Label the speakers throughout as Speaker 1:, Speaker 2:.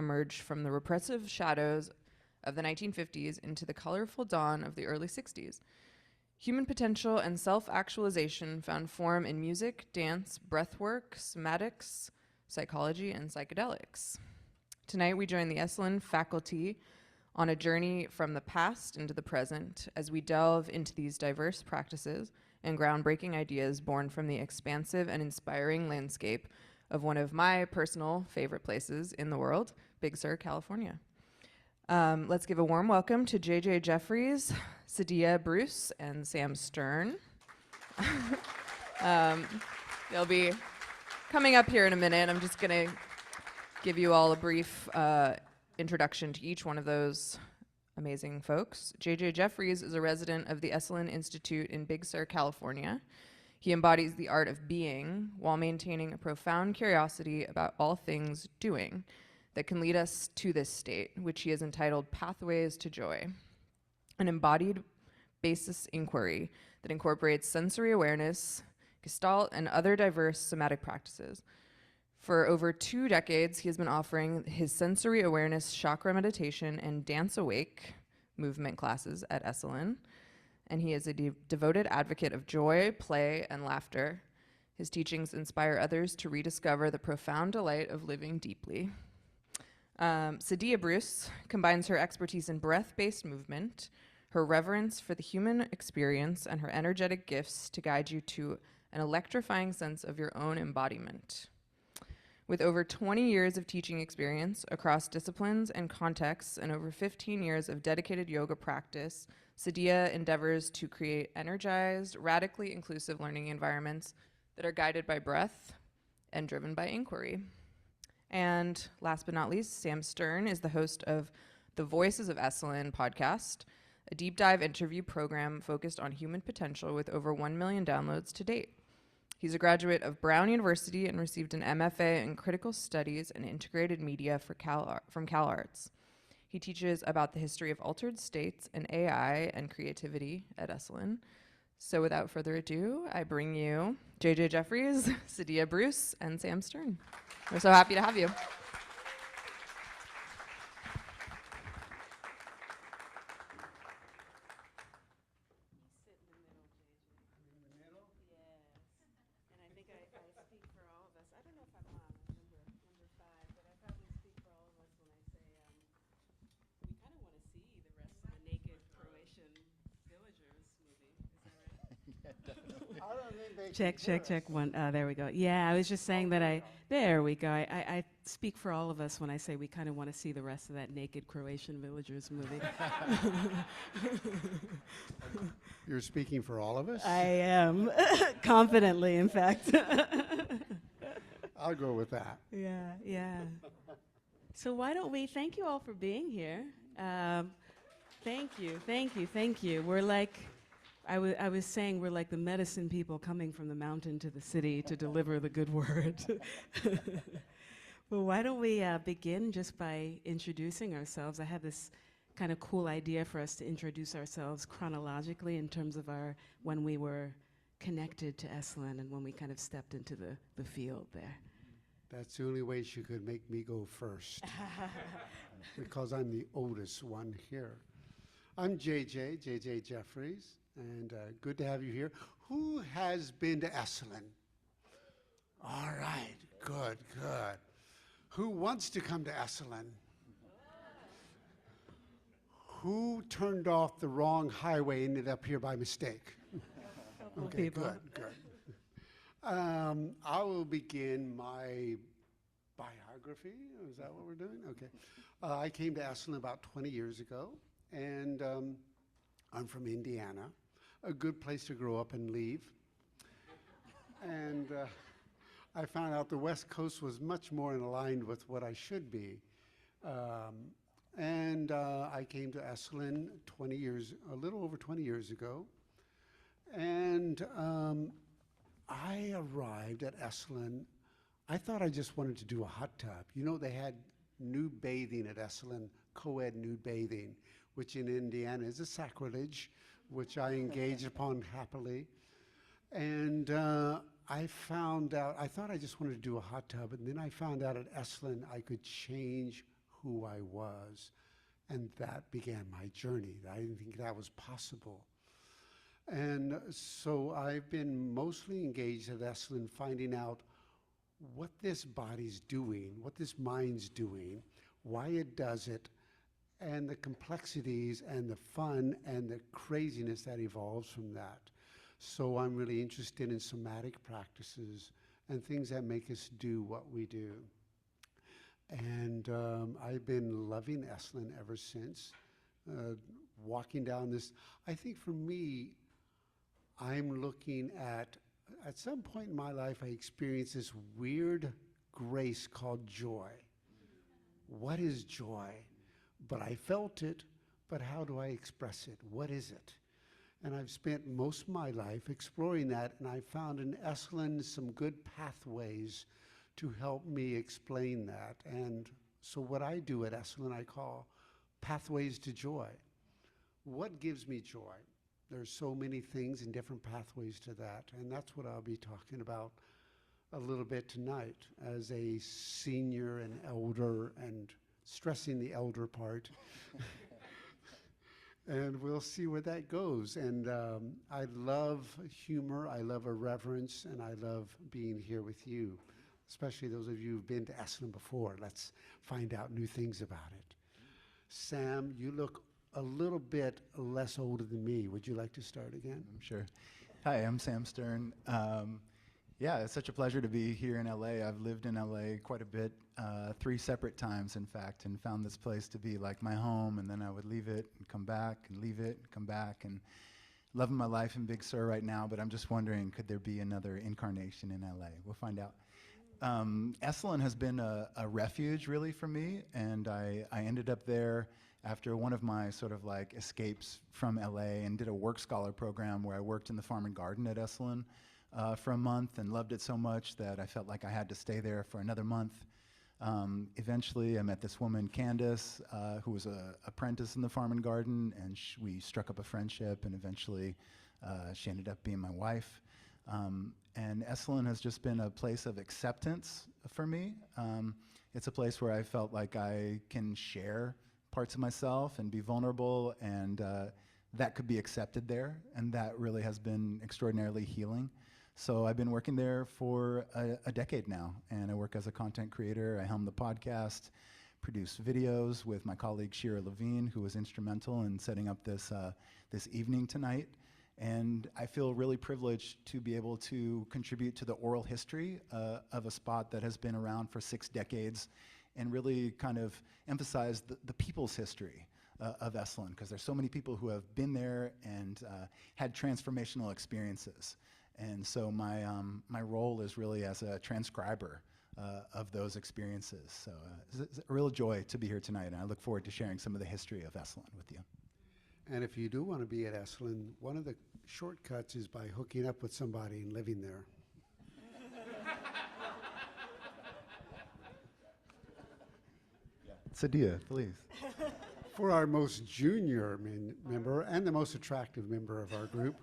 Speaker 1: emerged from the repressive shadows of the 1950s into the colorful dawn of the early 60s. Human potential and self-actualization found form in music, dance, breathwork, somatics, psychology, and psychedelics. Tonight, we join the Esalen faculty on a journey from the past into the present as we delve into these diverse practices and groundbreaking ideas born from the expansive and inspiring landscape of one of my personal favorite places in the world, Big Sur, California. Let's give a warm welcome to Jeffries, Sadia Bruce, and Sam Stern. They'll be coming up here in a minute. I'm just going to give you all a brief introduction to each one of those amazing folks. Jeffries is a resident of the Esalen Institute in Big Sur, California. He embodies the art of being while maintaining a profound curiosity about all things doing that can lead us to this state, which he has entitled Pathways to Joy, an embodied basis inquiry that incorporates sensory awareness, Gestalt, and other diverse somatic practices. For over 2 decades, he has been offering his sensory awareness chakra meditation and dance awake movement classes at Esalen, and he is a devoted advocate of joy, play, and laughter. His teachings inspire others to rediscover the profound delight of living deeply. Sadia Bruce combines her expertise in breath-based movement, her reverence for the human experience, and her energetic gifts to guide you to an electrifying sense of your own embodiment. With over 20 years of teaching experience across disciplines and contexts and over 15 years of dedicated yoga practice, Sadia endeavors to create energized, radically inclusive learning environments that are guided by breath and driven by inquiry. And last but not least, Sam Stern is the host of the Voices of Esalen podcast, a deep dive interview program focused on human potential with over 1 million downloads to date. He's a graduate of Brown University and received an MFA in Critical Studies and Integrated Media from CalArts. He teaches about the history of altered states and AI and creativity at Esalen. So without further ado, I bring you Jeffries, Sadia Bruce, and Sam Stern. We're so happy to have you.
Speaker 2: Check. One. There we go. Yeah, I was just saying that there we go. I speak for all of us when I say we kind of want to see the rest of that naked Croatian villagers movie.
Speaker 3: You're speaking for all of us?
Speaker 2: I am. Confidently, in fact.
Speaker 3: I'll go with that.
Speaker 2: Yeah. So why don't we thank you all for being here. Thank you. We're like, I was saying we're like the medicine people coming from the mountain to the city to deliver the good word. Well, why don't we begin just by introducing ourselves? I have this kind of cool idea for us to introduce ourselves chronologically in terms of when we were connected to Esalen and when we kind of stepped into the field there.
Speaker 3: That's the only way she could make me go first, because I'm the oldest one here. I'm JJ Jeffries, and good to have you here. Who has been to Esalen? All right, good. Who wants to come to Esalen? Who turned off the wrong highway and ended up here by mistake? Okay, good. I will begin my biography. Is that what we're doing? Okay. I came to Esalen about 20 years ago, and I'm from Indiana, a good place to grow up and leave. And I found out the West Coast was much more in aligned with what I should be. And I came to Esalen a little over 20 years ago. And I arrived at Esalen. I thought I just wanted to do a hot tub. You know, they had nude bathing at Esalen, co-ed nude bathing, which in Indiana is a sacrilege, which I engaged upon happily. And I found out, I thought I just wanted to do a hot tub, and then I found out at Esalen I could change who I was. And that began my journey. I didn't think that was possible. And so I've been mostly engaged at Esalen, finding out what this body's doing, what this mind's doing, why it does it, and the complexities and the fun and the craziness that evolves from that. So I'm really interested in somatic practices and things that make us do what we do. And I've been loving Esalen ever since. Walking down this, I think for me, I'm looking at some point in my life, I experienced this weird grace called joy. What is joy? But I felt it, but how do I express it? What is it? And I've spent most of my life exploring that, and I found in Esalen some good pathways to help me explain that. And so what I do at Esalen, I call pathways to joy. What gives me joy? There's so many things and different pathways to that, and that's what I'll be talking about a little bit tonight as a senior and elder, and stressing the elder part. And we'll see where that goes. And I love humor, I love irreverence, and I love being here with you, especially those of you who've been to Esalen before. Let's find out new things about it. Sam, you look a little bit less older than me. Would you like to start again?
Speaker 4: Sure. Hi, I'm Sam Stern. Yeah, it's such a pleasure to be here in LA. I've lived in LA quite a bit, 3 separate times, in fact, and found this place to be like my home, and then I would leave it and come back and leave it and come back, and loving my life in Big Sur right now, but I'm just wondering, could there be another incarnation in LA? We'll find out. Esalen has been a refuge, really, for me, and I ended up there after one of my sort of like escapes from LA and did a work scholar program where I worked in the farm and garden at Esalen for a month and loved it so much that I felt like I had to stay there for another month. Eventually, I met this woman, Candace, who was an apprentice in the farm and garden, and we struck up a friendship, and eventually she ended up being my wife. And Esalen has just been a place of acceptance for me. It's a place where I felt like I can share parts of myself and be vulnerable, and that could be accepted there, and that really has been extraordinarily healing. So I've been working there for a decade now, and I work as a content creator. I helm the podcast, produce videos with my colleague Shira Levine, who was instrumental in setting up this evening tonight. And I feel really privileged to be able to contribute to the oral history of a spot that has been around for 6 decades, and really kind of emphasize the people's history of Esalen, because there's so many people who have been there and had transformational experiences. And so my role is really as a transcriber of those experiences. So it's a real joy to be here tonight, and I look forward to sharing some of the history of Esalen with you.
Speaker 3: And if you do want to be at Esalen, one of the shortcuts is by hooking up with somebody and living there.
Speaker 4: Sadia, please.
Speaker 3: For our most junior member and the most attractive member of our group.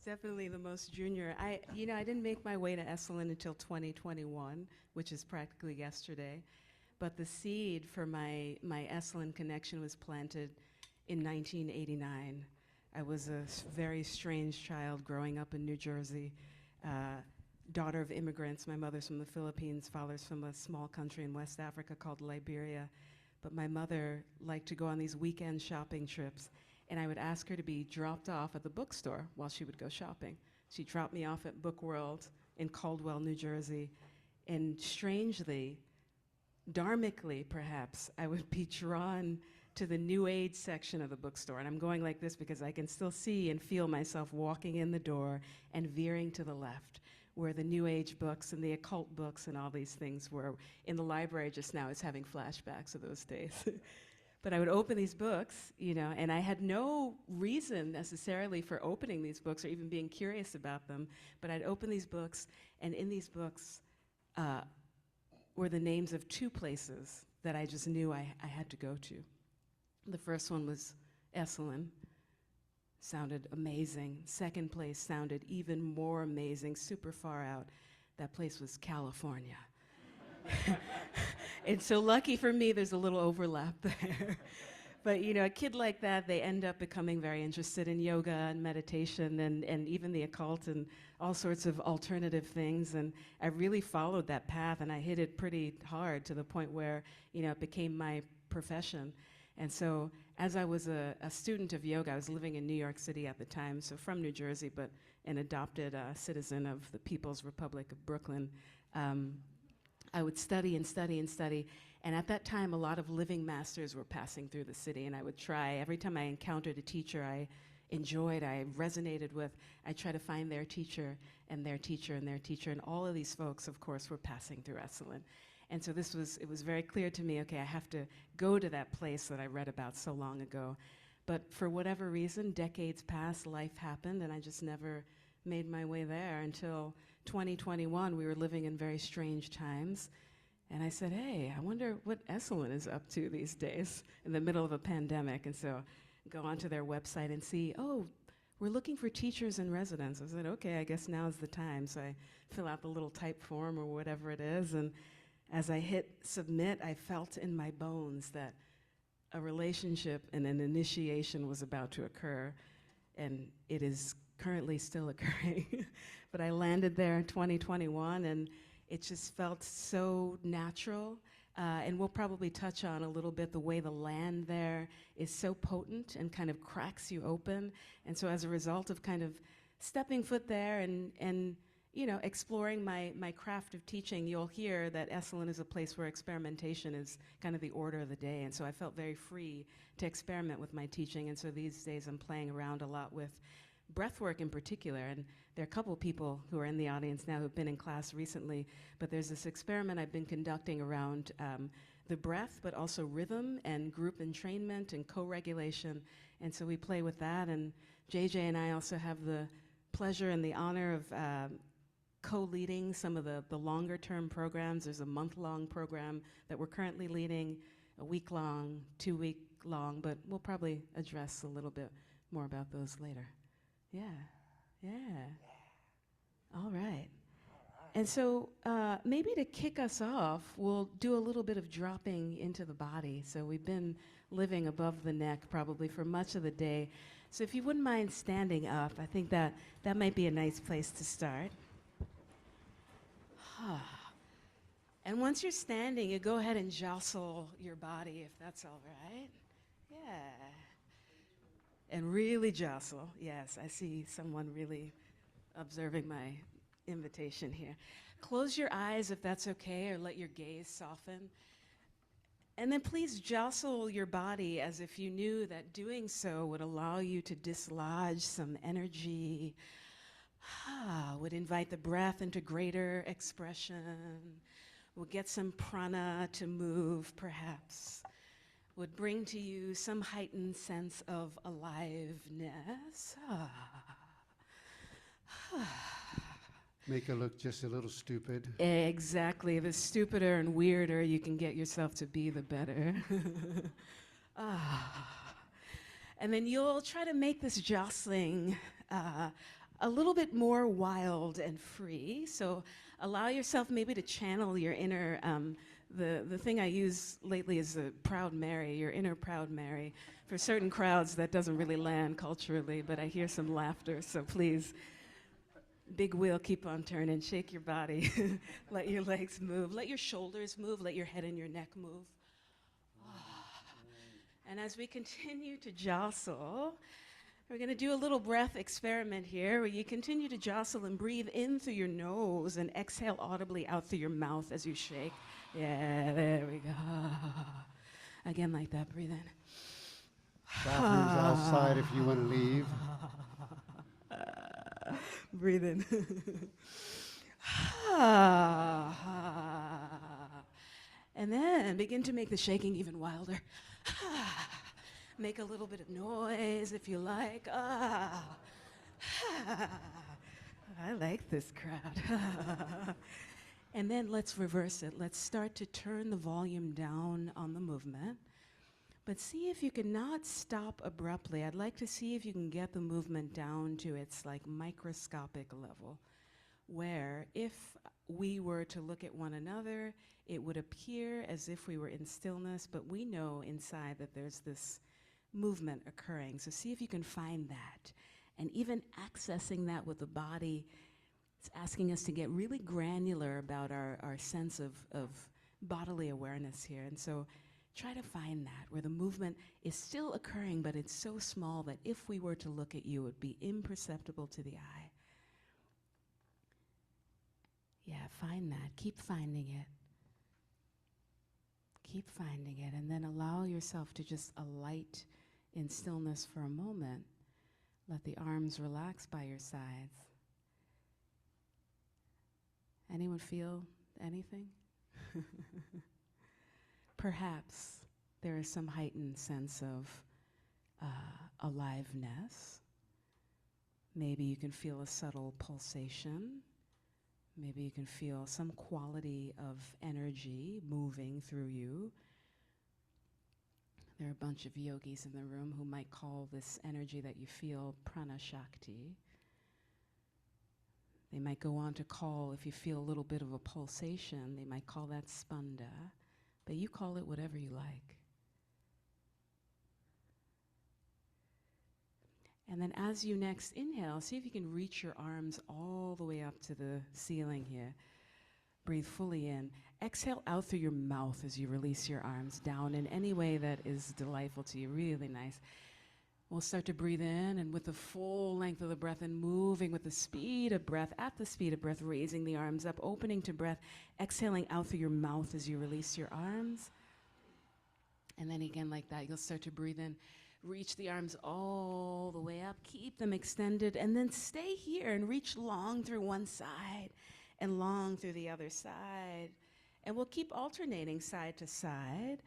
Speaker 2: Definitely the most junior. I didn't make my way to Esalen until 2021, which is practically yesterday. But the seed for my Esalen connection was planted in 1989. I was a very strange child growing up in New Jersey, daughter of immigrants. My mother's from the Philippines, father's from a small country in West Africa called Liberia. But my mother liked to go on these weekend shopping trips, and I would ask her to be dropped off at the bookstore while she would go shopping. She dropped me off at Book World in Caldwell, New Jersey, and strangely, dharmically perhaps, I would be drawn to the New Age section of the bookstore. And I'm going like this because I can still see and feel myself walking in the door and veering to the left, where the New Age books and the occult books and all these things were. In the library just now, it's having flashbacks of those days. But I would open these books, and I had no reason necessarily for opening these books or even being curious about them, but I'd open these books, and in these books were the names of 2 places that I just knew I had to go to. The first one was Esalen. Sounded amazing. Second place sounded even more amazing, super far out. That place was California. And so lucky for me, there's a little overlap there. But you know, a kid like that, they end up becoming very interested in yoga and meditation and even the occult and all sorts of alternative things. And I really followed that path, and I hit it pretty hard to the point where, you know, it became my profession. And so as I was a student of yoga, I was living in New York City at the time, so from New Jersey, but an adopted citizen of the People's Republic of Brooklyn. I would study and study and study. And at that time, a lot of living masters were passing through the city, and I would try, every time I encountered a teacher I enjoyed, I resonated with, I'd try to find their teacher and their teacher and their teacher, and all of these folks, of course, were passing through Esalen. And so it was very clear to me, okay, I have to go to that place that I read about so long ago. But for whatever reason, decades passed, life happened, and I just never made my way there until 2021. We were living in very strange times. And I said, hey, I wonder what Esalen is up to these days in the middle of a pandemic. And so go onto their website and see, oh, we're looking for teachers and residents. I said, okay, I guess now's the time. So I fill out the little type form or whatever it is. And as I hit submit, I felt in my bones that a relationship and an initiation was about to occur. And it is currently still occurring. But I landed there in 2021, and it just felt so natural. And we'll probably touch on a little bit the way the land there is so potent and kind of cracks you open. And so as a result of kind of stepping foot there and you know, exploring my craft of teaching, you'll hear that Esalen is a place where experimentation is kind of the order of the day. And so I felt very free to experiment with my teaching. And so these days I'm playing around a lot with breathwork in particular. And there are a couple people who are in the audience now who've been in class recently, but there's this experiment I've been conducting around the breath, but also rhythm and group entrainment and co-regulation. And so we play with that. And JJ and I also have the pleasure and the honor of co-leading some of the longer term programs. There's a month-long program that we're currently leading, a week-long, 2-week-long, but we'll probably address a little bit more about those later. Yeah, yeah. All right. And so maybe to kick us off, we'll do a little bit of dropping into the body. So we've been living above the neck probably for much of the day. So if you wouldn't mind standing up, I think that might be a nice place to start. And once you're standing, you go ahead and jostle your body, if that's all right. Yeah. And really jostle. Yes, I see someone really observing my invitation here. Close your eyes if that's okay, or let your gaze soften. And then please jostle your body as if you knew that doing so would allow you to dislodge some energy, would invite the breath into greater expression, would get some prana to move perhaps, would bring to you some heightened sense of aliveness.
Speaker 3: Make it look just a little stupid.
Speaker 2: Exactly. The stupider and weirder you can get yourself to be, the better. And then you'll try to make this jostling a little bit more wild and free. So allow yourself maybe to channel your inner, the thing I use lately is the Proud Mary, your inner Proud Mary. For certain crowds that doesn't really land culturally, but I hear some laughter, so please, big wheel, keep on turning, shake your body, let your legs move, let your shoulders move, let your head and your neck move. And as we continue to jostle, we're going to do a little breath experiment here where you continue to jostle and breathe in through your nose and exhale audibly out through your mouth as you shake. Yeah, there we go. Again, like that, breathe in.
Speaker 3: Bathrooms outside if you want to leave.
Speaker 2: Breathe in. And then begin to make the shaking even wilder. Make a little bit of noise if you like. I like this crowd. And then let's reverse it. Let's start to turn the volume down on the movement. But see if you can not stop abruptly. I'd like to see if you can get the movement down to its like microscopic level. where if we were to look at one another, it would appear as if we were in stillness, but we know inside that there's this movement occurring. So see if you can find that. And even accessing that with the body, it's asking us to get really granular about our sense of bodily awareness here. And so try to find that, where the movement is still occurring, but it's so small that if we were to look at you, it would be imperceptible to the eye. Yeah, find that. Keep finding it. Keep finding it. And then allow yourself to just alight in stillness for a moment. Let the arms relax by your sides. Anyone feel anything? Perhaps there is some heightened sense of aliveness. Maybe you can feel a subtle pulsation. Maybe you can feel some quality of energy moving through you. There are a bunch of yogis in the room who might call this energy that you feel prana shakti. They might go on to call, if you feel a little bit of a pulsation, they might call that spanda, but you call it whatever you like. And then as you next inhale, see if you can reach your arms all the way up to the ceiling here. Breathe fully in. Exhale out through your mouth as you release your arms down in any way that is delightful to you. Really nice. We'll start to breathe in, and with the full length of the breath and moving with the speed of breath, at the speed of breath, raising the arms up, opening to breath, exhaling out through your mouth as you release your arms. And then again like that, you'll start to breathe in. Reach the arms all the way up, keep them extended, and then stay here and reach long through one side and long through the other side. And we'll keep alternating side to side.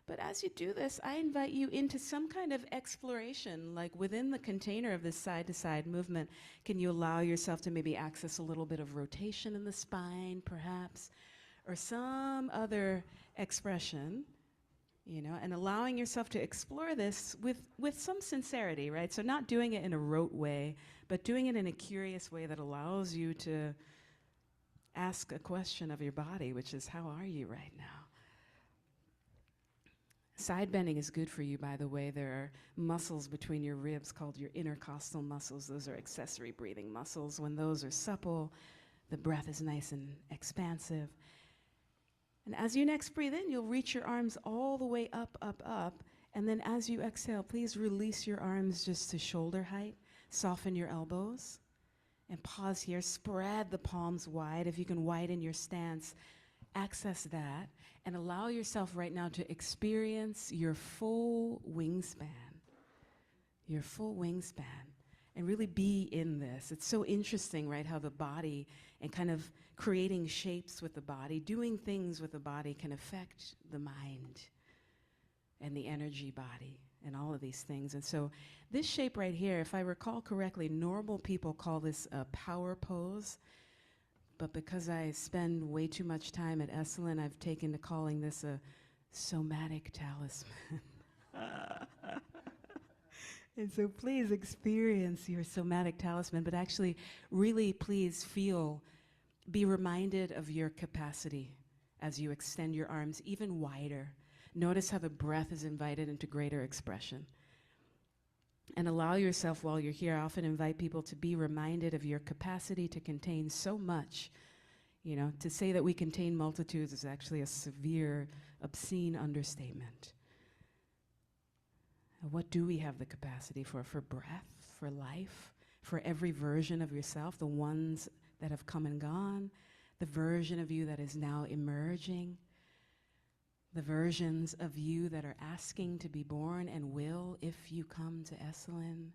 Speaker 2: But as you do this, I invite you into some kind of exploration, like within the container of this side-to-side movement. Can you allow yourself to maybe access a little bit of rotation in the spine, perhaps, or some other expression, you know, and allowing yourself to explore this with some sincerity, right? So not doing it in a rote way, but doing it in a curious way that allows you to ask a question of your body, which is, how are you right now? Side bending is good for you, by the way. There are muscles between your ribs called your intercostal muscles. Those are accessory breathing muscles. When those are supple, the breath is nice and expansive. And as you next breathe in, you'll reach your arms all the way up, up, up. And then as you exhale, please release your arms just to shoulder height. Soften your elbows. And pause here. Spread the palms wide. If you can widen your stance, access that. And allow yourself right now to experience your full wingspan. Your full wingspan. And really be in this. It's so interesting, right, how the body and kind of creating shapes with the body, doing things with the body can affect the mind and the energy body and all of these things. And so this shape right here, if I recall correctly, normal people call this a power pose. But because I spend way too much time at Esalen, I've taken to calling this a somatic talisman. And so please experience your somatic talisman, but actually really please be reminded of your capacity as you extend your arms even wider. Notice how the breath is invited into greater expression. And allow yourself while you're here. I often invite people to be reminded of your capacity to contain so much. You know, to say that we contain multitudes is actually a severe, obscene understatement. And what do we have the capacity for? For breath, for life, for every version of yourself, the ones that have come and gone, the version of you that is now emerging, the versions of you that are asking to be born and will if you come to Esalen.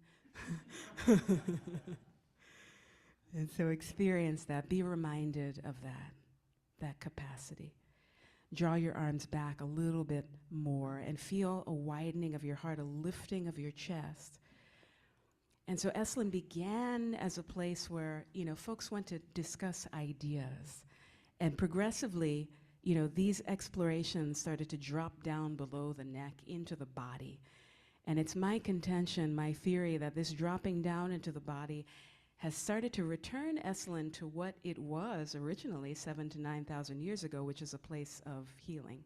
Speaker 2: And so experience that. Be reminded of that capacity. Draw your arms back a little bit more and feel a widening of your heart, a lifting of your chest. And so Esalen began as a place where, you know, folks went to discuss ideas. And progressively, you know, these explorations started to drop down below the neck into the body. And it's my contention, my theory, that this dropping down into the body has started to return Esalen to what it was originally 7,000 to 9,000 years ago, which is a place of healing.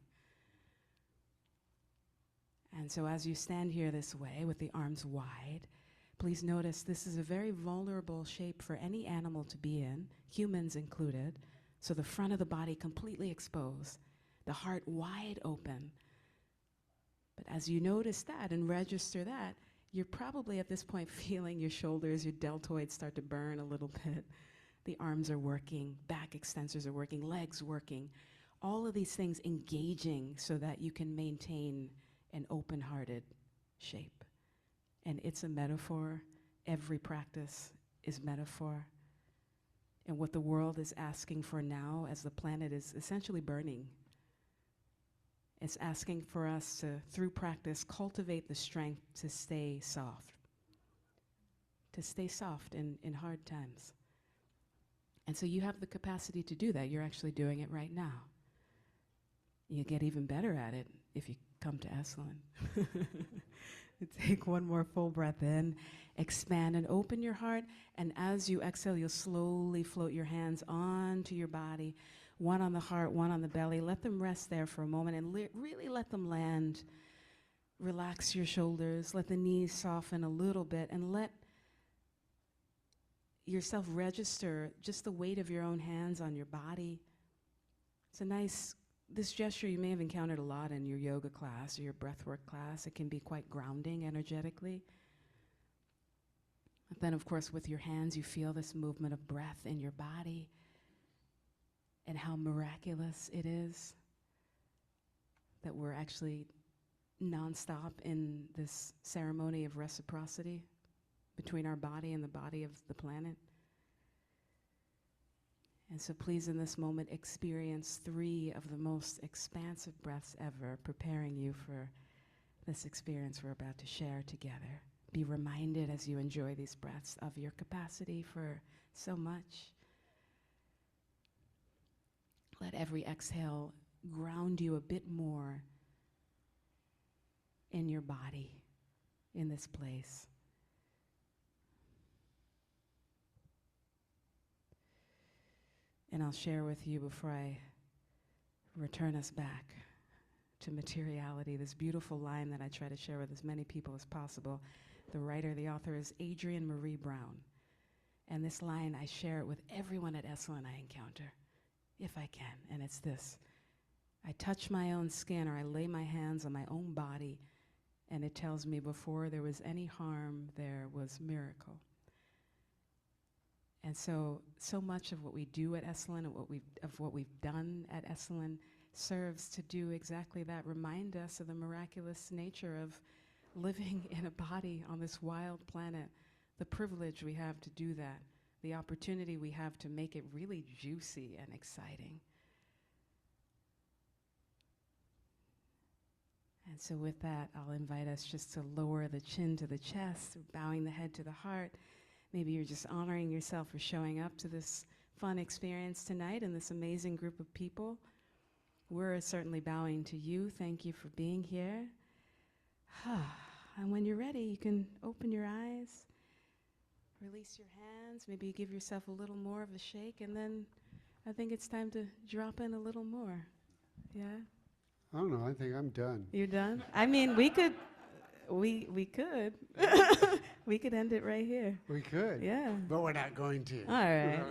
Speaker 2: And so as you stand here this way with the arms wide, please notice this is a very vulnerable shape for any animal to be in, humans included. So the front of the body completely exposed, the heart wide open. But as you notice that and register that, you're probably at this point feeling your shoulders, your deltoids start to burn a little bit. The arms are working, back extensors are working, legs working. All of these things engaging so that you can maintain an open-hearted shape. And it's a metaphor. Every practice is metaphor. And what the world is asking for now as the planet is essentially burning, it's asking for us to, through practice, cultivate the strength to stay soft in hard times. And so you have the capacity to do that. You're actually doing it right now. You get even better at it if you come to Esalen. Take one more full breath in, expand and open your heart, and as you exhale, you'll slowly float your hands onto your body, one on the heart, one on the belly. Let them rest there for a moment and really let them land. Relax your shoulders, let the knees soften a little bit, and let yourself register just the weight of your own hands on your body. It's a nice, this gesture you may have encountered a lot in your yoga class or your breathwork class. It can be quite grounding energetically. But then, of course, with your hands, you feel this movement of breath in your body and how miraculous it is that we're actually nonstop in this ceremony of reciprocity between our body and the body of the planet. And so please, in this moment, experience 3 of the most expansive breaths ever, preparing you for this experience we're about to share together. Be reminded as you enjoy these breaths of your capacity for so much. Let every exhale ground you a bit more in your body, in this place. And I'll share with you before I return us back to materiality this beautiful line that I try to share with as many people as possible. The writer, the author is Adrienne Marie Brown. And this line, I share it with everyone at Esalen I encounter, if I can, and it's this. I touch my own skin, or I lay my hands on my own body, and it tells me before there was any harm, there was miracle. And so much of what we do at Esalen and what we've done at Esalen serves to do exactly that, remind us of the miraculous nature of living in a body on this wild planet, the privilege we have to do that, the opportunity we have to make it really juicy and exciting. And so with that, I'll invite us just to lower the chin to the chest, bowing the head to the heart. Maybe you're just honoring yourself for showing up to this fun experience tonight and this amazing group of people. We're certainly bowing to you. Thank you for being here. And when you're ready, you can open your eyes, release your hands, maybe you give yourself a little more of a shake, and then I think it's time to drop in a little more. Yeah?
Speaker 3: I don't know. I think I'm done.
Speaker 2: You're done? I mean, we could. We could. We could end it right here.
Speaker 3: We could.
Speaker 2: Yeah.
Speaker 3: But we're not going to.
Speaker 2: All right.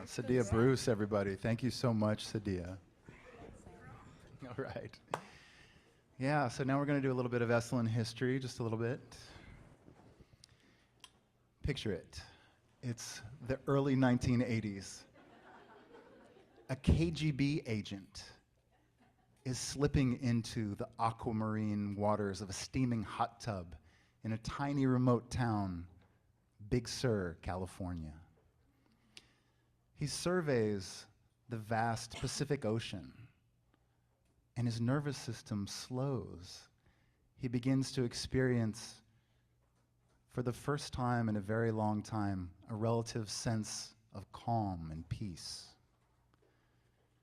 Speaker 4: Sadia Bruce, everybody. Thank you so much, Sadia. All right. Yeah, so now we're going to do a little bit of Esalen history, just a little bit. Picture it. It's the early 1980s. A KGB agent is slipping into the aquamarine waters of a steaming hot tub in a tiny remote town, Big Sur, California. He surveys the vast Pacific Ocean, and his nervous system slows. He begins to experience, for the first time in a very long time, a relative sense of calm and peace,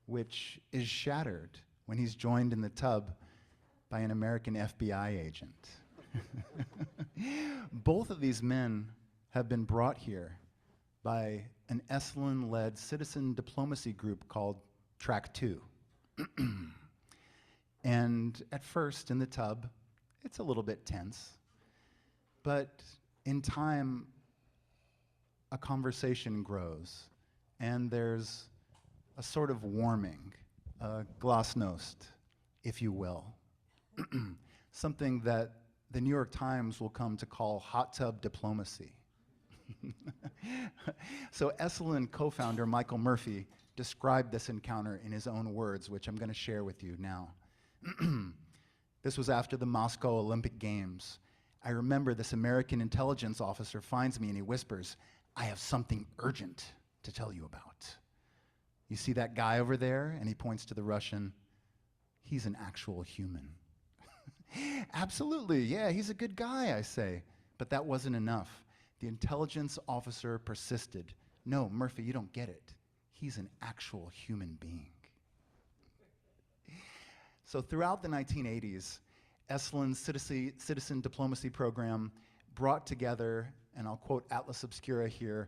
Speaker 4: which is shattered when he's joined in the tub by an American FBI agent. Both of these men have been brought here by an Esalen-led citizen diplomacy group called Track 2. And at first, in the tub, it's a little bit tense. But in time, a conversation grows, and there's a sort of warming, a glasnost, if you will. Something that the New York Times will come to call hot tub diplomacy. So Esalen co-founder Michael Murphy described this encounter in his own words, which I'm going to share with you now. This was after the Moscow Olympic Games. I remember this American intelligence officer finds me and he whispers, "I have something urgent to tell you about. You see that guy over there?" And he points to the Russian. "He's an actual human." "Absolutely, yeah, he's a good guy," I say. But that wasn't enough. The intelligence officer persisted. "No, Murphy, you don't get it. He's an actual human being." So throughout the 1980s, Esalen's citizen diplomacy program brought together, and I'll quote Atlas Obscura here,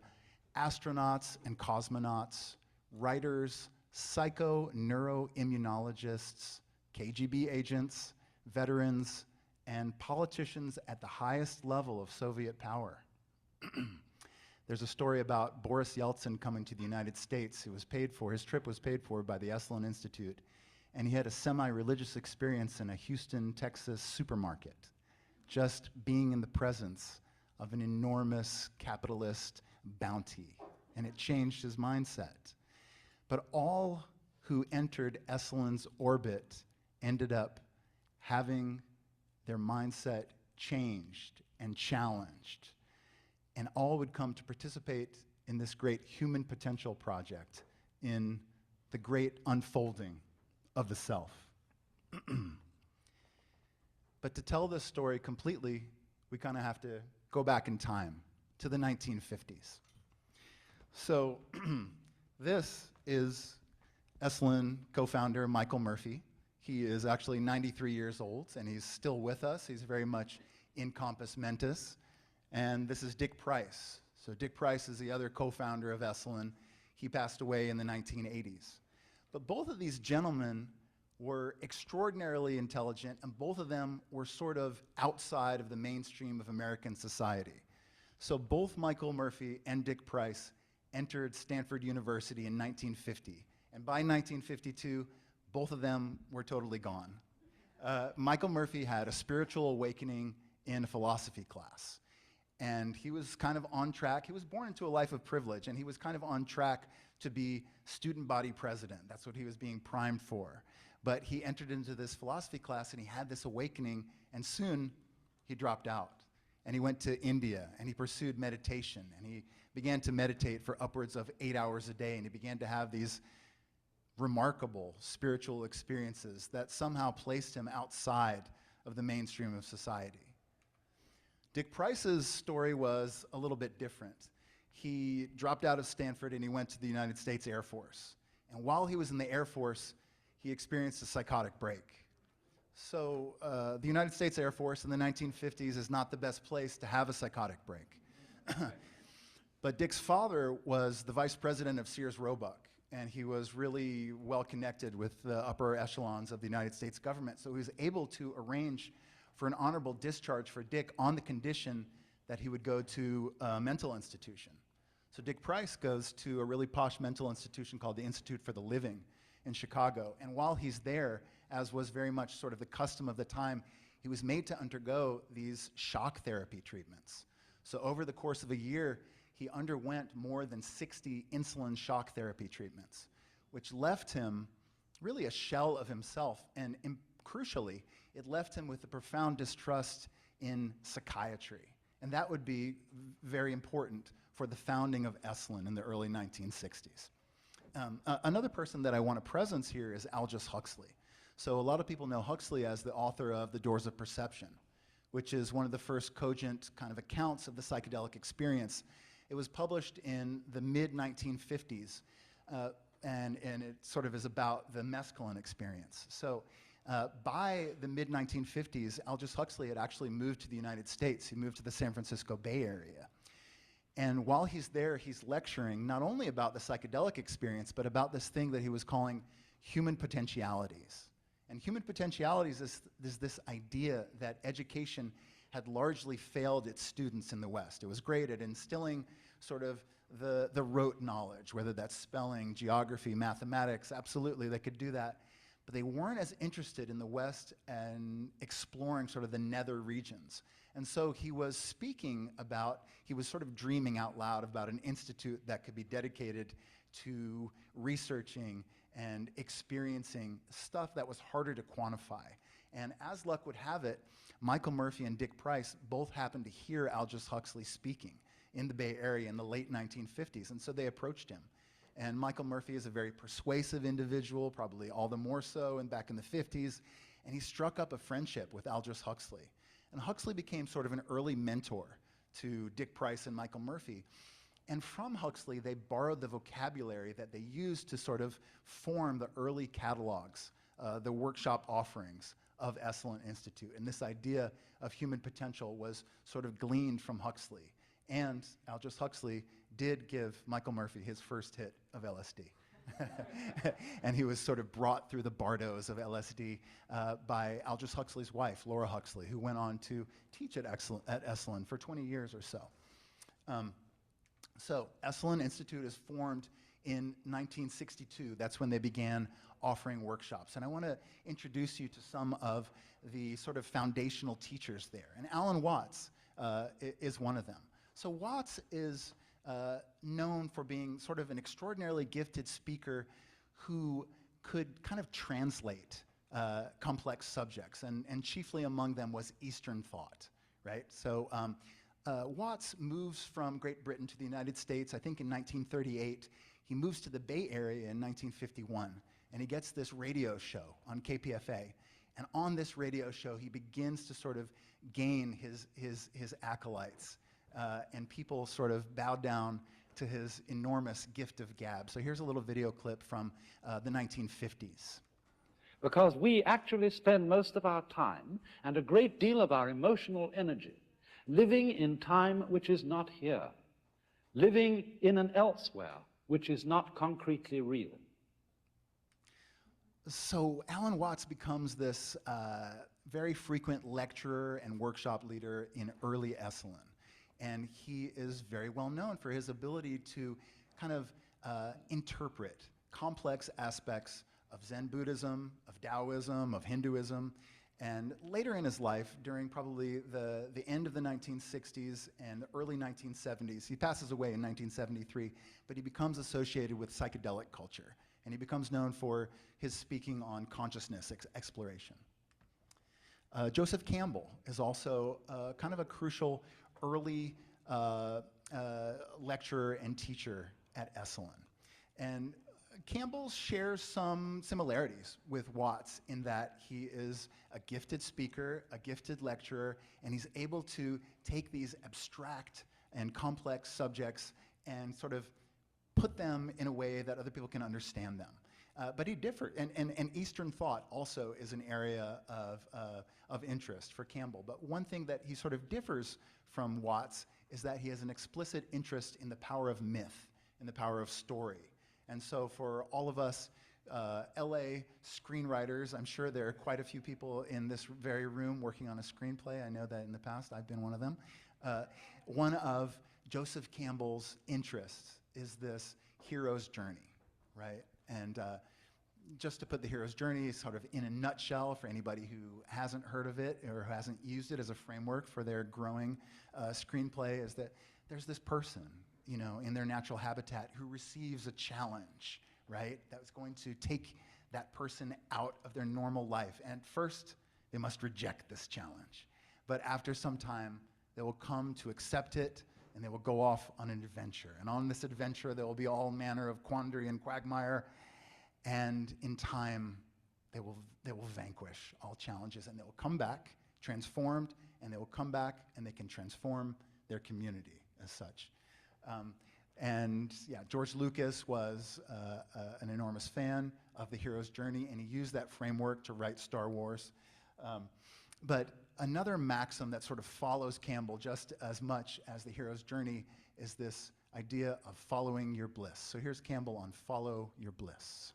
Speaker 4: astronauts and cosmonauts, writers, psycho-neuroimmunologists, KGB agents, veterans, and politicians at the highest level of Soviet power. There's a story about Boris Yeltsin coming to the United States. His trip was paid for by the Esalen Institute, and he had a semi-religious experience in a Houston, Texas supermarket, just being in the presence of an enormous capitalist bounty, and it changed his mindset. But all who entered Esalen's orbit ended up having their mindset changed and challenged, and all would come to participate in this great human potential project, in the great unfolding of the self. But to tell this story completely, we kind of have to go back in time to the 1950s. So this is Esalen co-founder Michael Murphy. He is actually 93 years old, and he's still with us. He's very much in compos mentis. And this is Dick Price. So Dick Price is the other co-founder of Esalen. He passed away in the 1980s. But both of these gentlemen were extraordinarily intelligent, and both of them were sort of outside of the mainstream of American society. So both Michael Murphy and Dick Price entered Stanford University in 1950. And by 1952, both of them were totally gone. Michael Murphy had a spiritual awakening in a philosophy class. And he was kind of on track. He was born into a life of privilege, and he was kind of on track to be student body president. That's what he was being primed for. But he entered into this philosophy class, and he had this awakening, and soon he dropped out. And he went to India, and he pursued meditation, and he began to meditate for upwards of 8 hours a day, and he began to have these remarkable spiritual experiences that somehow placed him outside of the mainstream of society. Dick Price's story was a little bit different. He dropped out of Stanford and he went to the United States Air Force. And while he was in the Air Force, he experienced a psychotic break. So the United States Air Force in the 1950s is not the best place to have a psychotic break. But Dick's father was the vice president of Sears Roebuck, and he was really well connected with the upper echelons of the United States government. So he was able to arrange for an honorable discharge for Dick on the condition that he would go to a mental institution. So Dick Price goes to a really posh mental institution called the Institute for the Living in Chicago. And while he's there, as was very much sort of the custom of the time, he was made to undergo these shock therapy treatments. So over the course of a year, he underwent more than 60 insulin shock therapy treatments, which left him really a shell of himself. And crucially, it left him with a profound distrust in psychiatry. And that would be very important for the founding of Esalen in the early 1960s. Another person that I want to presence here is Aldous Huxley. So a lot of people know Huxley as the author of The Doors of Perception, which is one of the first cogent kind of accounts of the psychedelic experience. It was published in the mid-1950s. and it sort of is about the mescaline experience. So by the mid-1950s, Aldous Huxley had actually moved to the United States. He moved to the San Francisco Bay Area. And while he's there, he's lecturing not only about the psychedelic experience, but about this thing that he was calling human potentialities. And human potentialities is this idea that education had largely failed its students in the West. It was great at instilling sort of the rote knowledge, whether that's spelling, geography, mathematics, absolutely, they could do that. But they weren't as interested in the West and exploring sort of the nether regions. And so he was speaking about, he was sort of dreaming out loud about an institute that could be dedicated to researching and experiencing stuff that was harder to quantify. And as luck would have it, Michael Murphy and Dick Price both happened to hear Aldous Huxley speaking in the Bay Area in the late 1950s, and so they approached him. And Michael Murphy is a very persuasive individual, probably all the more so and back in the 50s, and he struck up a friendship with Aldous Huxley. And Huxley became sort of an early mentor to Dick Price and Michael Murphy. And from Huxley, they borrowed the vocabulary that they used to sort of form the early catalogs, the workshop offerings of Esalen Institute. And this idea of human potential was sort of gleaned from Huxley. And Aldous Huxley did give Michael Murphy his first hit of LSD. And he was sort of brought through the bardos of LSD by Aldous Huxley's wife, Laura Huxley, who went on to teach at Esalen for 20 years or so. So Esalen Institute is formed in 1962. That's when they began offering workshops. And I want to introduce you to some of the sort of foundational teachers there. And Alan Watts is one of them. So Watts is known for being sort of an extraordinarily gifted speaker who could kind of translate complex subjects, and chiefly among them was Eastern thought, right? So Watts moves from Great Britain to the United States, I think in 1938. He moves to the Bay Area in 1951, and he gets this radio show on KPFA. And on this radio show, he begins to sort of gain his acolytes. And people sort of bowed down to his enormous gift of gab. So here's a little video clip from the 1950s.
Speaker 5: Because we actually spend most of our time and a great deal of our emotional energy living in time which is not here, living in an elsewhere which is not concretely real.
Speaker 4: So Alan Watts becomes this very frequent lecturer and workshop leader in early Esalen. And he is very well known for his ability to kind of interpret complex aspects of Zen Buddhism, of Taoism, of Hinduism. And later in his life, during probably the end of the 1960s and the early 1970s, he passes away in 1973, but he becomes associated with psychedelic culture. And he becomes known for his speaking on consciousness exploration. Joseph Campbell is also kind of a crucial early lecturer and teacher at Esalen. And Campbell shares some similarities with Watts in that he is a gifted speaker, a gifted lecturer, and he's able to take these abstract and complex subjects and sort of put them in a way that other people can understand them. But he differed, and Eastern thought also is an area of interest for Campbell. But one thing that he sort of differs from Watts is that he has an explicit interest in the power of myth, in the power of story. And so for all of us LA screenwriters, I'm sure there are quite a few people in this very room working on a screenplay. I know that in the past I've been one of them. One of Joseph Campbell's interests is this hero's journey, right? And just to put the hero's journey sort of in a nutshell for anybody who hasn't heard of it or who hasn't used it as a framework for their growing screenplay, is that there's this person, you know, in their natural habitat who receives a challenge, right? That's going to take that person out of their normal life. And first, they must reject this challenge. But after some time, they will come to accept it, and they will go off on an adventure. And on this adventure, there will be all manner of quandary and quagmire. And in time, they will vanquish all challenges, and they will come back transformed, and they will come back and they can transform their community as such. And yeah, George Lucas was an enormous fan of the hero's journey, and he used that framework to write Star Wars. But another maxim that sort of follows Campbell just as much as the hero's journey is this idea of following your bliss. So here's Campbell on follow your bliss.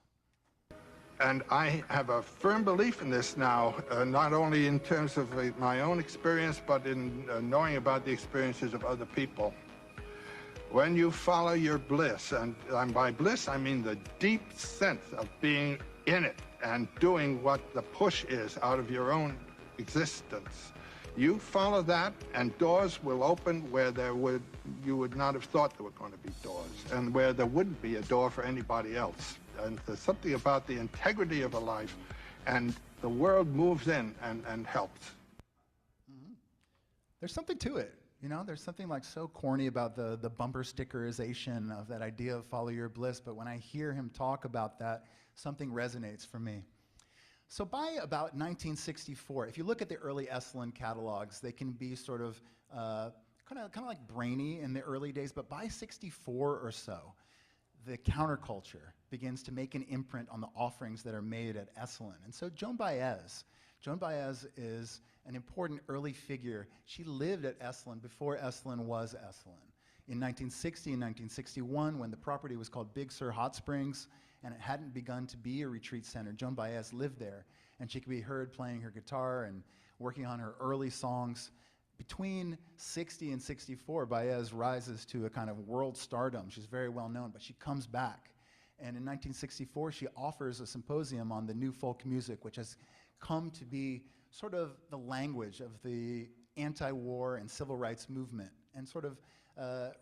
Speaker 6: And I have a firm belief in this now, not only in terms of my own experience, but in knowing about the experiences of other people. When you follow your bliss, and by bliss I mean the deep sense of being in it and doing what the push is out of your own existence, you follow that and doors will open where you would not have thought there were going to be doors, and where there wouldn't be a door for anybody else. And there's something about the integrity of a life, and the world moves in and helps.
Speaker 4: Mm-hmm. There's something to it. You know, there's something like so corny about the bumper stickerization of that idea of follow your bliss, but when I hear him talk about that, something resonates for me. So by about 1964, if you look at the early Esalen catalogs, they can be sort of kind of like brainy in the early days, but by 64 or so, the counterculture begins to make an imprint on the offerings that are made at Esalen. And so Joan Baez is an important early figure. She lived at Esalen before Esalen was Esalen. In 1960 and 1961, when the property was called Big Sur Hot Springs, and it hadn't begun to be a retreat center, Joan Baez lived there, and she could be heard playing her guitar and working on her early songs. Between 60 and 64, Baez rises to a kind of world stardom. She's very well known, but she comes back. And in 1964, she offers a symposium on the new folk music, which has come to be sort of the language of the anti-war and civil rights movement, and sort of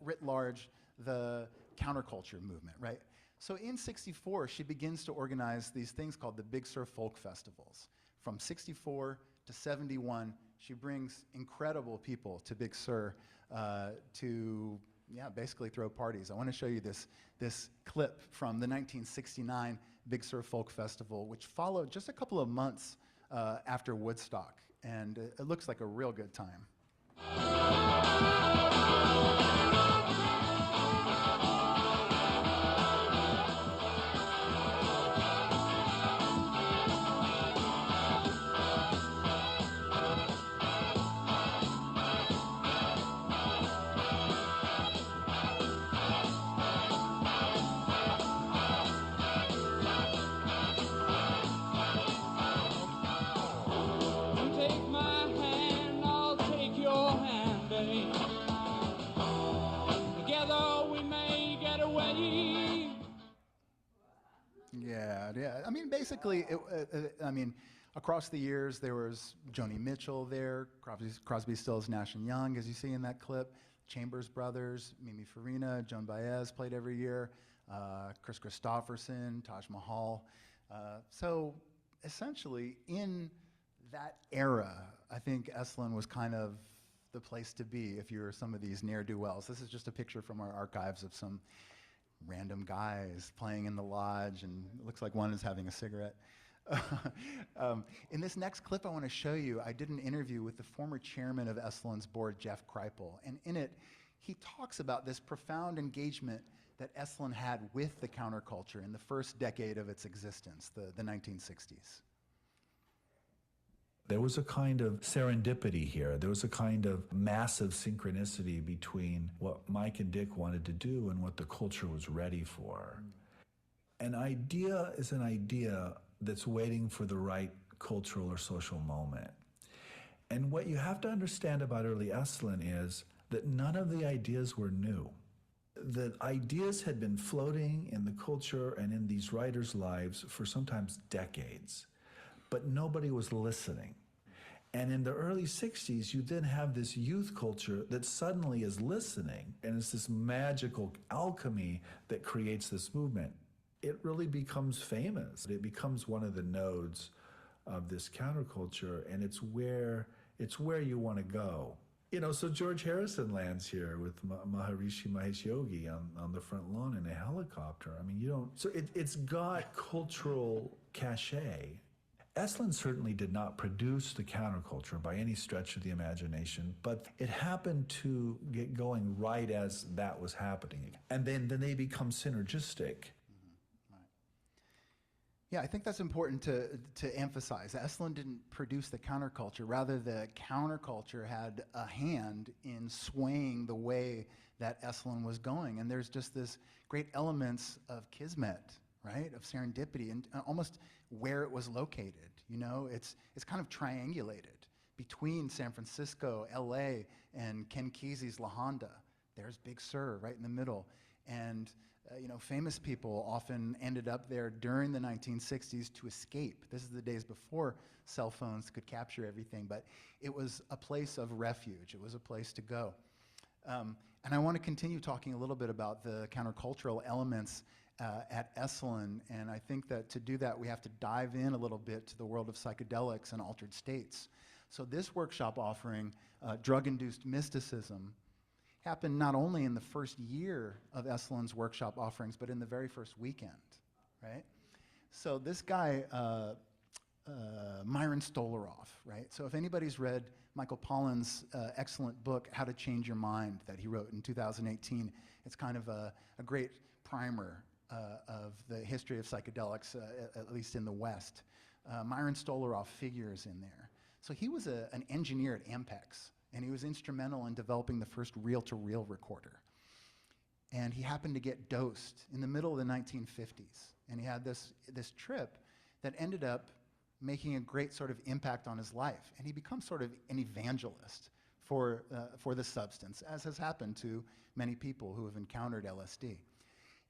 Speaker 4: writ large, the counterculture movement, right? So in 64, she begins to organize these things called the Big Sur Folk Festivals. From 64 to 71, she brings incredible people to Big Sur to basically throw parties. I want to show you this clip from the 1969 Big Sur Folk Festival, which followed just a couple of months after Woodstock, and it looks like a real good time. Yeah. I mean, basically, across the years, there was Joni Mitchell there, Crosby, Stills, Nash & Young, as you see in that clip, Chambers Brothers, Mimi Farina, Joan Baez played every year, Chris Christopherson, Taj Mahal. So essentially, in that era, I think Esalen was kind of the place to be if you're some of these ne'er-do-wells. This is just a picture from our archives of some random guys playing in the lodge, and it looks like one is having a cigarette. In this next clip I want to show you, I did an interview with the former chairman of Esalen's board, Jeff Kripal, and in it, he talks about this profound engagement that Esalen had with the counterculture in the first decade of its existence, the 1960s.
Speaker 7: There was a kind of serendipity here. There was a kind of massive synchronicity between what Mike and Dick wanted to do and what the culture was ready for. An idea is an idea that's waiting for the right cultural or social moment. And what you have to understand about early Esalen is that none of the ideas were new. The ideas had been floating in the culture and in these writers' lives for sometimes decades, but nobody was listening. And in the early 60s, you then have this youth culture that suddenly is listening, and it's this magical alchemy that creates this movement. It really becomes famous. It becomes one of the nodes of this counterculture, and it's where you want to go. You know, so George Harrison lands here with Maharishi Mahesh Yogi on the front lawn in a helicopter. I mean, it's got cultural cachet. Esalen certainly did not produce the counterculture by any stretch of the imagination, but it happened to get going right as that was happening. And then they become synergistic.
Speaker 4: Yeah, I think that's important to emphasize. Esalen didn't produce the counterculture. Rather, the counterculture had a hand in swaying the way that Esalen was going. And there's just this great elements of kismet, right, of serendipity, and almost where it was located. You know, it's kind of triangulated between San Francisco, LA, and Ken Kesey's La Honda. There's Big Sur right in the middle. And you know, famous people often ended up there during the 1960s to escape. This is the days before cell phones could capture everything, but it was a place of refuge. It was a place to go. And I want to continue talking a little bit about the countercultural elements at Esalen, and I think that to do that, we have to dive in a little bit to the world of psychedelics and altered states. So this workshop offering, Drug-Induced Mysticism, happened not only in the first year of Esalen's workshop offerings, but in the very first weekend, right? So this guy, Myron Stolaroff, right? So if anybody's read Michael Pollan's excellent book, How to Change Your Mind, that he wrote in 2018, it's kind of a great primer of the history of psychedelics, at least in the West. Myron Stolaroff figures in there. So he was an engineer at Ampex, and he was instrumental in developing the first reel-to-reel recorder. And he happened to get dosed in the middle of the 1950s. And he had this trip that ended up making a great sort of impact on his life. And he becomes sort of an evangelist for the substance, as has happened to many people who have encountered LSD.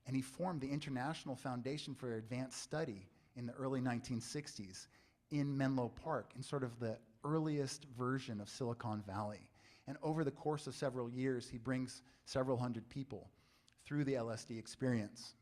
Speaker 4: And he formed the International Foundation for Advanced Study in the early 1960s in Menlo Park, in sort of the earliest version of Silicon Valley. And over the course of several years, he brings several hundred people through the LSD experience.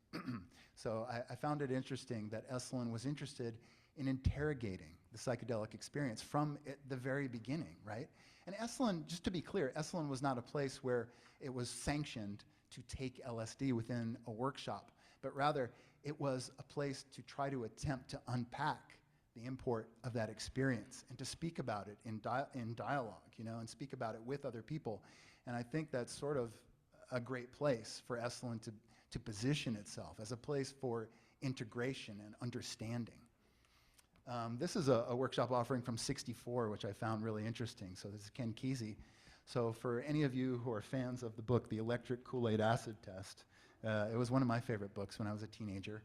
Speaker 4: So I found it interesting that Esalen was interested in interrogating the psychedelic experience from the very beginning, right? And Esalen, just to be clear, Esalen was not a place where it was sanctioned to take LSD within a workshop, but rather it was a place to try to attempt to unpack the import of that experience and to speak about it in dialogue, you know, and speak about it with other people. And I think that's sort of a great place for Esalen to position itself as a place for integration and understanding. This is a workshop offering from '64, which I found really interesting. So this is Ken Kesey. So for any of you who are fans of the book, The Electric Kool-Aid Acid Test, it was one of my favorite books when I was a teenager.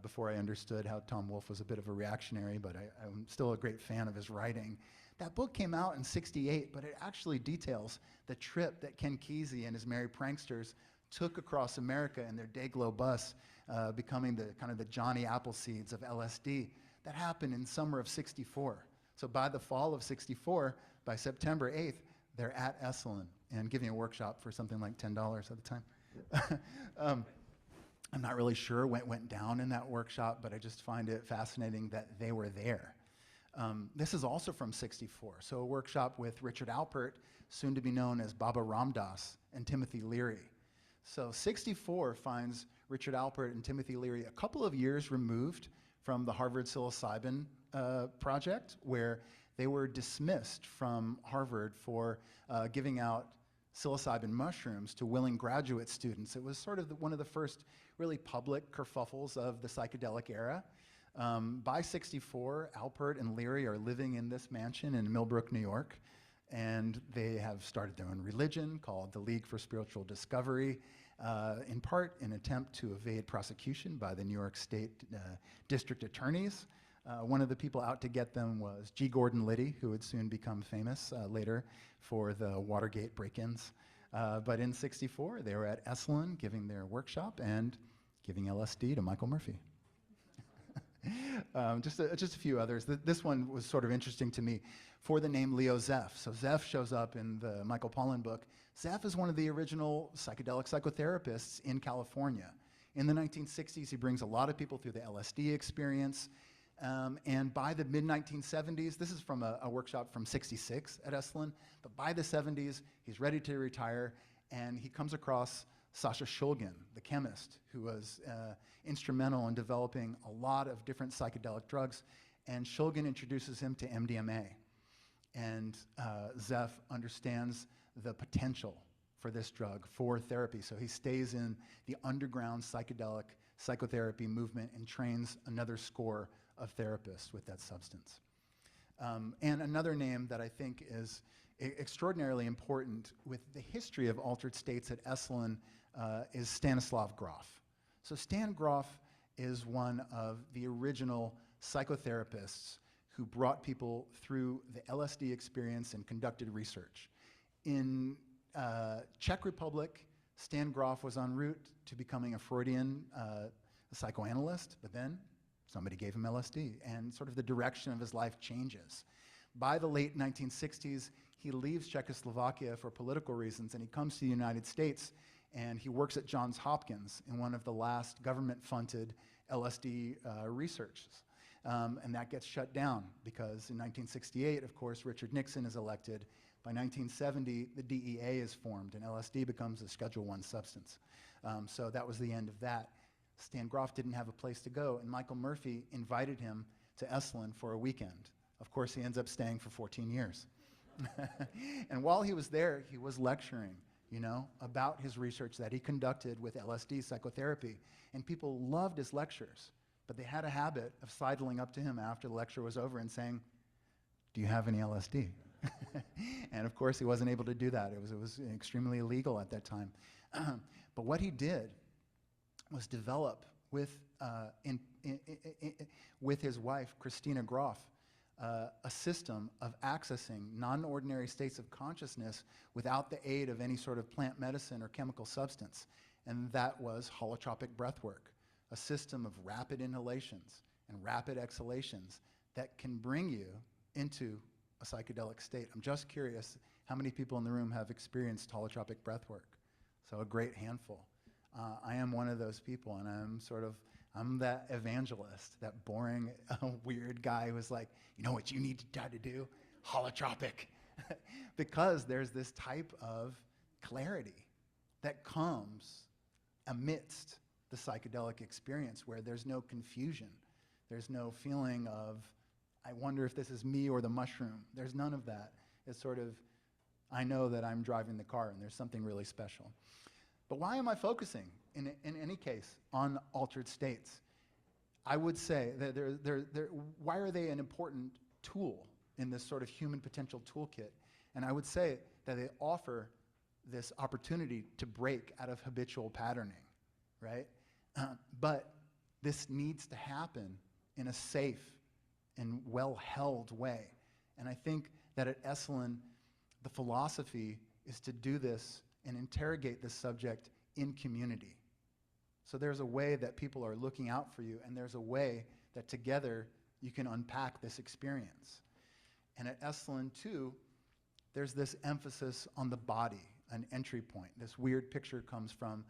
Speaker 4: Before I understood how Tom Wolfe was a bit of a reactionary, but I'm still a great fan of his writing. That book came out in '68, but it actually details the trip that Ken Kesey and his merry pranksters took across America in their Dayglow bus, becoming the kind of the Johnny Appleseeds of LSD. That happened in summer of '64. So by the fall of '64, by September 8th, they're at Esalen and giving a workshop for something like $10 at the time. I'm not really sure what went down in that workshop, but I just find it fascinating that they were there. This is also from '64, so a workshop with Richard Alpert, soon to be known as Baba Ramdas, and Timothy Leary. So '64 finds Richard Alpert and Timothy Leary a couple of years removed from the Harvard psilocybin project, where they were dismissed from Harvard for giving out psilocybin mushrooms to willing graduate students. It was sort of one of the first really public kerfuffles of the psychedelic era. By '64, Alpert and Leary are living in this mansion in Millbrook, New York, and they have started their own religion called the League for Spiritual Discovery, in part in an attempt to evade prosecution by the New York State district attorneys. One of the people out to get them was G. Gordon Liddy, who would soon become famous later for the Watergate break-ins. But in '64, they were at Esalen giving their workshop and giving LSD to Michael Murphy. Just a few others. This one was sort of interesting to me for the name Leo Zeff. So Zeff shows up in the Michael Pollan book. Zeff is one of the original psychedelic psychotherapists in California. In the 1960s, he brings a lot of people through the LSD experience. And by the mid-1970s, this is from a workshop from '66 at Esalen, but by the '70s, he's ready to retire, and he comes across Sasha Shulgin, the chemist, who was instrumental in developing a lot of different psychedelic drugs, And Shulgin introduces him to MDMA. And Zeph understands the potential for this drug for therapy. So he stays in the underground psychedelic psychotherapy movement and trains another score of therapists with that substance. And another name that I think is extraordinarily important with the history of altered states at Esalen is Stanislav Grof. So Stan Grof is one of the original psychotherapists who brought people through the LSD experience and conducted research. In Czech Republic, Stan Grof was en route to becoming a Freudian psychoanalyst, but then somebody gave him LSD, and sort of the direction of his life changes. By the late 1960s, he leaves Czechoslovakia for political reasons, and he comes to the United States, and he works at Johns Hopkins in one of the last government-funded LSD researches. And that gets shut down because in 1968, of course, Richard Nixon is elected. By 1970, the DEA is formed, and LSD becomes a Schedule I substance. So that was the end of that. Stan Grof didn't have a place to go, and Michael Murphy invited him to Esalen for a weekend. Of course, he ends up staying for 14 years. And while he was there, he was lecturing, about his research that he conducted with LSD psychotherapy. And people loved his lectures, but they had a habit of sidling up to him after the lecture was over and saying, "Do you have any LSD?" And of course, he wasn't able to do that. It was extremely illegal at that time. But what he did was develop with his wife, Christina Grof, a system of accessing non-ordinary states of consciousness without the aid of any sort of plant medicine or chemical substance. And that was holotropic breathwork, a system of rapid inhalations and rapid exhalations that can bring you into a psychedelic state. I'm just curious how many people in the room have experienced holotropic breathwork. So a great handful. I am one of those people, and I'm that evangelist, that boring, weird guy who's like, you know what you need to try to do? Holotropic. Because there's this type of clarity that comes amidst the psychedelic experience where there's no confusion. There's no feeling of, I wonder if this is me or the mushroom. There's none of that. It's sort of, I know that I'm driving the car and there's something really special. But why am I focusing, in any case, on altered states? I would say that why are they an important tool in this sort of human potential toolkit? And I would say that they offer this opportunity to break out of habitual patterning, right? But this needs to happen in a safe and well-held way. And I think that at Esalen, the philosophy is to do this and interrogate this subject in community. So there's a way that people are looking out for you, and there's a way that together you can unpack this experience. And at Esalen, too, there's this emphasis on the body, an entry point. This weird picture that's from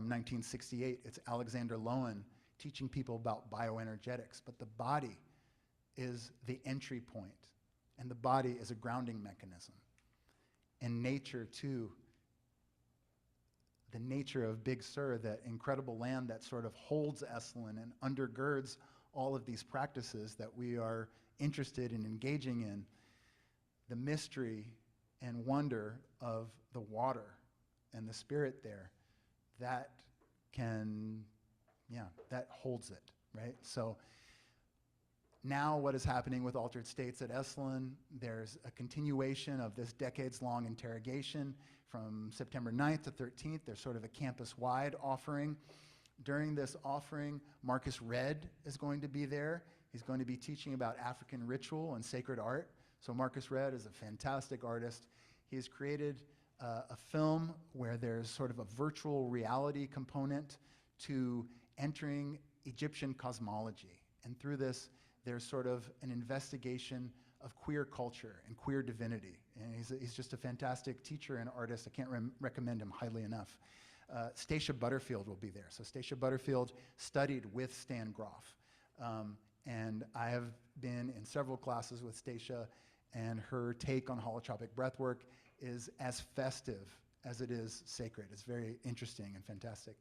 Speaker 4: 1968. It's Alexander Lowen teaching people about bioenergetics, but the body is the entry point, and the body is a grounding mechanism. And nature, too, the nature of Big Sur, that incredible land that sort of holds Esalen and undergirds all of these practices that we are interested in engaging in, the mystery and wonder of the water and the spirit there, that holds it, right? So now what is happening with altered states at Esalen, there's a continuation of this decades-long interrogation from September 9th to 13th. There's sort of a campus-wide offering. During this offering, Marcus Redd is going to be there. He's going to be teaching about African ritual and sacred art. So Marcus Redd is a fantastic artist. He's created a film where there's sort of a virtual reality component to entering Egyptian cosmology. And through this, there's sort of an investigation of queer culture and queer divinity. And he's just a fantastic teacher and artist. I can't recommend him highly enough. Stacia Butterfield will be there. So Stacia Butterfield studied with Stan Grof. And I have been in several classes with Stacia, and her take on holotropic breathwork is as festive as it is sacred. It's very interesting and fantastic.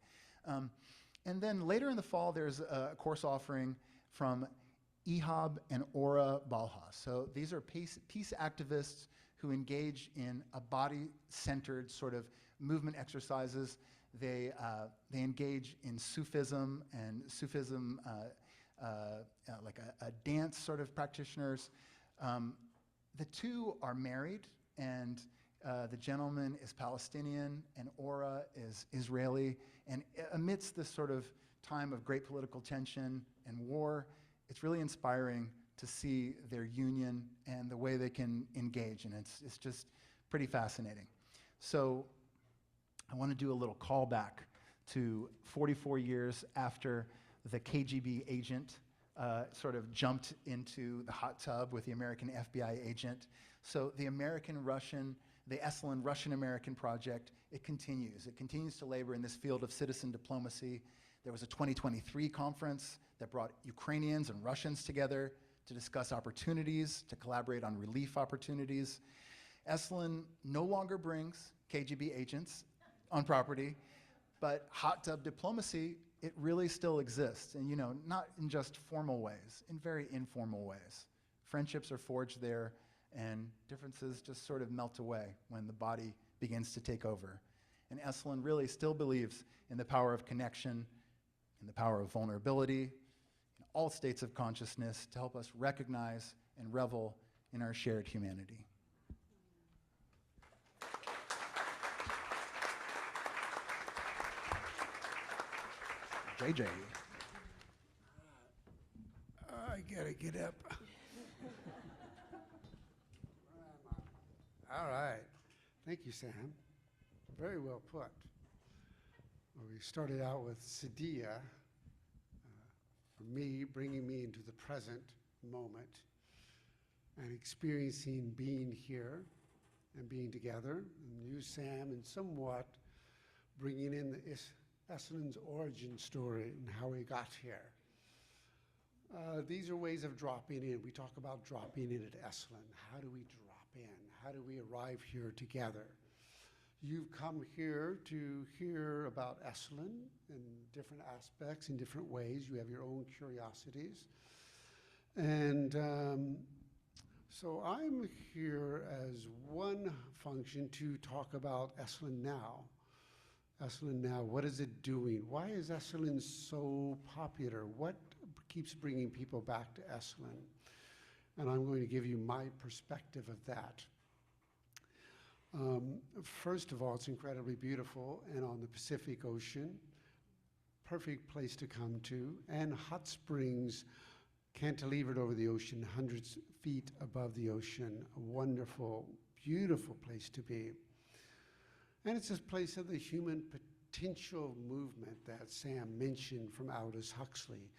Speaker 4: And then later in the fall, there's a course offering from Ehab and Ora Balha. So these are peace activists who engage in a body-centered sort of movement exercises. They engage in Sufism and Sufism, like a dance sort of practitioners. The two are married, and the gentleman is Palestinian and Ora is Israeli. And amidst this sort of time of great political tension and war, it's really inspiring to see their union and the way they can engage, and it's just pretty fascinating. So I want to do a little callback to 44 years after the KGB agent sort of jumped into the hot tub with the American FBI agent. So the the Esalen Russian-American project, it continues. It continues to labor in this field of citizen diplomacy. There was a 2023 conference that brought Ukrainians and Russians together to discuss opportunities, to collaborate on relief opportunities. Esalen no longer brings KGB agents on property, but hot tub diplomacy, it really still exists. And not in just formal ways, in very informal ways. Friendships are forged there, and differences just sort of melt away when the body begins to take over. And Esalen really still believes in the power of connection, in the power of vulnerability, in all states of consciousness to help us recognize and revel in our shared humanity. JJ.
Speaker 3: I gotta get up. All right. Thank you, Sam. Very well put. Well, we started out with Sadia, for me, bringing me into the present moment and experiencing being here and being together. And you, Sam, and somewhat bringing in Esalen's origin story and how we got here. These are ways of dropping in. We talk about dropping in at Esalen. How do we drop in? How do we arrive here together? You've come here to hear about Esalen in different aspects, in different ways. You have your own curiosities. And so I'm here as one function to talk about Esalen now. Esalen now, what is it doing? Why is Esalen so popular? What keeps bringing people back to Esalen? And I'm going to give you my perspective of that. First of all, it's incredibly beautiful and on the Pacific Ocean. Perfect place to come to. And hot springs cantilevered over the ocean, hundreds of feet above the ocean. A wonderful, beautiful place to be. And it's this place of the human potential movement that Sam mentioned from Aldous Huxley.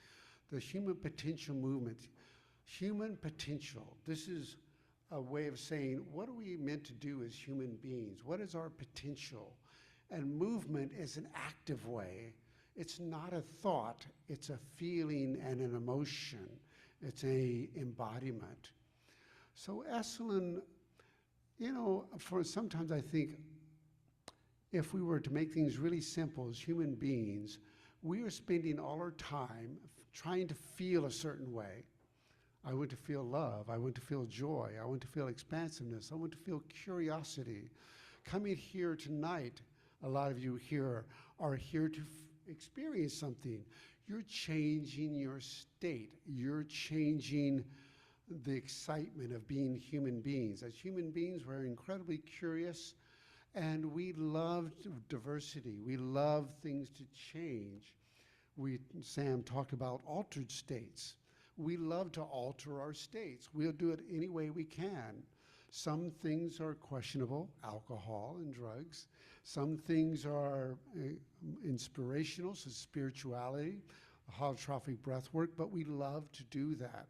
Speaker 3: The human potential movement. Human potential. This is a way of saying, what are we meant to do as human beings? What is our potential? And movement is an active way. It's not a thought. It's a feeling and an emotion. It's an embodiment. So Esalen, for sometimes I think, if we were to make things really simple as human beings, we are spending all our time trying to feel a certain way. I want to feel love. I want to feel joy. I want to feel expansiveness. I want to feel curiosity. Coming here tonight, a lot of you here are here to experience something. You're changing your state. You're changing the excitement of being human beings. As human beings, we're incredibly curious, and we love diversity. We love things to change. Sam talked about altered states. We love to alter our states. We'll do it any way we can. Some things are questionable, alcohol and drugs. Some things are inspirational, so spirituality, holotrophic breath work, but we love to do that.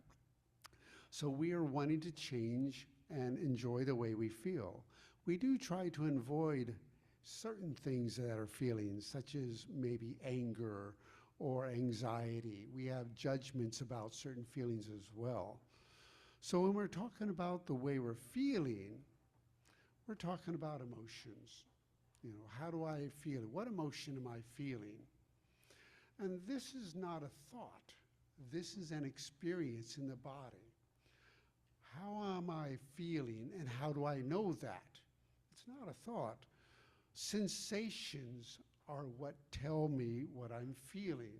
Speaker 3: So we are wanting to change and enjoy the way we feel. We do try to avoid certain things that are feelings, such as maybe anger or anxiety. We have judgments about certain feelings as well. So when we're talking about the way we're feeling, we're talking about emotions. How do I feel? What emotion am I feeling? And this is not a thought. This is an experience in the body. How am I feeling, and how do I know that? It's not a thought. Sensations are what tell me what I'm feeling.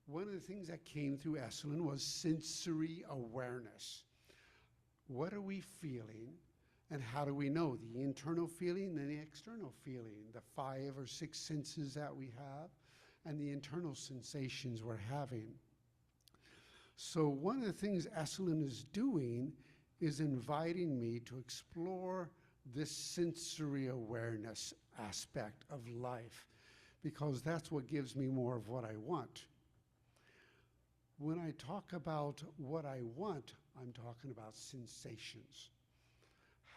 Speaker 3: One of the things that came through Esalen was sensory awareness. What are we feeling, and how do we know? The internal feeling and the external feeling, the 5 or 6 senses that we have, and the internal sensations we're having. So one of the things Esalen is doing is inviting me to explore this sensory awareness aspect of life, because that's what gives me more of what I want. When I talk about what I want, I'm talking about sensations.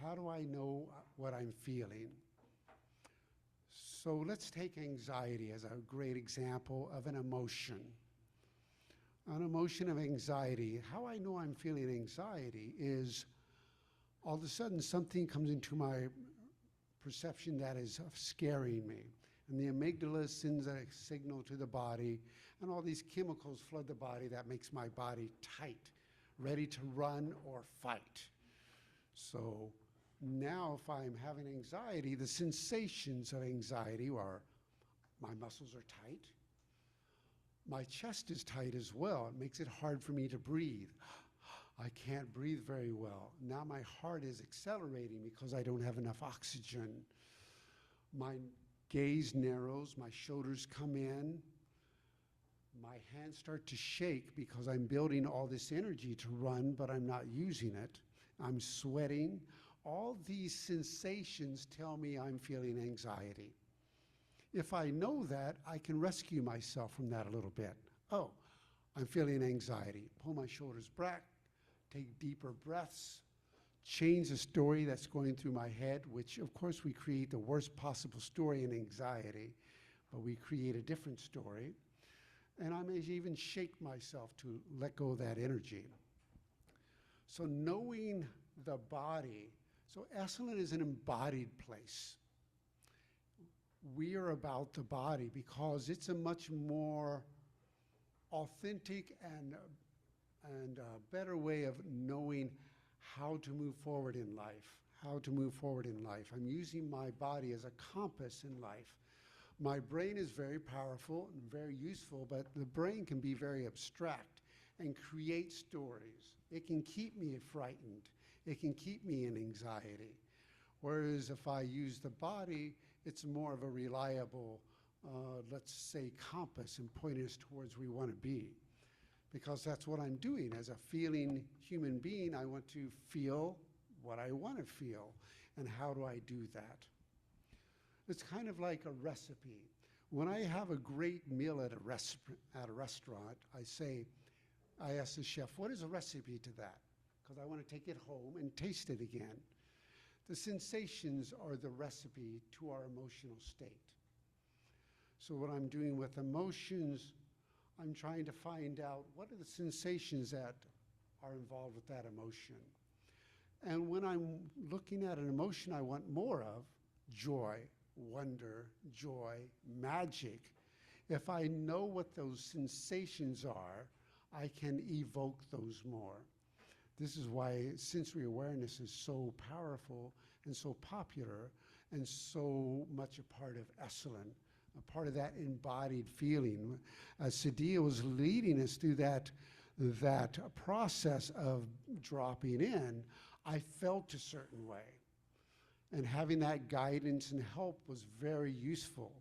Speaker 3: How do I know what I'm feeling? So let's take anxiety as a great example of an emotion. An emotion of anxiety. How I know I'm feeling anxiety is all of a sudden something comes into my perception that is scaring me. And the amygdala sends a signal to the body, and all these chemicals flood the body that makes my body tight, ready to run or fight. So now if I'm having anxiety, the sensations of anxiety are my muscles are tight, my chest is tight as well. It makes it hard for me to breathe. I can't breathe very well. Now my heart is accelerating because I don't have enough oxygen. My gaze narrows, my shoulders come in, my hands start to shake because I'm building all this energy to run, but I'm not using it. I'm sweating. All these sensations tell me I'm feeling anxiety. If I know that, I can rescue myself from that a little bit. Oh, I'm feeling anxiety. Pull my shoulders back, take deeper breaths, change the story that's going through my head, which of course we create the worst possible story in anxiety, but we create a different story. And I may even shake myself to let go of that energy. So knowing the body, so Esalen is an embodied place. We are about the body because it's a much more authentic and better way of knowing how to move forward in life, I'm using my body as a compass in life. My brain is very powerful and very useful, but the brain can be very abstract and create stories. It can keep me frightened. It can keep me in anxiety. Whereas if I use the body, it's more of a reliable, let's say, compass and point us towards where we want to be. Because that's what I'm doing. As a feeling human being, I want to feel what I want to feel. And how do I do that? It's kind of like a recipe. When I have a great meal at a restaurant, I ask the chef, what is a recipe to that? Because I want to take it home and taste it again. The sensations are the recipe to our emotional state. So what I'm doing with emotions, I'm trying to find out what are the sensations that are involved with that emotion. And when I'm looking at an emotion I want more of, joy, wonder, joy, magic, if I know what those sensations are, I can evoke those more. This is why sensory awareness is so powerful and so popular and so much a part of Esalen, a part of that embodied feeling. As Sadia was leading us through that process of dropping in, I felt a certain way. And having that guidance and help was very useful.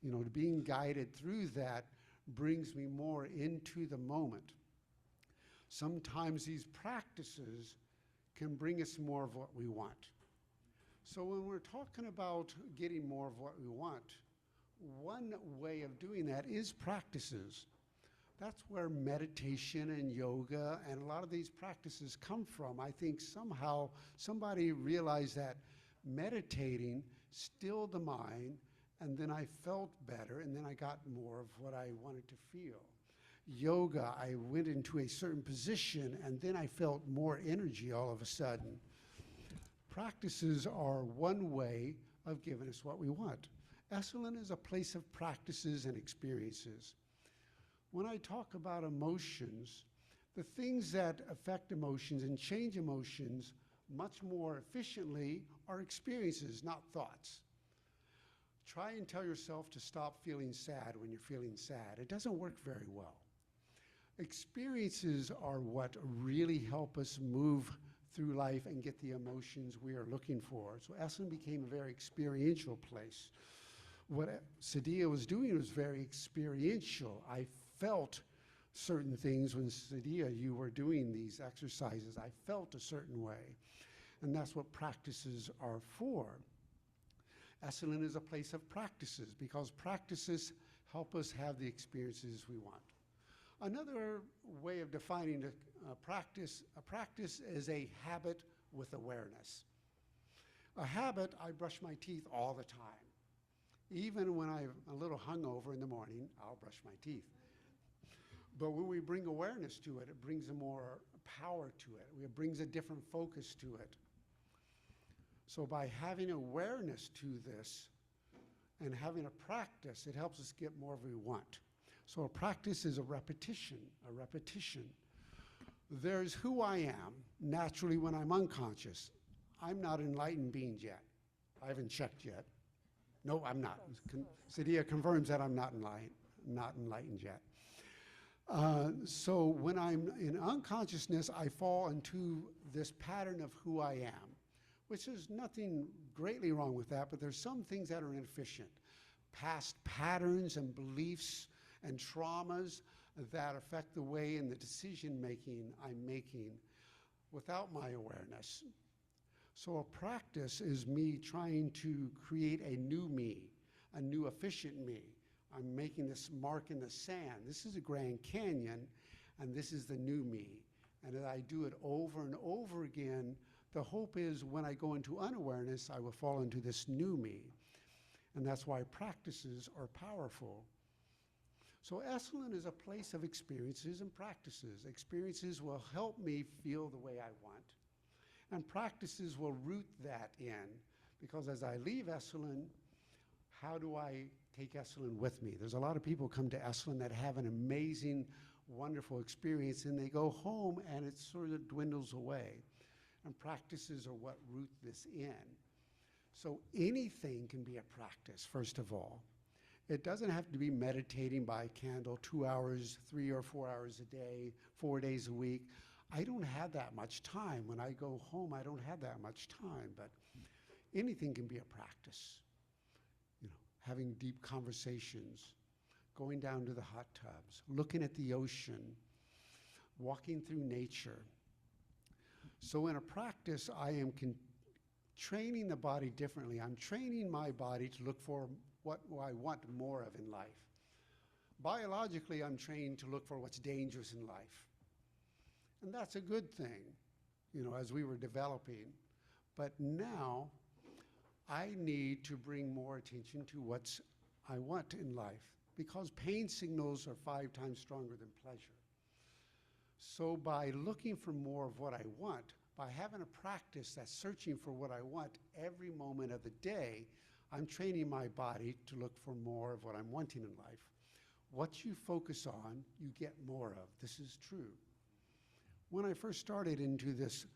Speaker 3: You know, being guided through that brings me more into the moment. Sometimes these practices can bring us more of what we want. So when we're talking about getting more of what we want, one way of doing that is practices. That's where meditation and yoga and a lot of these practices come from. I think somehow somebody realized that meditating stilled the mind, and then I felt better, and then I got more of what I wanted to feel. Yoga, I went into a certain position, and then I felt more energy all of a sudden. Practices are one way of giving us what we want. Esalen is a place of practices and experiences. When I talk about emotions, the things that affect emotions and change emotions much more efficiently are experiences, not thoughts. Try and tell yourself to stop feeling sad when you're feeling sad. It doesn't work very well. Experiences are what really help us move through life and get the emotions we are looking for. So Esalen became a very experiential place. What Sadia was doing was very experiential. I felt certain things when Sadia, you were doing these exercises. I felt a certain way. And that's what practices are for. Esalen is a place of practices because practices help us have the experiences we want. Another way of defining a practice is a habit with awareness. A habit, I brush my teeth all the time. Even when I'm a little hungover in the morning, I'll brush my teeth. But when we bring awareness to it, it brings a more power to it. It brings a different focus to it. So by having awareness to this and having a practice, it helps us get more of what we want. So a practice is a repetition, a repetition. There's who I am naturally when I'm unconscious. I'm not enlightened being yet. I haven't checked yet. No, I'm not. Sadia confirms that I'm not enlightened yet. So when I'm in unconsciousness, I fall into this pattern of who I am, which is nothing greatly wrong with that, but there's some things that are inefficient. Past patterns and beliefs and traumas that affect the way and the decision making I'm making without my awareness. So a practice is me trying to create a new me, a new efficient me. I'm making this mark in the sand. This is a Grand Canyon, and this is the new me. And as I do it over and over again, the hope is when I go into unawareness, I will fall into this new me. And that's why practices are powerful. So Esalen is a place of experiences and practices. Experiences will help me feel the way I want, and practices will root that in, because as I leave Esalen, how do I take Esalen with me? There's a lot of people come to Esalen that have an amazing, wonderful experience, and they go home and it sort of dwindles away. And practices are what root this in. So anything can be a practice, first of all. It doesn't have to be meditating by candle 2 hours, 3 or 4 hours a day, 4 days a week. I don't have that much time. When I go home, I don't have that much time, but anything can be a practice. You know, having deep conversations, going down to the hot tubs, looking at the ocean, walking through nature. So in a practice, I am training the body differently. I'm training my body to look for what I want more of in life. Biologically, I'm trained to look for what's dangerous in life. And that's a good thing, you know, as we were developing. But now, I need to bring more attention to what I want in life, because pain signals are 5 times stronger than pleasure. So by looking for more of what I want, by having a practice that's searching for what I want every moment of the day, I'm training my body to look for more of what I'm wanting in life. What you focus on, you get more of. This is true. When I first started into this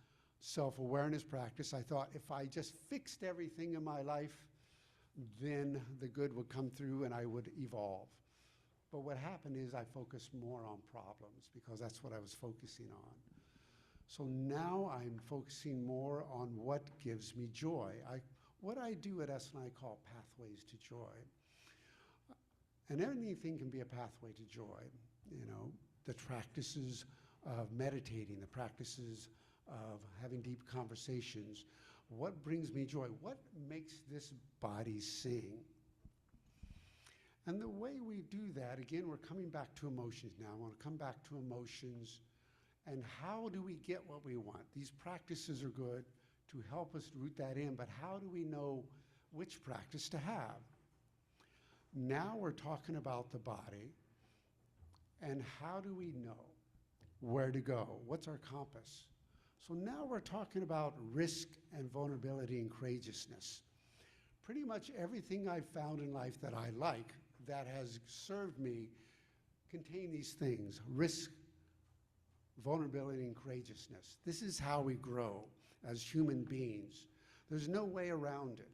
Speaker 3: self-awareness practice, I thought if I just fixed everything in my life, then the good would come through and I would evolve. But what happened is I focused more on problems because that's what I was focusing on. So now I'm focusing more on what gives me joy. What I do at Esalen I call pathways to joy. And anything can be a pathway to joy. You know, the practices of meditating, the practices of having deep conversations. What brings me joy? What makes this body sing? And the way we do that, again, we're coming back to emotions now. I want to come back to emotions and how do we get what we want? These practices are good to help us root that in, but how do we know which practice to have? Now we're talking about the body, and how do we know where to go? What's our compass? So now we're talking about risk and vulnerability and courageousness. Pretty much everything I've found in life that I like, that has served me, contain these things: risk, vulnerability, and courageousness. This is how we grow as human beings. There's no way around it.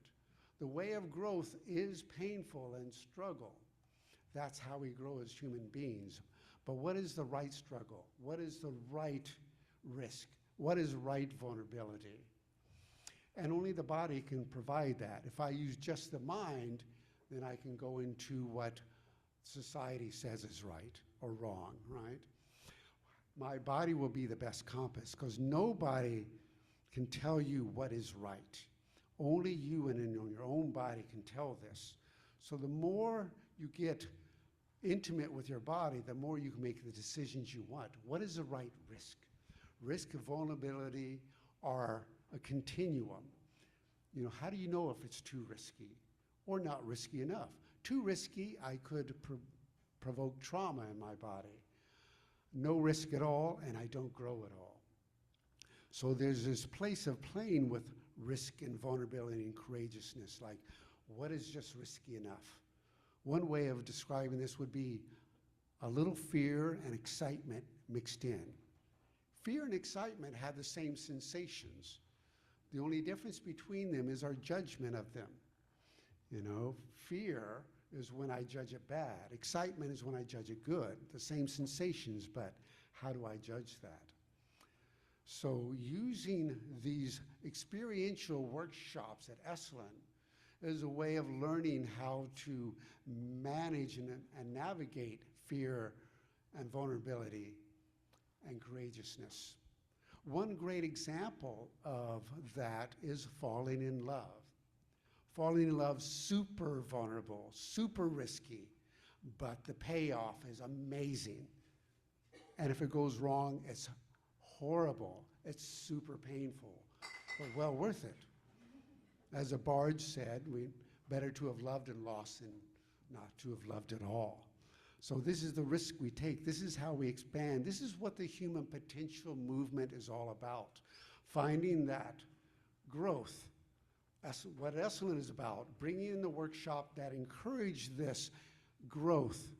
Speaker 3: The way of growth is painful and struggle. That's how we grow as human beings. But what is the right struggle? What is the right risk? What is right vulnerability? And only the body can provide that. If I use just the mind, then I can go into what society says is right or wrong, right? My body will be the best compass, because nobody can tell you what is right. Only you and in your own body can tell this. So the more you get intimate with your body, the more you can make the decisions you want. What is the right risk? Risk and vulnerability are a continuum. You know, how do you know if it's too risky or not risky enough? Too risky, I could provoke trauma in my body. No risk at all, and I don't grow at all. So there's this place of playing with risk and vulnerability and courageousness, like what is just risky enough? One way of describing this would be a little fear and excitement mixed in. Fear and excitement have the same sensations. The only difference between them is our judgment of them. You know, fear is when I judge it bad. Excitement is when I judge it good. The same sensations, but how do I judge that? So using these experiential workshops at Esalen is a way of learning how to manage and navigate fear and vulnerability and courageousness. One great example of that is falling in love. Falling in love, super vulnerable, super risky, but the payoff is amazing. And if it goes wrong, it's horrible. It's super painful, but well worth it. As a bard said, better to have loved and lost than not to have loved at all. So this is the risk we take. This is how we expand. This is what the human potential movement is all about. Finding that growth. That's what Esalen is about, bringing in the workshop that encourage this growth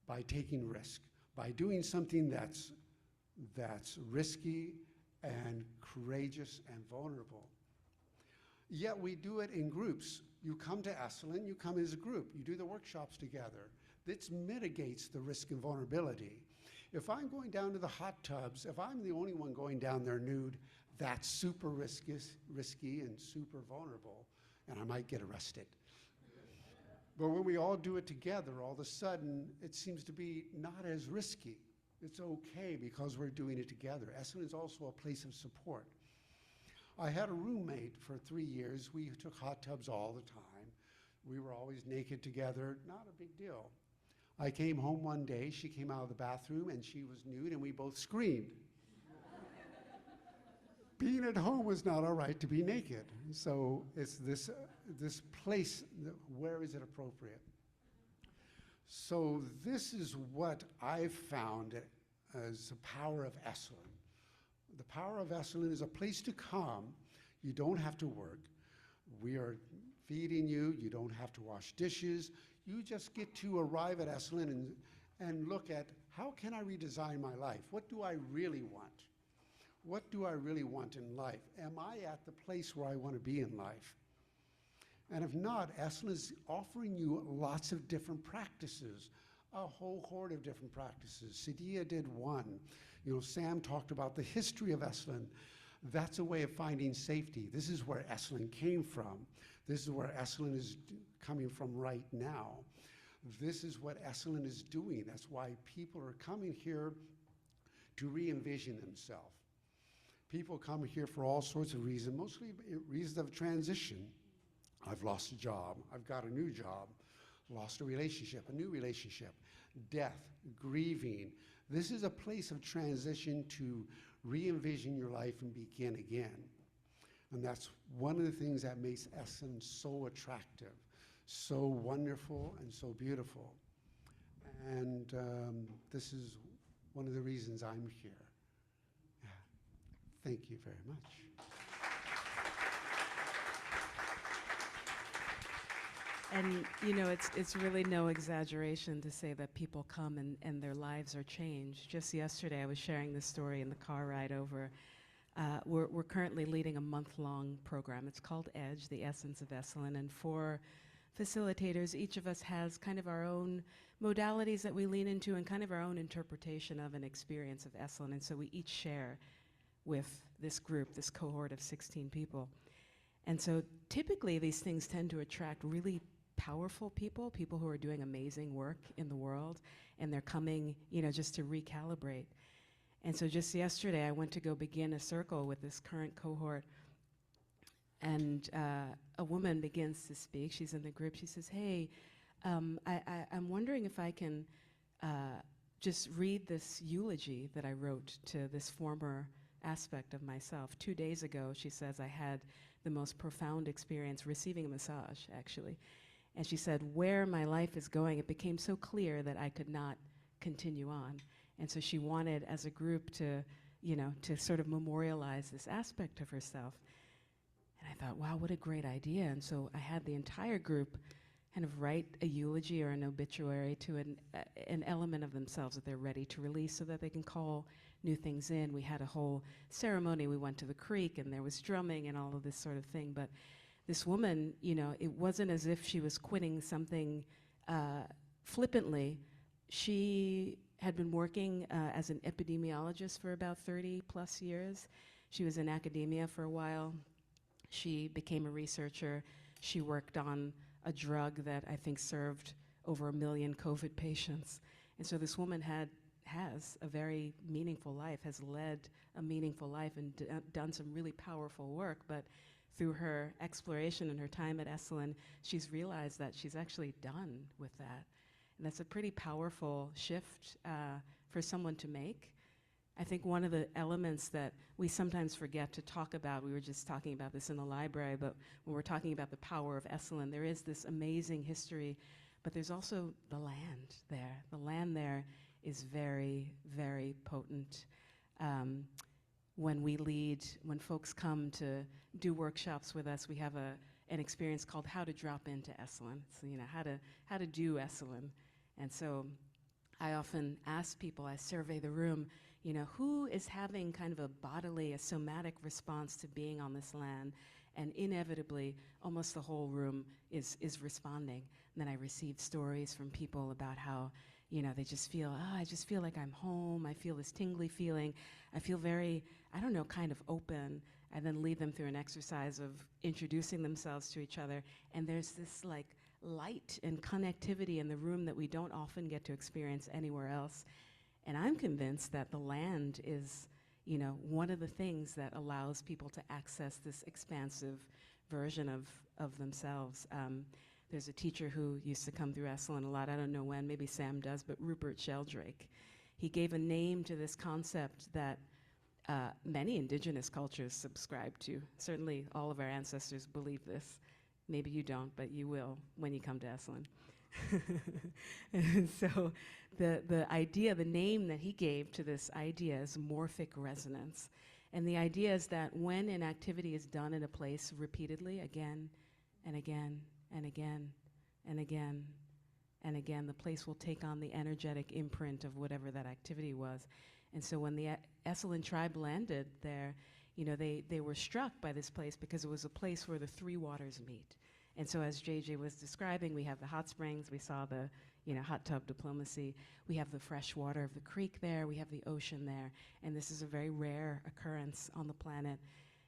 Speaker 3: by taking risk, by doing something that's risky and courageous and vulnerable. Yet we do it in groups. You come to Esalen, you come as a group, you do the workshops together. This mitigates the risk and vulnerability. If I'm going down to the hot tubs, if I'm the only one going down there nude, that's super risky and super vulnerable, and I might get arrested. But when we all do it together, all of a sudden, it seems to be not as risky. It's okay because we're doing it together. Esalen is also a place of support. I had a roommate for 3 years. We took hot tubs all the time. We were always naked together, not a big deal. I came home one day, she came out of the bathroom and she was nude and we both screamed. Being at home was not all right to be naked. So it's this place, where is it appropriate? So this is what I've found as the power of Esalen. The power of Esalen is a place to come. You don't have to work. We are feeding you. You don't have to wash dishes. You just get to arrive at Esalen and look at, how can I redesign my life? What do I really want? What do I really want in life? Am I at the place where I want to be in life? And if not, Esalen is offering you lots of different practices, a whole horde of different practices. Sadia did one. You know, Sam talked about the history of Esalen. That's a way of finding safety. This is where Esalen came from. This is where Esalen is coming from right now. This is what Esalen is doing. That's why people are coming here to re-envision themselves. People come here for all sorts of reasons, mostly reasons of transition. I've lost a job, I've got a new job, lost a relationship, a new relationship, death, grieving. This is a place of transition to re-envision your life and begin again. And that's one of the things that makes Esalen so attractive, so wonderful, and so beautiful. And this is one of the reasons I'm here. Yeah. Thank you very much.
Speaker 2: And you know, it's really no exaggeration to say that people come and their lives are changed. Just yesterday, I was sharing this story in the car ride over. We're currently leading a month-long program. It's called EDGE, the Essence of Esalen, and 4 facilitators, each of us has kind of our own modalities that we lean into and kind of our own interpretation of an experience of Esalen, and so we each share with this group, this cohort of 16 people. And so typically these things tend to attract really powerful people, people who are doing amazing work in the world, and they're coming, you know, just to recalibrate. And so just yesterday, I went to go begin a circle with this current cohort, and a woman begins to speak. She's in the group. She says, hey, I'm wondering if I can just read this eulogy that I wrote to this former aspect of myself. 2 days ago, she says, I had the most profound experience receiving a massage, actually. And she said, where my life is going, it became so clear that I could not continue on. And so she wanted, as a group, to, you know, to sort of memorialize this aspect of herself. And I thought, wow, what a great idea. And so I had the entire group kind of write a eulogy or an obituary to an element of themselves that they're ready to release so that they can call new things in. We had a whole ceremony. We went to the creek, and there was drumming and all of this sort of thing. But this woman, you know, it wasn't as if she was quitting something flippantly. She had been working as an epidemiologist for about 30 plus years. She was in academia for a while. She became a researcher. She worked on a drug that I think served over 1 million COVID patients. And so this woman has a very meaningful life, has led a meaningful life and done some really powerful work. But through her exploration and her time at Esalen, she's realized that she's actually done with that. And that's a pretty powerful shift for someone to make. I think one of the elements that we sometimes forget to talk about, we were just talking about this in the library, but when we're talking about the power of Esalen, there is this amazing history, but there's also the land there. The land there is very, very potent. When folks come to do workshops with us, we have an experience called How to Drop into Esalen. So, you know, how to do Esalen. And so I often ask people, I survey the room, you know, who is having kind of a bodily, a somatic response to being on this land? And inevitably, almost the whole room is responding. And then I receive stories from people about how, you know, they just feel, I just feel like I'm home. I feel this tingly feeling. I feel very, I don't know, kind of open. I then lead them through an exercise of introducing themselves to each other. And there's this like light and connectivity in the room that we don't often get to experience anywhere else. And I'm convinced that the land is, you know, one of the things that allows people to access this expansive version of themselves. There's a teacher who used to come through Esalen a lot, I don't know when, maybe Sam does, but Rupert Sheldrake. He gave a name to this concept that many indigenous cultures subscribe to. Certainly all of our ancestors believe this. Maybe you don't, but you will when you come to Esalen. And so the idea, the name that he gave to this idea is morphic resonance. And the idea is that when an activity is done in a place repeatedly, again and again and again and again and again, the place will take on the energetic imprint of whatever that activity was. And so when the Esalen tribe landed there, you know, they were struck by this place because it was a place where the 3 waters meet. And so as JJ was describing, we have the hot springs, we saw the, you know, hot tub diplomacy, we have the fresh water of the creek there, we have the ocean there, and this is a very rare occurrence on the planet.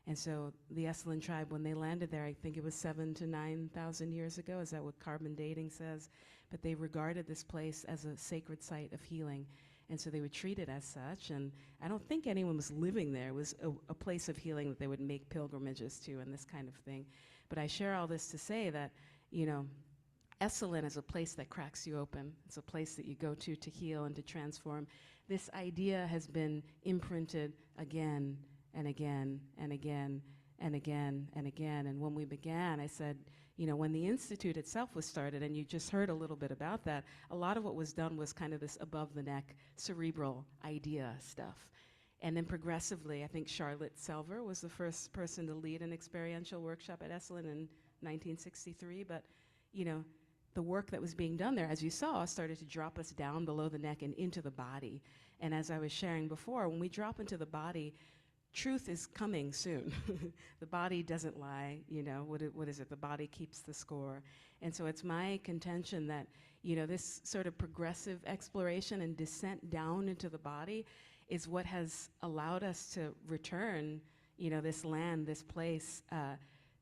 Speaker 2: And so the Esalen tribe, when they landed there, I think it was 7,000 to 9,000 years ago, is that what carbon dating says? But they regarded this place as a sacred site of healing. And so they would treat it as such, and I don't think anyone was living there. It was a place of healing that they would make pilgrimages to and this kind of thing. But I share all this to say that, you know, Esalen is a place that cracks you open. It's a place that you go to heal and to transform. This idea has been imprinted again and again and again and again and again. And when we began, I said, you know, when the Institute itself was started, and you just heard a little bit about that, a lot of what was done was kind of this above-the-neck, cerebral idea stuff. And then progressively, I think Charlotte Selver was the first person to lead an experiential workshop at Esalen in 1963. But the work that was being done there, as you saw, started to drop us down below the neck and into the body. And as I was sharing before, when we drop into the body, truth is coming soon. The body doesn't lie, what is it? The body keeps the score. And so it's my contention that, this sort of progressive exploration and descent down into the body is what has allowed us to return, this land, this place,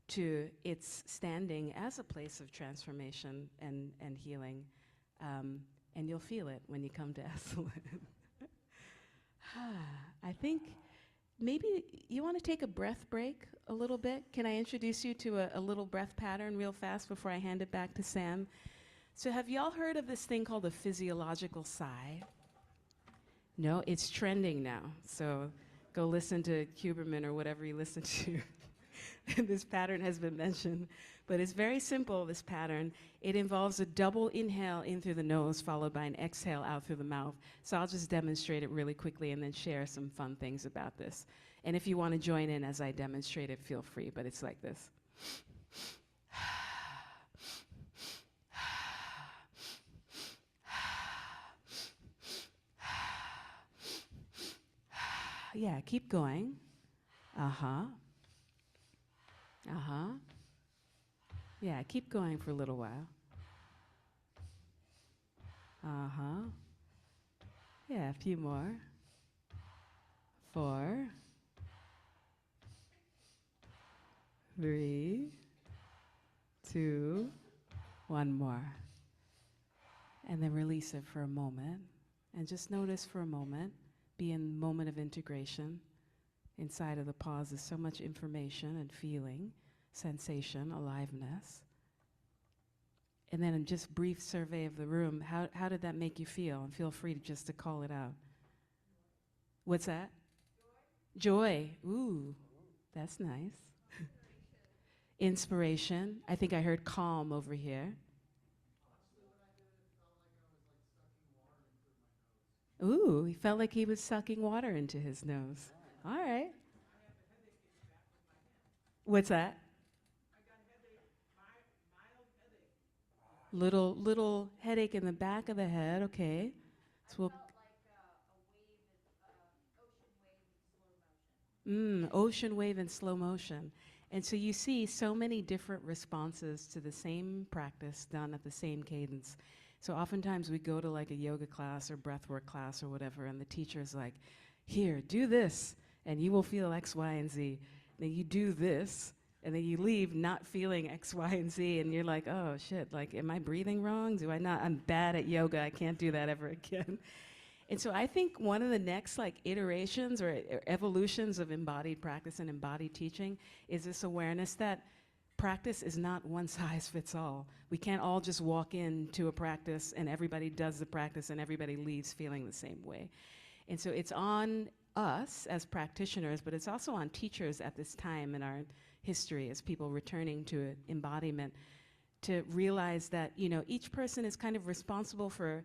Speaker 2: to its standing as a place of transformation and healing. And you'll feel it when you come to Esalen. I think maybe you want to take a breath break a little bit. Can I introduce you to a little breath pattern real fast before I hand it back to Sam? So have y'all heard of this thing called a physiological sigh? No, it's trending now. So go listen to Huberman or whatever you listen to. This pattern has been mentioned, but it's very simple, this pattern. It involves a double inhale in through the nose followed by an exhale out through the mouth. So I'll just demonstrate it really quickly and then share some fun things about this. And if you want to join in as I demonstrate it, feel free, but it's like this. Yeah, keep going. Uh-huh. Uh-huh. Yeah, keep going for a little while. Uh-huh. Yeah, a few more. 4, 3, 2, 1 more. And then release it for a moment. And just notice for a moment, be in the moment of integration. Inside of the pause is so much information and feeling, sensation, aliveness. And then a just brief survey of the room. How did that make you feel? And feel free to call it out. What's that? Joy. Ooh, that's nice. Inspiration. I think I heard calm over here. Ooh, he felt like he was sucking water into his nose. All right. What's that? Little headache in the back of the head. Okay. So ocean wave in slow motion. And so you see so many different responses to the same practice done at the same cadence. So oftentimes we go to like a yoga class or breathwork class or whatever, and the teacher's like, here, do this, and you will feel X, Y, and Z. Then you do this, and then you leave not feeling X, Y, and Z, and you're like, oh shit, like, am I breathing wrong? Do I not? I'm bad at yoga. I can't do that ever again. And so I think one of the next like iterations or evolutions of embodied practice and embodied teaching is this awareness that practice is not one size fits all. We can't all just walk into a practice and everybody does the practice and everybody leaves feeling the same way. And so it's on us as practitioners, but it's also on teachers at this time in our history as people returning to embodiment to realize that, each person is kind of responsible for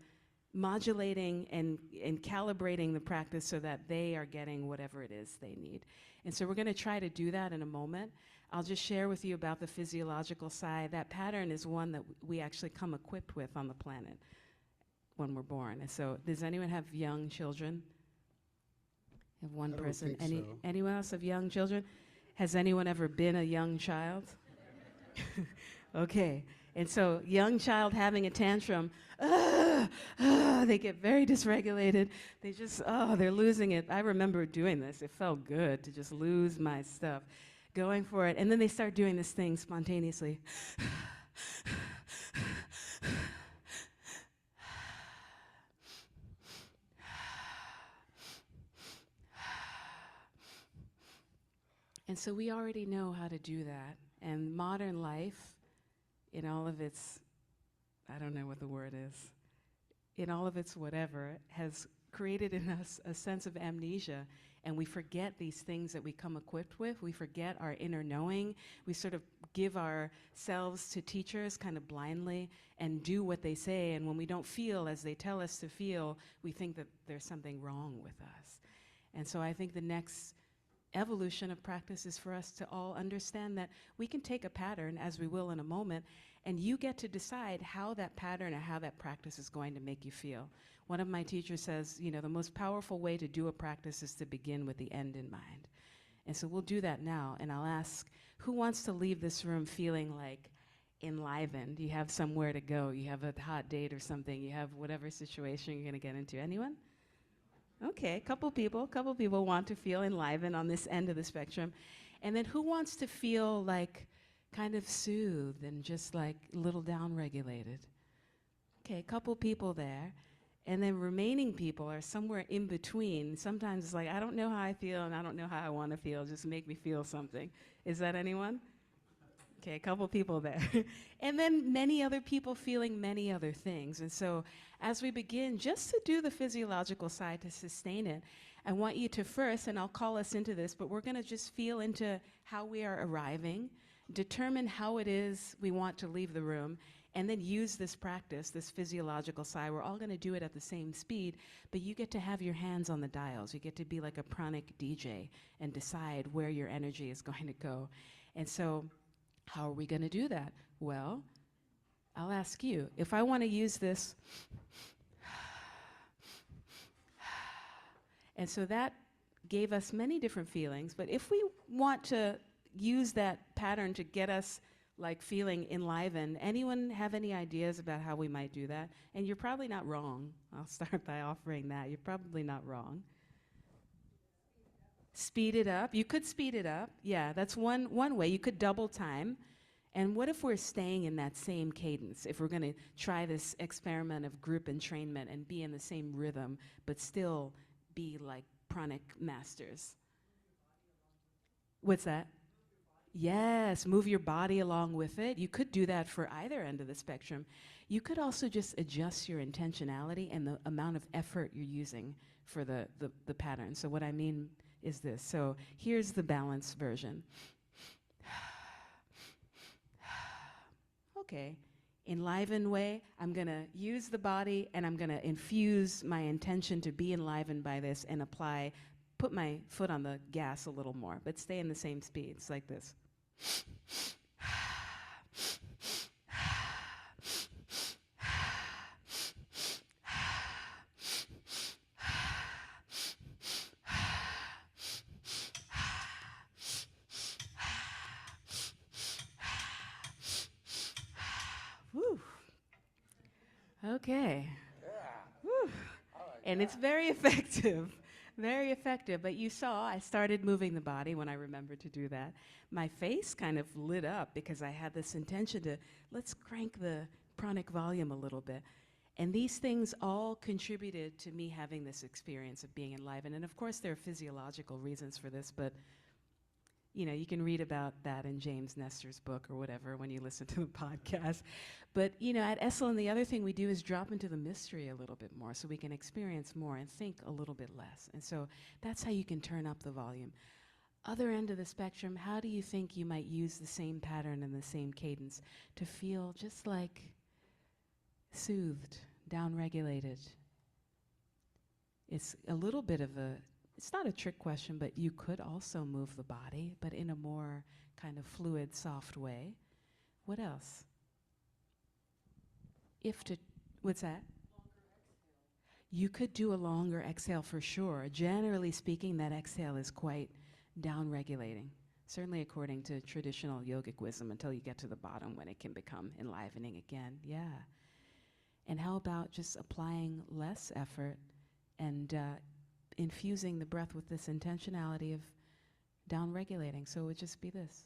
Speaker 2: modulating and calibrating the practice so that they are getting whatever it is they need. And so we're going to try to do that in a moment. I'll just share with you about the physiological side. That pattern is one that we actually come equipped with on the planet when we're born. And so does anyone have young children? I have one person. Anyone else have young children? Has anyone ever been a young child? Okay. And so young child having a tantrum, they get very dysregulated. They just, they're losing it. I remember doing this. It felt good to just lose my stuff, going for it. And then they start doing this thing spontaneously. And so we already know how to do that. And modern life, in all of its, I don't know what the word is, in all of its whatever, has created in us a sense of amnesia, and we forget these things that we come equipped with. We forget our inner knowing. We sort of give ourselves to teachers kind of blindly and do what they say, and when we don't feel as they tell us to feel, we think that there's something wrong with us. And so I think the next evolution of practice is for us to all understand that we can take a pattern, as we will in a moment, And you get to decide how that pattern or how that practice is going to make you feel. One of my teachers says, you know, the most powerful way to do a practice is to begin with the end in mind. And so we'll do that now, and I'll ask, who wants to leave this room feeling like enlivened? You have somewhere to go, you have a hot date or something, you have whatever situation you're gonna get into. Anyone? Okay, couple people want to feel enlivened on this end of the spectrum. And then who wants to feel like kind of soothed and just like a little down-regulated? Okay, a couple people there. And then remaining people are somewhere in between. Sometimes it's like, I don't know how I feel and I don't know how I want to feel, just make me feel something. Is that anyone? Okay, a couple people there. And then many other people feeling many other things. And so as we begin, just to do the physiological side to sustain it, I want you to first, and I'll call us into this, but we're gonna just feel into how we are arriving, determine how it is we want to leave the room, and then use this practice, this physiological side. We're all gonna do it at the same speed, but you get to have your hands on the dials. You get to be like a pranic DJ and decide where your energy is going to go. And so, how are we gonna do that? Well, I'll ask you, if I wanna use this, and so that gave us many different feelings, but if we want to use that pattern to get us like feeling enlivened, anyone have any ideas about how we might do that? And you're probably not wrong. I'll start by offering that. You're probably not wrong. Speed it up. You could speed it up. Yeah, that's one way. You could double time. And what if we're staying in that same cadence? If we're going to try this experiment of group entrainment and be in the same rhythm, but still be like pranic masters. What's that? Yes, move your body along with it. You could do that for either end of the spectrum. You could also just adjust your intentionality and the amount of effort you're using for the pattern. So what I mean is this. So here's the balanced version. Okay, enlivened way, I'm gonna use the body and I'm gonna infuse my intention to be enlivened by this and put my foot on the gas a little more, but stay in the same speed. It's like this. Whew. Okay. Whew. And it's very effective. Very effective, but you saw I started moving the body when I remembered to do that. My face kind of lit up because I had this intention to, let's crank the pranic volume a little bit. And these things all contributed to me having this experience of being enlivened. And of course there are physiological reasons for this, but you know, you can read about that in James Nestor's book or whatever when you listen to the podcast. But, you know, at Esalen, the other thing we do is drop into the mystery a little bit more so we can experience more and think a little bit less. And so that's how you can turn up the volume. Other end of the spectrum, how do you think you might use the same pattern and the same cadence to feel just like soothed, down-regulated? It's a little bit of a, it's not a trick question, but you could also move the body, but in a more kind of fluid, soft way. What else? What's that? You could do a longer exhale for sure. Generally speaking, that exhale is quite down-regulating, certainly according to traditional yogic wisdom, until you get to the bottom when it can become enlivening again. Yeah. And how about just applying less effort and infusing the breath with this intentionality of down-regulating? So it would just be this.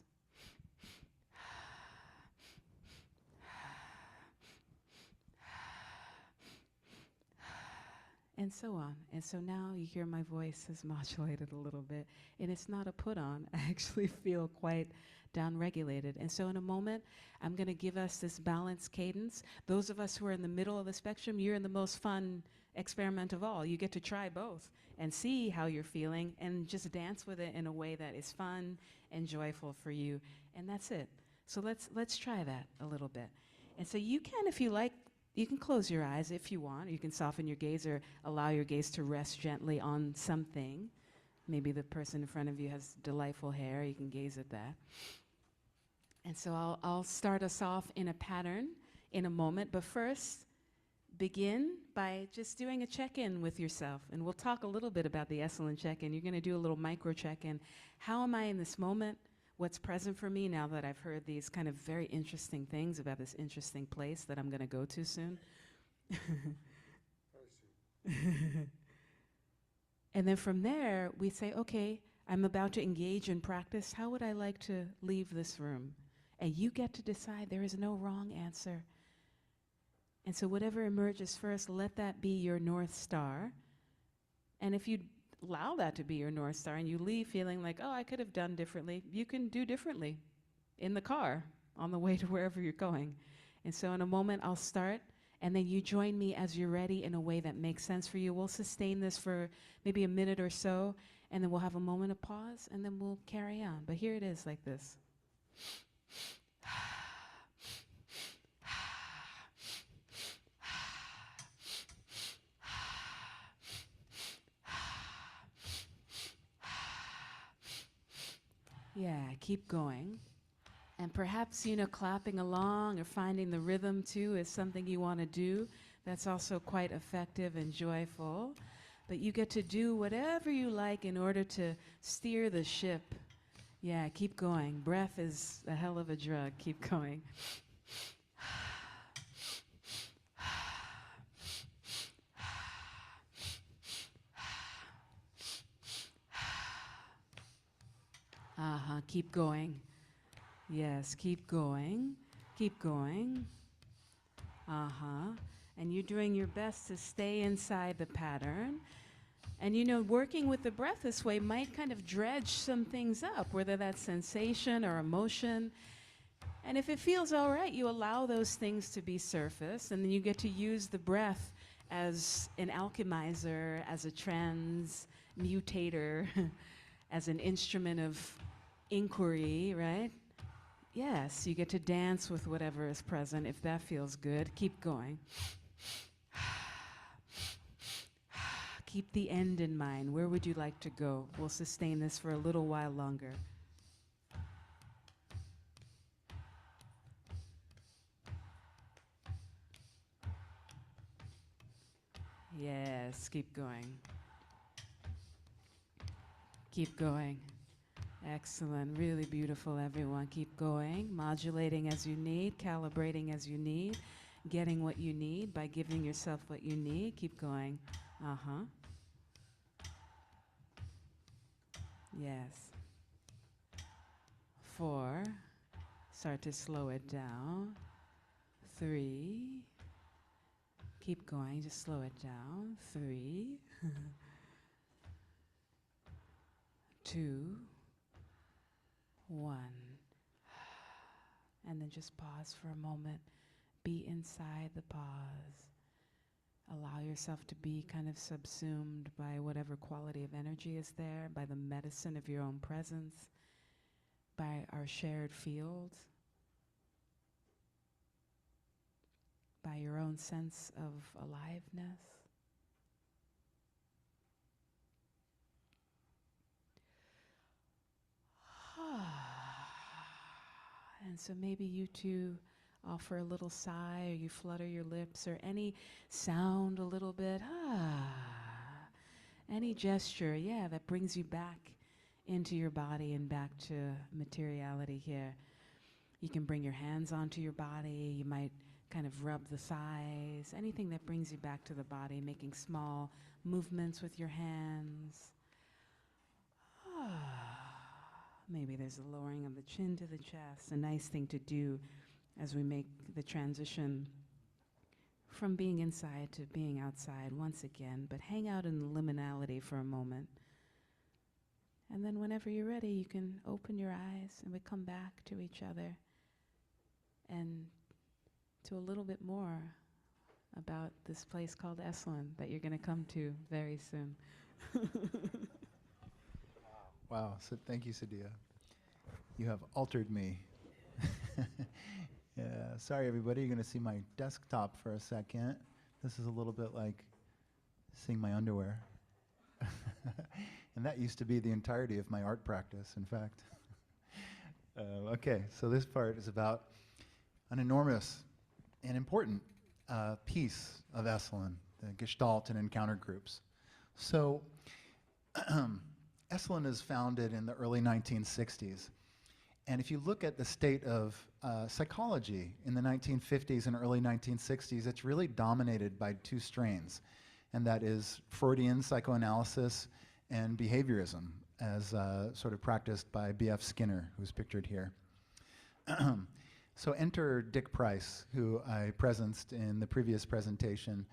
Speaker 2: And so on. And so now you hear my voice is modulated a little bit. And it's not a put on. I actually feel quite down-regulated. And so in a moment, I'm going to give us this balanced cadence. Those of us who are in the middle of the spectrum, you're in the most fun experiment of all. You get to try both and see how you're feeling and just dance with it in a way that is fun and joyful for you. And that's it. So let's try that a little bit. And so you can, if you like, you can close your eyes if you want. You can soften your gaze or allow your gaze to rest gently on something. Maybe the person in front of you has delightful hair. You can gaze at that. And so I'll start us off in a pattern in a moment, but first, begin by just doing a check-in with yourself. And we'll talk a little bit about the Esalen check-in. You're going to do a little micro check-in. How am I in this moment? What's present for me now that I've heard these kind of very interesting things about this interesting place that I'm going to go to soon? And then from there, we say, okay, I'm about to engage in practice. How would I like to leave this room? And you get to decide. There is no wrong answer. And so whatever emerges first, let that be your North Star. And if you allow that to be your North Star and you leave feeling like, oh, I could have done differently, you can do differently in the car on the way to wherever you're going. And so in a moment, I'll start, and then you join me as you're ready in a way that makes sense for you. We'll sustain this for maybe a minute or so, and then we'll have a moment of pause, and then we'll carry on. But here it is like this. Yeah, keep going. And perhaps, clapping along or finding the rhythm too is something you want to do. That's also quite effective and joyful. But you get to do whatever you like in order to steer the ship. Yeah, keep going. Breath is a hell of a drug. Keep going. Keep going. Yes, keep going. Keep going. And you're doing your best to stay inside the pattern. And working with the breath this way might kind of dredge some things up, whether that's sensation or emotion. And if it feels all right, you allow those things to be surfaced, and then you get to use the breath as an alchemizer, as a transmutator, as an instrument of inquiry, right? Yes, you get to dance with whatever is present. If that feels good, keep going. Keep the end in mind. Where would you like to go? We'll sustain this for a little while longer. Yes, keep going. Keep going. Excellent. Really beautiful, everyone. Keep going. Modulating as you need, calibrating as you need, getting what you need by giving yourself what you need. Keep going. Yes. 4. Start to slow it down. 3. Keep going. Just slow it down. 3. 2. 1. And then just pause for a moment. Be inside the pause. Allow yourself to be kind of subsumed by whatever quality of energy is there, by the medicine of your own presence, by our shared field, by your own sense of aliveness. And so maybe you too offer a little sigh, or you flutter your lips, or any sound a little bit. Any gesture, that brings you back into your body and back to materiality here. You can bring your hands onto your body. You might kind of rub the thighs. Anything that brings you back to the body, making small movements with your hands. Maybe there's a lowering of the chin to the chest, a nice thing to do as we make the transition from being inside to being outside once again, but hang out in the liminality for a moment. And then whenever you're ready, you can open your eyes and we come back to each other and to a little bit more about this place called Esalen that you're going to come to very soon.
Speaker 4: Wow, so thank you, Sadia. You have altered me. Yeah, sorry everybody, you're gonna see my desktop for a second. This is a little bit like seeing my underwear. And that used to be the entirety of my art practice, in fact. Okay, so this part is about an enormous and important piece of Esalen, the Gestalt and encounter groups. So Esalen is founded in the early 1960s. And if you look at the state of psychology in the 1950s and early 1960s, it's really dominated by two strains, and that is Freudian psychoanalysis and behaviorism, as sort of practiced by B.F. Skinner, who's pictured here. So enter Dick Price, who I presenced in the previous presentation,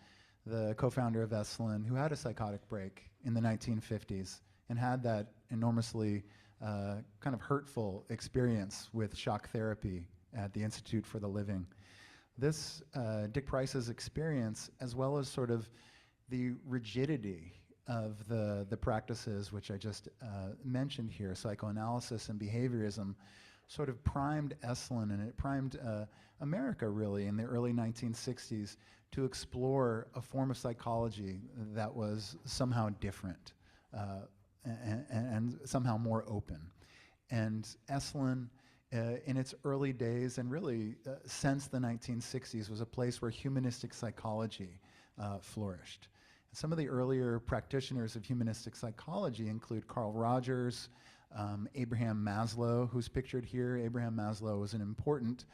Speaker 4: the co-founder of Esalen, who had a psychotic break in the 1950s and had that enormously kind of hurtful experience with shock therapy at the Institute for the Living. This Dick Price's experience, as well as sort of the rigidity of the practices which I just mentioned here, psychoanalysis and behaviorism, sort of primed Esalen, and it primed America really in the early 1960s to explore a form of psychology that was somehow different and somehow more open. And Esalen, in its early days and really since the 1960s, was a place where humanistic psychology flourished. And some of the earlier practitioners of humanistic psychology include Carl Rogers, Abraham Maslow, who's pictured here. Abraham Maslow was an important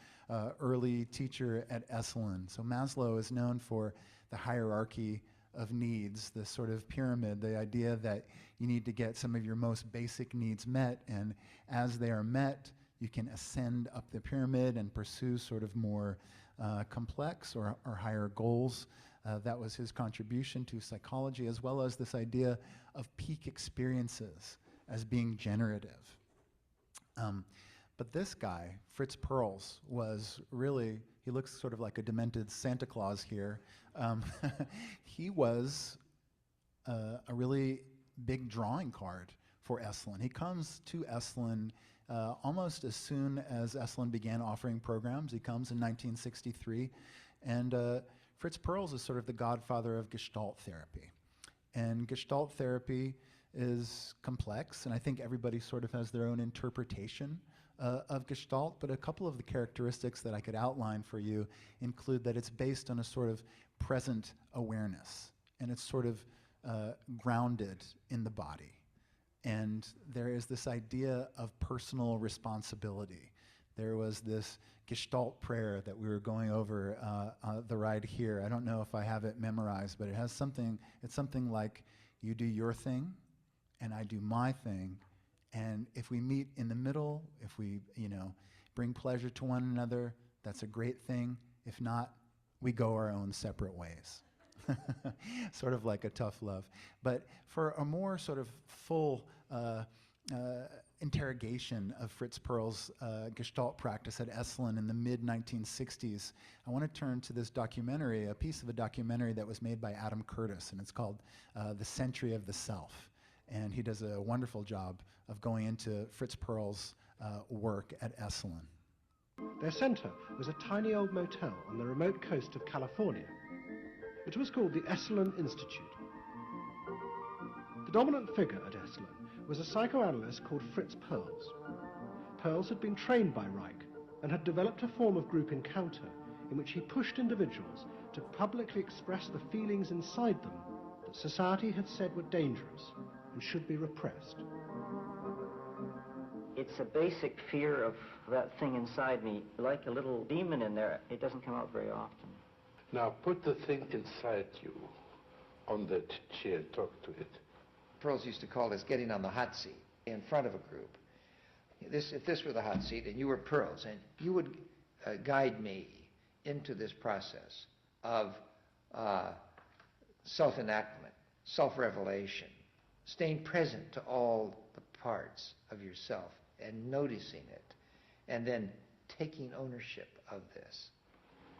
Speaker 4: early teacher at Esalen. So Maslow is known for the hierarchy of needs, the sort of pyramid, the idea that you need to get some of your most basic needs met, and as they are met, you can ascend up the pyramid and pursue sort of more complex or higher goals. That was his contribution to psychology, as well as this idea of peak experiences as being generative. But this guy, Fritz Perls, was really, he looks sort of like a demented Santa Claus here. He was a really big drawing card for Esalen. He comes to Esalen almost as soon as Esalen began offering programs. He comes in 1963, and Fritz Perls is sort of the godfather of Gestalt therapy. And Gestalt therapy is complex, and I think everybody sort of has their own interpretation of Gestalt, but a couple of the characteristics that I could outline for you include that it's based on a sort of present awareness, and it's sort of grounded in the body. And there is this idea of personal responsibility. There was this Gestalt prayer that we were going over the ride here. I don't know if I have it memorized, but it has something, it's something like, you do your thing, and I do my thing, and if we meet in the middle, if we, bring pleasure to one another, that's a great thing. If not, we go our own separate ways. Sort of like a tough love. But for a more sort of full interrogation of Fritz Perls' Gestalt practice at Esalen in the mid-1960s, I want to turn to this documentary, a piece of a documentary that was made by Adam Curtis, and it's called The Century of the Self. And he does a wonderful job of going into Fritz Perls' work at Esalen.
Speaker 8: Their center was a tiny old motel on the remote coast of California. It was called the Esalen Institute. The dominant figure at Esalen was a psychoanalyst called Fritz Perls. Perls had been trained by Reich and had developed a form of group encounter in which he pushed individuals to publicly express the feelings inside them that society had said were dangerous and should be repressed.
Speaker 9: It's a basic fear of that thing inside me, like a little demon in there. It doesn't come out very often.
Speaker 10: Now put the thing inside you on that chair, talk to it.
Speaker 11: Perls used to call this getting on the hot seat in front of a group. If this were the hot seat and you were Perls, and you would guide me into this process of self-enactment, self-revelation, staying present to all the parts of yourself and noticing it, and then taking ownership of this.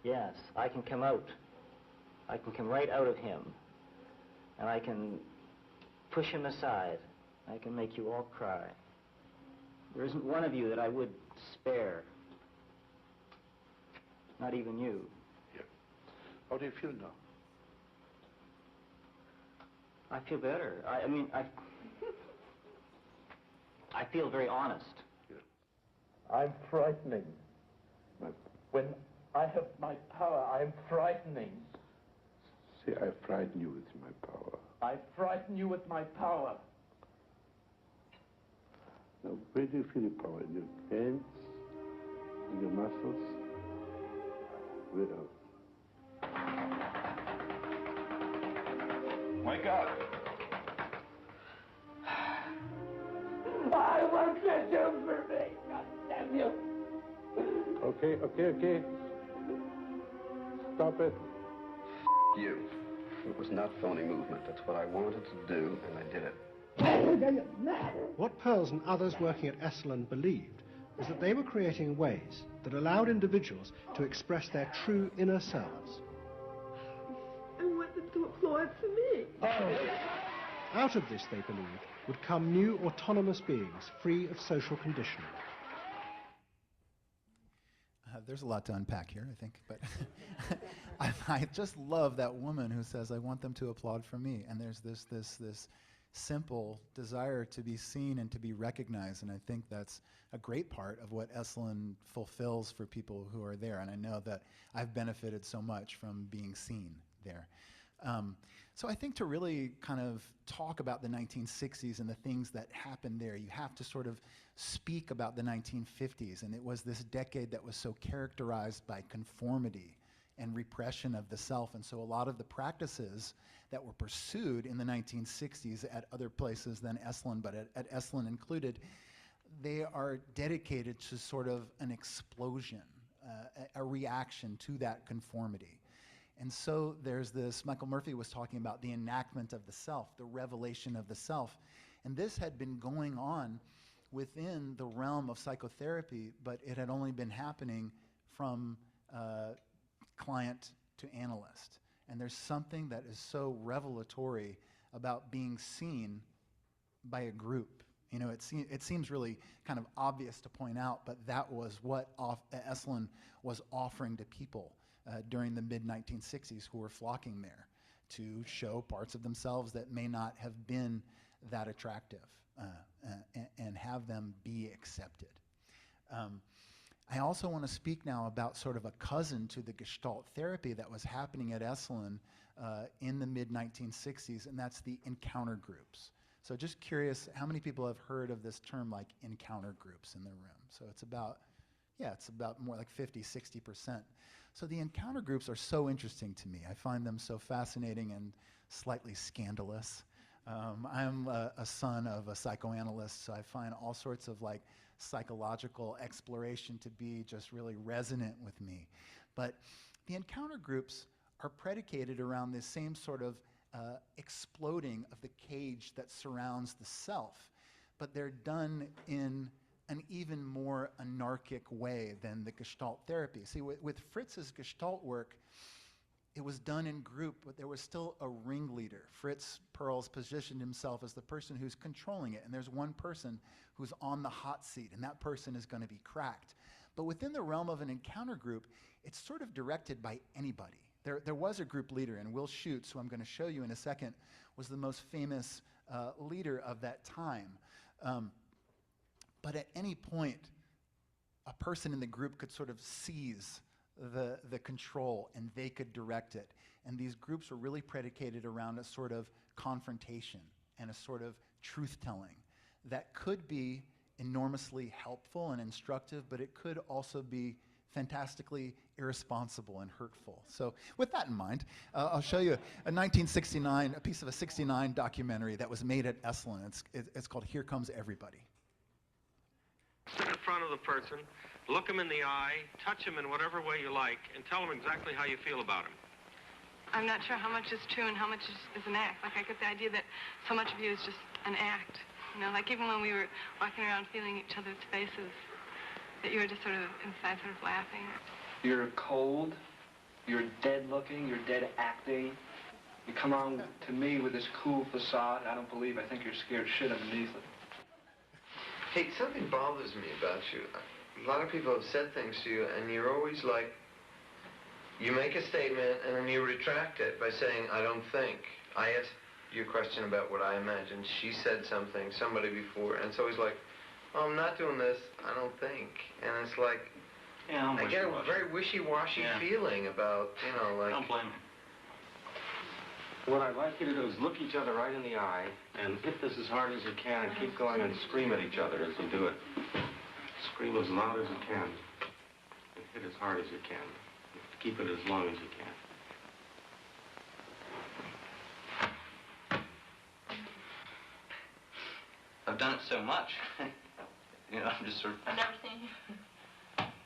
Speaker 9: Yes, I can come out. I can come right out of him, and I can push him aside. I can make you all cry. There isn't one of you that I would spare. Not even you.
Speaker 10: Yeah. How do you feel now?
Speaker 9: I feel better. I mean, I feel very honest.
Speaker 10: Yeah. I'm frightening. When I have my power, I'm frightening. See, I frighten you with my power. I frighten you with my power. Now, where do you feel your power? In your hands? In your muscles? Where else? Wake up! I want you for me! God damn you! Okay. Stop it.
Speaker 12: You. It was not phony movement. That's what I wanted to do, and I did it.
Speaker 8: What Pearls and others working at Esalen believed was that they were creating ways that allowed individuals to express their true inner selves.
Speaker 13: I want them to applaud for me.
Speaker 8: Out of this, they believed, would come new autonomous beings free of social conditioning.
Speaker 4: There's a lot to unpack here, I think, but I just love that woman who says, I want them to applaud for me. And there's this simple desire to be seen and to be recognized, and I think that's a great part of what Esalen fulfills for people who are there, and I know that I've benefited so much from being seen there. So I think to really kind of talk about the 1960s and the things that happened there, you have to sort of speak about the 1950s, and it was this decade that was so characterized by conformity and repression of the self, and so a lot of the practices that were pursued in the 1960s at other places than Esalen, but at Esalen included, they are dedicated to sort of an explosion, a reaction to that conformity. And so there's this, Michael Murphy was talking about the enactment of the self, the revelation of the self. And this had been going on within the realm of psychotherapy, but it had only been happening from client to analyst. And there's something that is so revelatory about being seen by a group. You know, it seems really kind of obvious to point out, but that was what Esalen was offering to people during the mid-1960s who were flocking there to show parts of themselves that may not have been that attractive and have them be accepted. I also want to speak now about sort of a cousin to the Gestalt therapy that was happening at Esalen in the mid-1960s, and that's the encounter groups. So just curious, how many people have heard of this term like encounter groups in the room? So it's about more like 50, 60%. So the encounter groups are so interesting to me. I find them so fascinating and slightly scandalous. I'm a son of a psychoanalyst, so I find all sorts of like psychological exploration to be just really resonant with me. But the encounter groups are predicated around this same sort of exploding of the cage that surrounds the self, but they're done in an even more anarchic way than the Gestalt therapy. See, with Fritz's Gestalt work, it was done in group, but there was still a ringleader. Fritz Perls positioned himself as the person who's controlling it, and there's one person who's on the hot seat, and that person is going to be cracked. But within the realm of an encounter group, it's sort of directed by anybody. There was a group leader, and Will Schutz, who I'm going to show you in a second, was the most famous leader of that time. But at any point, a person in the group could sort of seize the control, and they could direct it. And these groups were really predicated around a sort of confrontation and a sort of truth-telling that could be enormously helpful and instructive, but it could also be fantastically irresponsible and hurtful. So with that in mind, I'll show you a piece of a 69 documentary that was made at Esalen. It's called Here Comes Everybody.
Speaker 14: Sit in front of the person, look him in the eye, touch him in whatever way you like, and tell him exactly how you feel about him.
Speaker 13: I'm not sure how much is true and how much is an act. Like, I get the idea that so much of you is just an act. You know, like even when we were walking around feeling each other's faces, that you were just sort of inside sort of laughing.
Speaker 15: You're cold, you're dead looking, you're dead acting. You come on to me with this cool facade, I don't believe, I think you're scared shit underneath it.
Speaker 12: Hey, something bothers me about you. A lot of people have said things to you, and you're always like, you make a statement, and then you retract it by saying, I don't think. I asked you a question about what I imagined. She said something, somebody before, and it's always like, oh, I'm not doing this, I don't think. And it's like,
Speaker 14: Yeah,
Speaker 12: I get a very wishy-washy feeling about, you know, like...
Speaker 14: Don't blame me. What I'd like you to do is look each other right in the eye and hit this as hard as you can and keep going and scream at each other as you do it. Scream as loud as you can and hit as hard as you can. Keep it as long as you can.
Speaker 16: I've done it so much. You know, I'm just sort of...
Speaker 13: I've never seen you.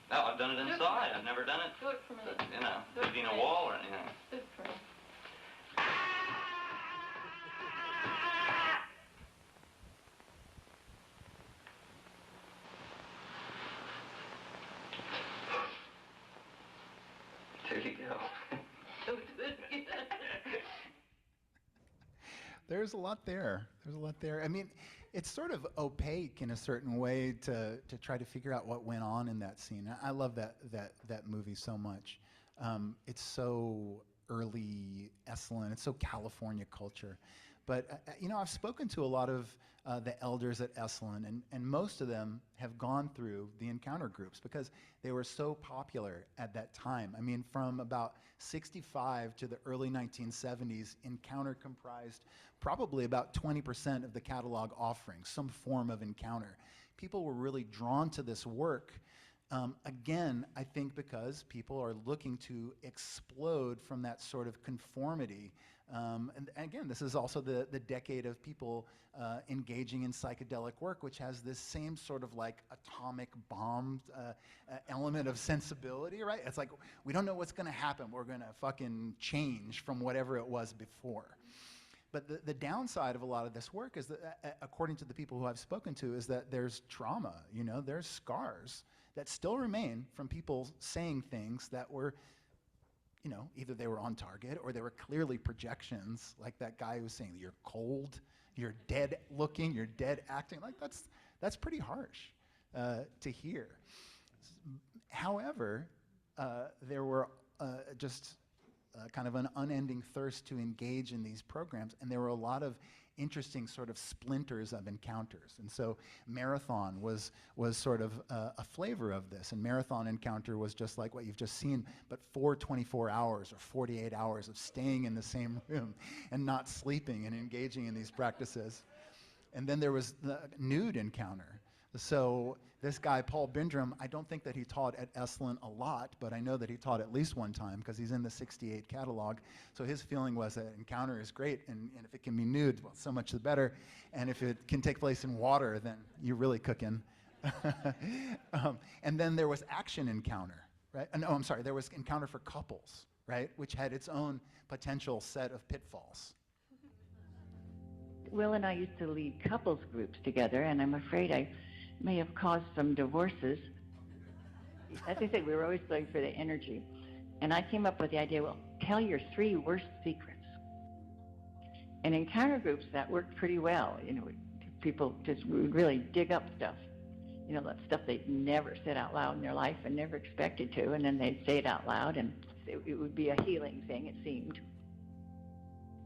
Speaker 16: No, I've done it inside. I've never done it,
Speaker 13: Do it for me.
Speaker 16: you know,
Speaker 13: Do it
Speaker 16: hitting
Speaker 13: for
Speaker 16: a
Speaker 13: me.
Speaker 16: wall or anything.
Speaker 13: Do it for me.
Speaker 16: There you go.
Speaker 13: Don't do it again.
Speaker 4: There's a lot there. There's a lot there. I mean, it's sort of opaque in a certain way to try to figure out what went on in that scene. I love that movie so much. It's so early Esalen. It's so California culture. But you know, I've spoken to a lot of the elders at Esalen, and most of them have gone through the encounter groups because they were so popular at that time. I mean, from about 65 to the early 1970s, encounter comprised probably about 20% of the catalog offering, some form of encounter. People were really drawn to this work. Again, I think because people are looking to explode from that sort of conformity. And again, this is also the decade of people engaging in psychedelic work, which has this same sort of like atomic bomb element of sensibility, right? It's like, we don't know what's going to happen. We're going to fucking change from whatever it was before. But the downside of a lot of this work is that, according to the people who I've spoken to, is that there's trauma, you know, there's scars that still remain from people saying things that were, you know, either they were on target or they were clearly projections, like that guy who was saying, you're cold, you're dead looking, you're dead acting. Like, that's pretty harsh to hear. However, there were just kind of an unending thirst to engage in these programs, and there were a lot of interesting sort of splinters of encounters. And so Marathon was sort of a flavor of this, and Marathon Encounter was just like what you've just seen, but for 24 hours or 48 hours of staying in the same room and not sleeping and engaging in these practices. And then there was the nude encounter. So this guy, Paul Bindrum, I don't think that he taught at Esalen a lot, but I know that he taught at least one time because he's in the 68 catalog. So his feeling was that encounter is great, and if it can be nude, well, so much the better. And if it can take place in water, then you're really cooking. And then there was action encounter, right? No, I'm sorry, there was encounter for couples, right? Which had its own potential set of pitfalls.
Speaker 17: Will and I used to lead couples groups together, and I'm afraid I may have caused some divorces. As I said, we were always going for the energy. And I came up with the idea, well, tell your 3 worst secrets. And encounter groups, that worked pretty well. You know, people just would really dig up stuff. You know, that stuff they'd never said out loud in their life and never expected to, and then they'd say it out loud, and it would be a healing thing, it seemed.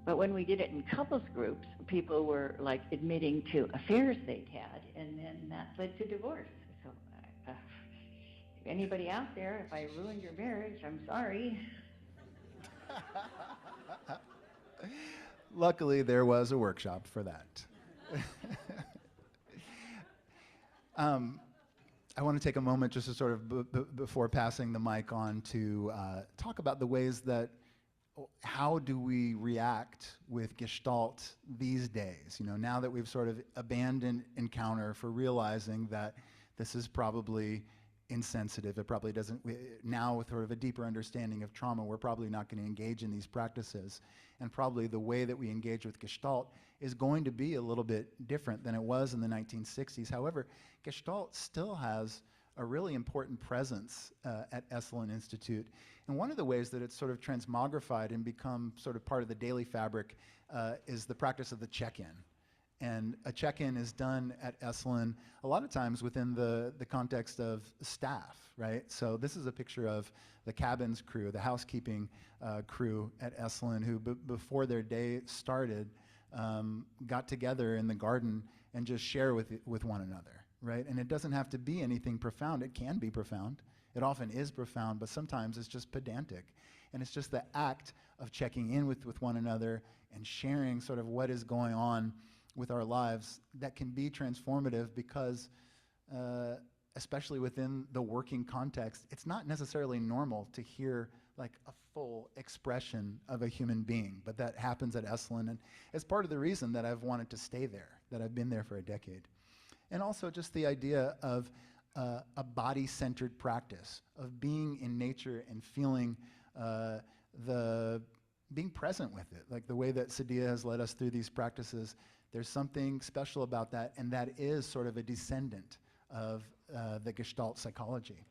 Speaker 17: But when we did it in couples groups, people were like admitting to affairs they'd had, and then that led to divorce. So if anybody out there, if I ruined your marriage, I'm sorry.
Speaker 4: Luckily, there was a workshop for that. I want to take a moment just to sort of, before passing the mic on, to talk about the ways that how do we react with Gestalt these days? You know, now that we've sort of abandoned encounter for realizing that this is probably insensitive, it probably doesn't, now with sort of a deeper understanding of trauma, we're probably not going to engage in these practices. And probably the way that we engage with Gestalt is going to be a little bit different than it was in the 1960s. However, Gestalt still has a really important presence at Esalen Institute. And one of the ways that it's sort of transmogrified and become sort of part of the daily fabric is the practice of the check-in. And a check-in is done at Esalen a lot of times within the context of staff, right? So this is a picture of the cabins crew, the housekeeping crew at Esalen, who before their day started got together in the garden and just share with one another. right? And it doesn't have to be anything profound. It can be profound. It often is profound, but sometimes it's just pedantic. And it's just the act of checking in with one another and sharing sort of what is going on with our lives that can be transformative because, especially within the working context, it's not necessarily normal to hear like a full expression of a human being, but that happens at Esalen, and it's part of the reason that I've wanted to stay there, that I've been there for a decade. And also just the idea of a body-centered practice, of being in nature and feeling being present with it, like the way that Sadia has led us through these practices. There's something special about that, and that is sort of a descendant of the Gestalt psychology.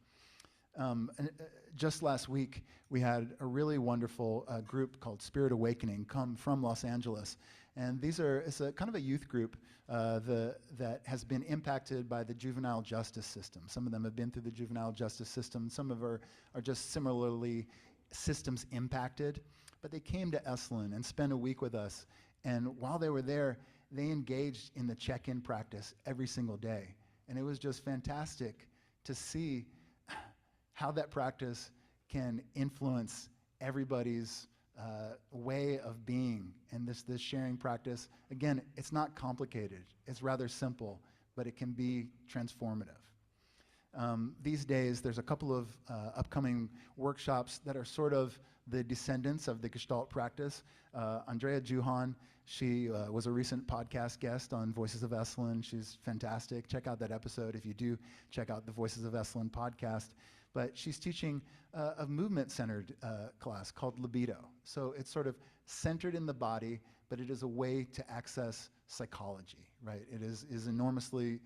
Speaker 4: Just last week, we had a really wonderful group called Spirit Awakening come from Los Angeles. And it's a kind of a youth group that has been impacted by the juvenile justice system. Some of them have been through the juvenile justice system. Some of them are just similarly systems impacted. But they came to Esalen and spent a week with us. And while they were there, they engaged in the check-in practice every single day. And it was just fantastic to see how that practice can influence everybody's way of being. And this sharing practice, again, it's not complicated. It's rather simple, but it can be transformative. These days, there's a couple of upcoming workshops that are sort of the descendants of the Gestalt practice. Andrea Juhan, she was a recent podcast guest on Voices of Esalen. She's fantastic. Check out that episode if you do check out the Voices of Esalen podcast. But she's teaching a movement-centered class called Libido. So it's sort of centered in the body, but it is a way to access psychology, right? It is enormously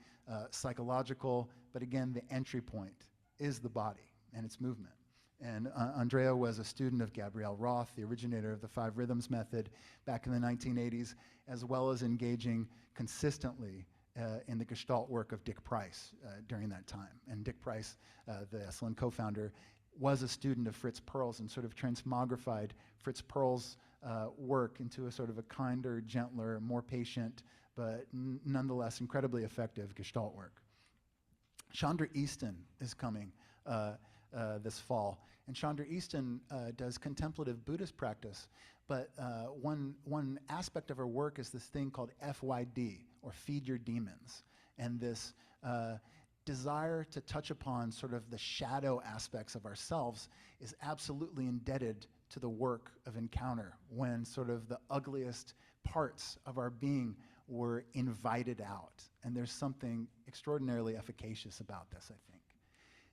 Speaker 4: psychological, but again, the entry point is the body and its movement. And Andrea was a student of Gabrielle Roth, the originator of the 5 Rhythms method back in the 1980s, as well as engaging consistently in the Gestalt work of Dick Price during that time. And Dick Price, the Esalen co-founder, was a student of Fritz Perls and sort of transmogrified Fritz Perls' work into a sort of a kinder, gentler, more patient, but nonetheless incredibly effective Gestalt work. Chandra Easton is coming this fall. And Chandra Easton does contemplative Buddhist practice, but one aspect of her work is this thing called FYD, or Feed Your Demons, and this desire to touch upon sort of the shadow aspects of ourselves is absolutely indebted to the work of encounter, when sort of the ugliest parts of our being were invited out. And there's something extraordinarily efficacious about this, I think.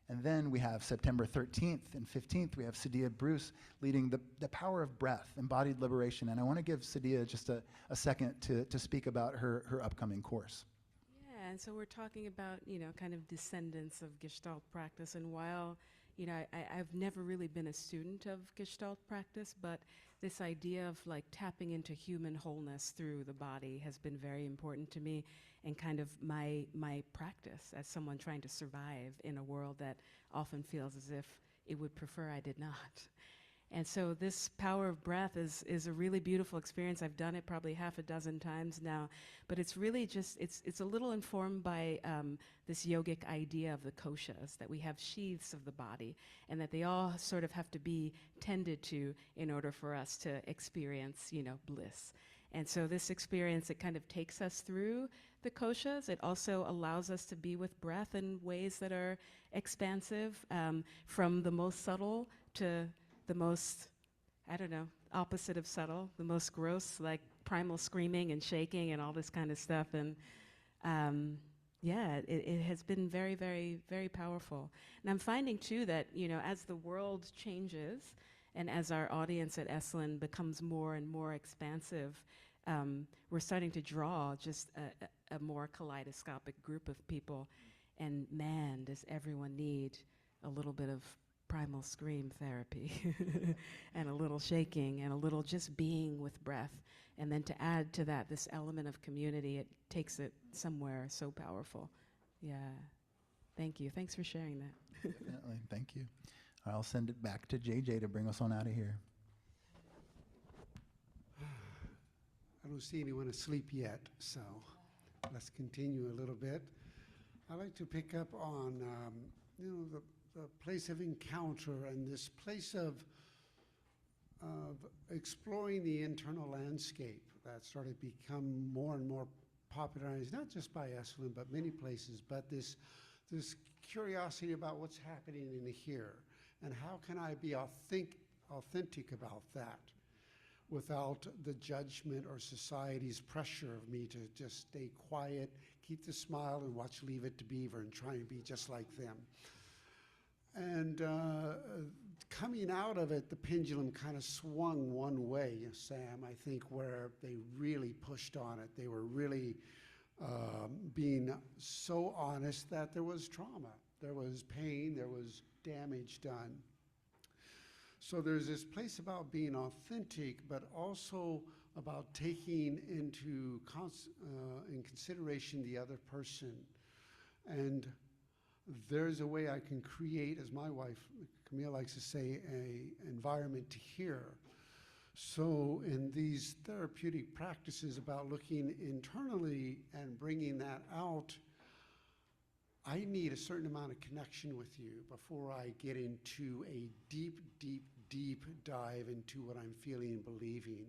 Speaker 4: And then we have September 13th and 15th, we have Sadia Bruce leading the Power of Breath, Embodied Liberation. And I want to give Sadia just a second to speak about her upcoming course.
Speaker 2: Yeah, and so we're talking about, kind of descendants of Gestalt practice. And while, I've never really been a student of Gestalt practice, but this idea of like tapping into human wholeness through the body has been very important to me, and kind of my practice as someone trying to survive in a world that often feels as if it would prefer I did not. And so this Power of Breath is a really beautiful experience. I've done it probably half a dozen times now, but it's really just, it's a little informed by this yogic idea of the koshas, that we have sheaths of the body, and that they all sort of have to be tended to in order for us to experience, bliss. And so this experience, it kind of takes us through the koshas. It also allows us to be with breath in ways that are expansive, from the most subtle to the most, opposite of subtle, the most gross, like primal screaming and shaking and all this kind of stuff. And it has been very, very, very powerful. And I'm finding too that, as the world changes and as our audience at Esalen becomes more and more expansive, we're starting to draw just a more kaleidoscopic group of people. And man, does everyone need a little bit of primal scream therapy and a little shaking and a little just being with breath. And then to add to that this element of community, it takes it somewhere so powerful. Yeah. Thank you. Thanks for sharing that.
Speaker 4: Definitely. Thank you. I'll send it back to JJ to bring us on out of here.
Speaker 3: I don't see anyone asleep yet, so let's continue a little bit. I like to pick up on, the place of encounter and this place of exploring the internal landscape that started to become more and more popularized, not just by Esalen, but many places, but this curiosity about what's happening in here and how can I be authentic about that without the judgment or society's pressure of me to just stay quiet, keep the smile, and watch Leave It to Beaver and try and be just like them. And coming out of it, the pendulum kind of swung one way, Sam, I think, where they really pushed on it. They were really being so honest that there was trauma, there was pain, there was damage done. So there's this place about being authentic, but also about taking into in consideration the other person. And there's a way I can create, as my wife, Camille, likes to say, an environment to hear. So in these therapeutic practices about looking internally and bringing that out, I need a certain amount of connection with you before I get into a deep, deep, deep dive into what I'm feeling and believing.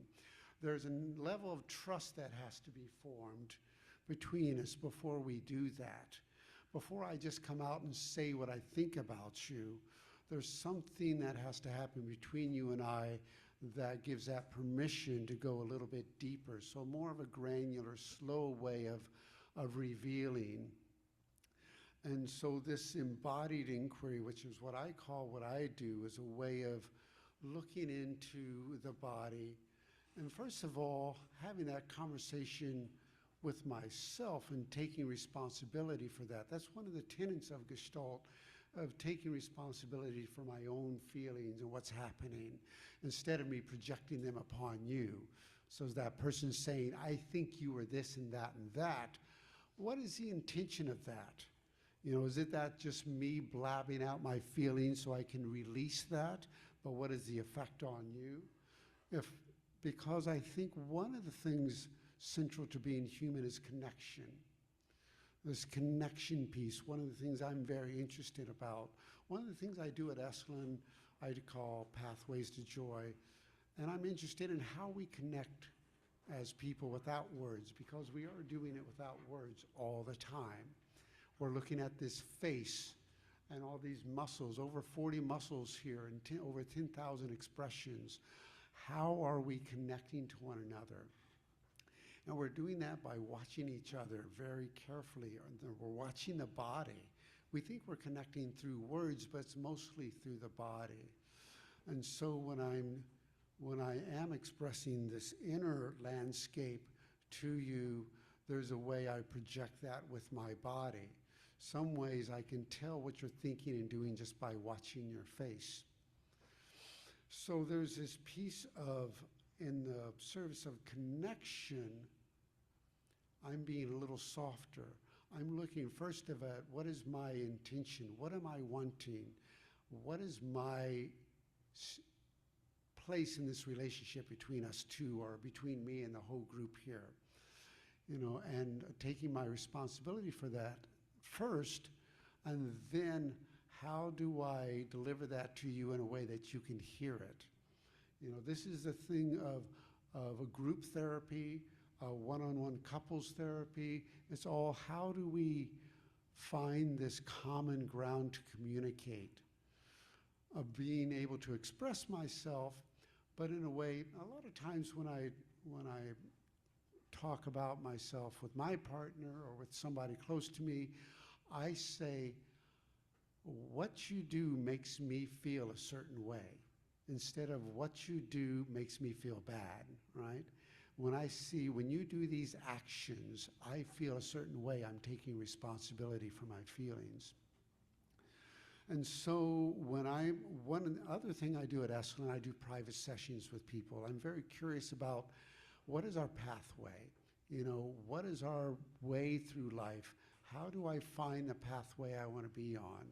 Speaker 3: There's a level of trust that has to be formed between us before we do that. Before I just come out and say what I think about you, there's something that has to happen between you and I that gives that permission to go a little bit deeper. So more of a granular, slow way of revealing. And so this embodied inquiry, which is what I call what I do, is a way of looking into the body. And first of all, having that conversation with myself and taking responsibility for that. That's one of the tenets of Gestalt, of taking responsibility for my own feelings and what's happening, instead of me projecting them upon you. So as that person saying, I think you were this and that and that, what is the intention of that? Is it that just me blabbing out my feelings so I can release that? But what is the effect on you? Because I think one of the things central to being human is connection. This connection piece, one of the things I'm very interested about. One of the things I do at Esalen, I call Pathways to Joy. And I'm interested in how we connect as people without words, because we are doing it without words all the time. We're looking at this face and all these muscles, over 40 muscles here and over 10,000 expressions. How are we connecting to one another? And we're doing that by watching each other very carefully. We're watching the body. We think we're connecting through words, but it's mostly through the body. And so when I am expressing this inner landscape to you, there's a way I project that with my body. Some ways I can tell what you're thinking and doing just by watching your face. So there's this piece of, in the service of connection, I'm being a little softer. I'm looking first of all, what is my intention? What am I wanting? What is my place in this relationship between us two, or between me and the whole group here? And taking my responsibility for that first, and then how do I deliver that to you in a way that you can hear it? This is the thing of a group therapy, one-on-one couples therapy. It's all, how do we find this common ground to communicate, of being able to express myself, but in a way, a lot of times when I talk about myself with my partner or with somebody close to me, I say, what you do makes me feel a certain way, instead of what you do makes me feel bad, right? When you do these actions, I feel a certain way, I'm taking responsibility for my feelings. And so one other thing I do at Esalen, I do private sessions with people. I'm very curious about, what is our pathway? What is our way through life? How do I find the pathway I want to be on?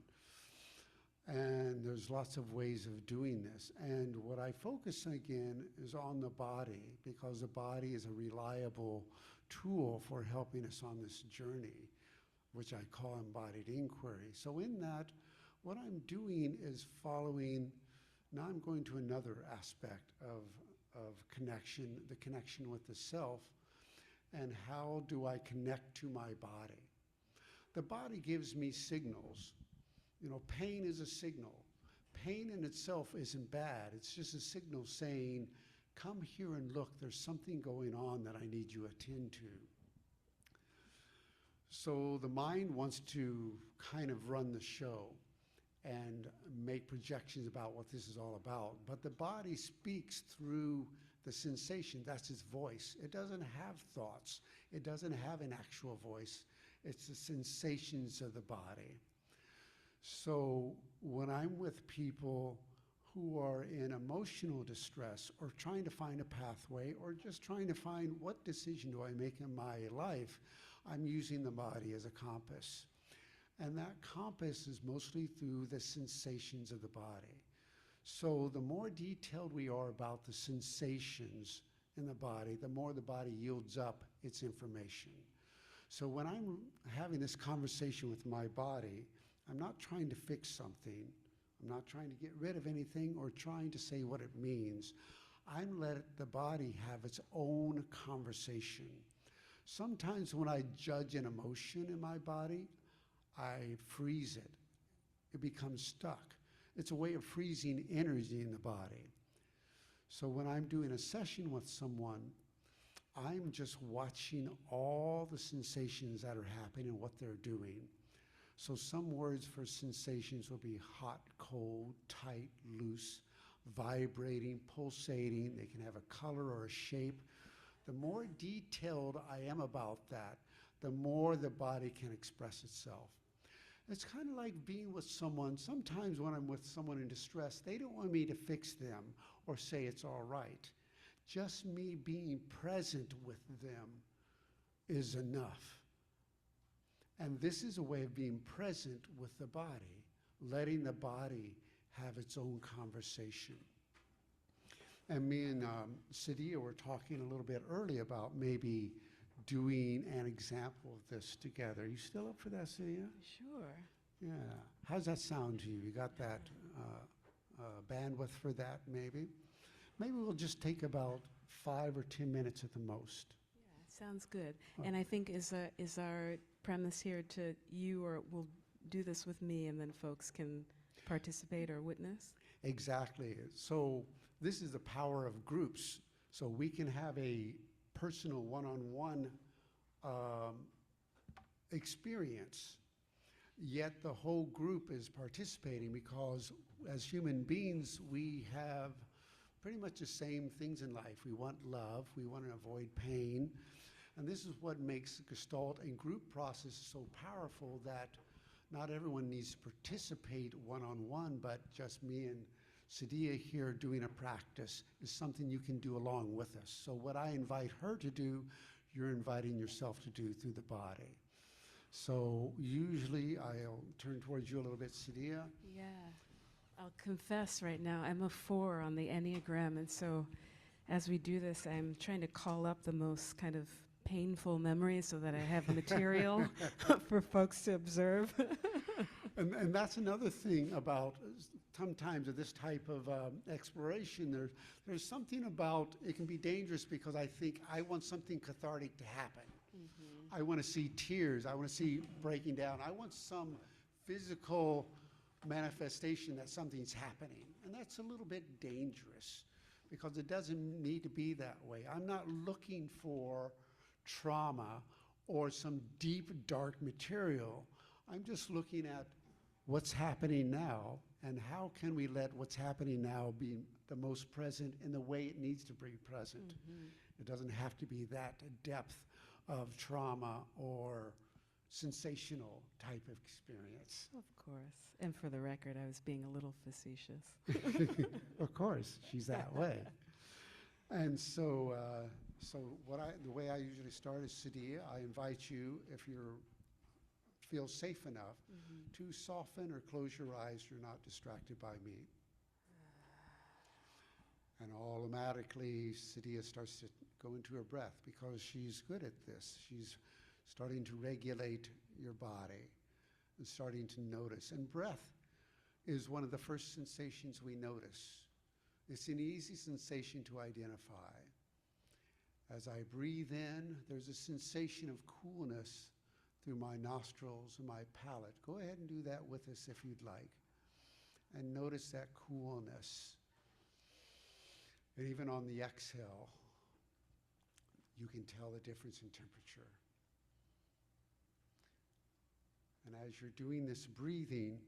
Speaker 3: And there's lots of ways of doing this. And what I focus again is on the body, because the body is a reliable tool for helping us on this journey. which I call embodied inquiry. So in that, what I'm doing is following, now I'm going to another aspect of connection, the connection with the self, and how do I connect to my body. The body gives me signals. You know, pain is a signal. Pain in itself isn't bad. It's just a signal saying, come here and look, there's something going on that I need you to attend to. So the mind wants to kind of run the show and make projections about what this is all about. But the body speaks through the sensation. That's its voice. It doesn't have thoughts. It doesn't have an actual voice. It's the sensations of the body. So when I'm with people who are in emotional distress or trying to find a pathway or just trying to find what decision do I make in my life, I'm using the body as a compass. And that compass is mostly through the sensations of the body. So the more detailed we are about the sensations in the body, the more the body yields up its information. So when I'm having this conversation with my body, I'm not trying to fix something. I'm not trying to get rid of anything or trying to say what it means. I'm letting the body have its own conversation. Sometimes when I judge an emotion in my body, I freeze it. It becomes stuck. It's a way of freezing energy in the body. So when I'm doing a session with someone, I'm just watching all the sensations that are happening and what they're doing. So some words for sensations will be hot, cold, tight, loose, vibrating, pulsating. They can have a color or a shape. The more detailed I am about that, the more the body can express itself. It's kind of like being with someone. Sometimes when I'm with someone in distress, they don't want me to fix them or say it's all right. Just me being present with them is enough. And this is a way of being present with the body, letting the body have its own conversation. And me and Sadia were talking a little bit early about maybe doing an example of this together. You still up for that, Sadia?
Speaker 2: Sure.
Speaker 3: Yeah. How's that sound to you? You got that bandwidth for that, maybe? Maybe we'll just take about 5 or 10 minutes at the most.
Speaker 2: Yeah, sounds good. And I think is our premise here to you, or we'll do this with me and then folks can participate or witness?
Speaker 3: Exactly. So this is the power of groups. So we can have a personal one-on-one experience, yet the whole group is participating because as human beings, we have pretty much the same things in life. We want love, we want to avoid pain, and this is what makes the Gestalt and group process so powerful that not everyone needs to participate one-on-one, but just me and Sadia here doing a practice is something you can do along with us. So what I invite her to do, you're inviting yourself to do through the body. So usually I'll turn towards you a little bit, Sadia.
Speaker 2: Yeah. I'll confess right now, I'm a 4 on the Enneagram, and so as we do this, I'm trying to call up the most kind of painful memories so that I have material for folks to observe.
Speaker 3: And that's another thing about sometimes of this type of exploration. There's something about, it can be dangerous because I think I want something cathartic to happen. I want to see tears. I want to see breaking down. I want some physical manifestation that something's happening. And that's a little bit dangerous because it doesn't need to be that way. I'm not looking for trauma or some deep, dark material. I'm just looking at what's happening now and how can we let what's happening now be the most present in the way it needs to be present. It doesn't have to be that depth of trauma or sensational type of experience.
Speaker 2: Of course. And for the record, I was being a little facetious.
Speaker 3: Of course, she's that way. And so, the way I usually start is, Sadia, I invite you, if you feel safe enough, to soften or close your eyes. You're not distracted by me. And automatically, Sadia starts to go into her breath because she's good at this. She's starting to regulate your body and starting to notice. And breath is one of the first sensations we notice. It's an easy sensation to identify. As I breathe in, there's a sensation of coolness through my nostrils and my palate. Go ahead and do that with us if you'd like. And notice that coolness. And even on the exhale, you can tell the difference in temperature. And as you're doing this breathing,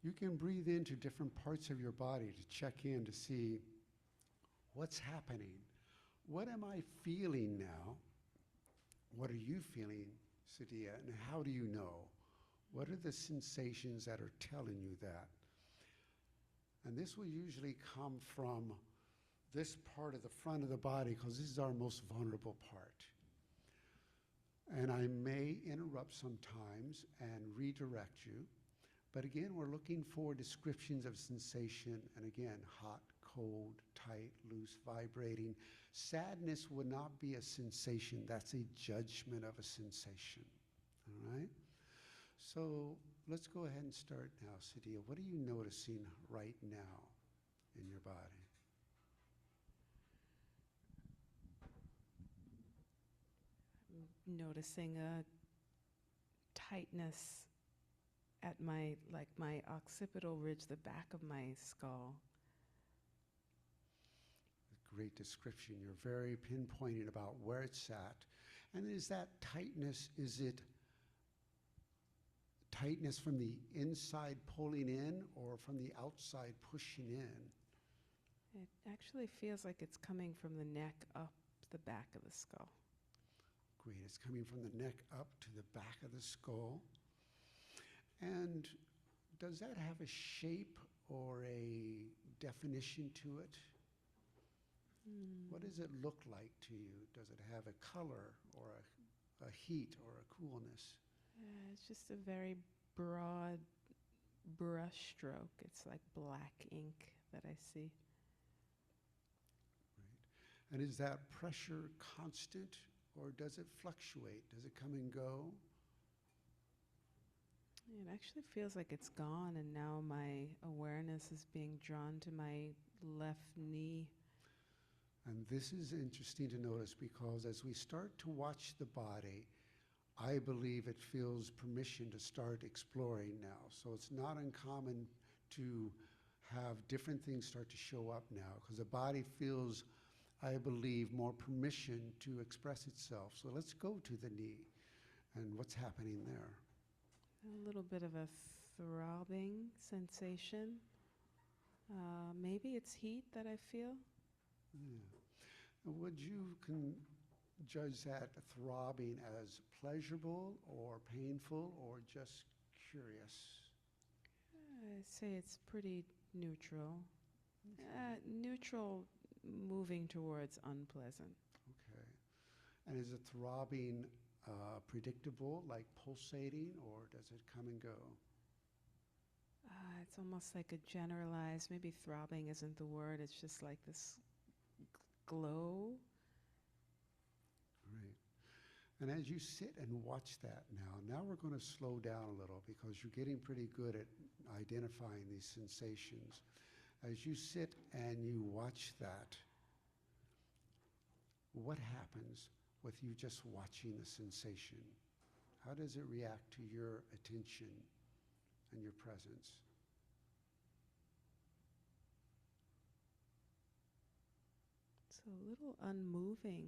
Speaker 3: you can breathe into different parts of your body to check in to see what's happening. What am I feeling now? What are you feeling, Sadia? And how do you know? What are the sensations that are telling you that? And this will usually come from this part of the front of the body, because this is our most vulnerable part. And I may interrupt sometimes and redirect you. But again, we're looking for descriptions of sensation. And again, hot, cold, tight, loose, vibrating. Sadness would not be a sensation. That's a judgment of a sensation. All right? So let's go ahead and start now, Sadia. What are you noticing right now in your body?
Speaker 2: Noticing a tightness at my occipital ridge, the back of my skull.
Speaker 3: Great description. You're very pinpointing about where it's at. And is that tightness, is it tightness from the inside pulling in or from the outside pushing in?
Speaker 2: It actually feels like it's coming from the neck up the back of the skull.
Speaker 3: Great. It's coming from the neck up to the back of the skull. And does that have a shape or a definition to it? What does it look like to you? Does it have a color or a heat or a coolness?
Speaker 2: It's just a very broad brush stroke. It's like black ink that I see.
Speaker 3: Right. And is that pressure constant or does it fluctuate? Does it come and go?
Speaker 2: It actually feels like it's gone, and now my awareness is being drawn to my left knee.
Speaker 3: And this is interesting to notice because as we start to watch the body, I believe it feels permission to start exploring now. So it's not uncommon to have different things start to show up now because the body feels, I believe, more permission to express itself. So let's go to the knee and what's happening there.
Speaker 2: A little bit of a throbbing sensation. Maybe it's heat that I feel.
Speaker 3: Yeah. Would you judge that throbbing as pleasurable or painful or just curious?
Speaker 2: I say it's pretty neutral. Neutral moving towards unpleasant.
Speaker 3: Okay. And is the throbbing predictable, like pulsating, or does it come and go?
Speaker 2: It's almost like a generalized, maybe throbbing isn't the word, it's just like this glow.
Speaker 3: Great. And as you sit and watch that now we're going to slow down a little because you're getting pretty good at identifying these sensations. As you sit and you watch that, what happens with you just watching the sensation? How does it react to your attention and your presence?
Speaker 2: It's a little unmoving.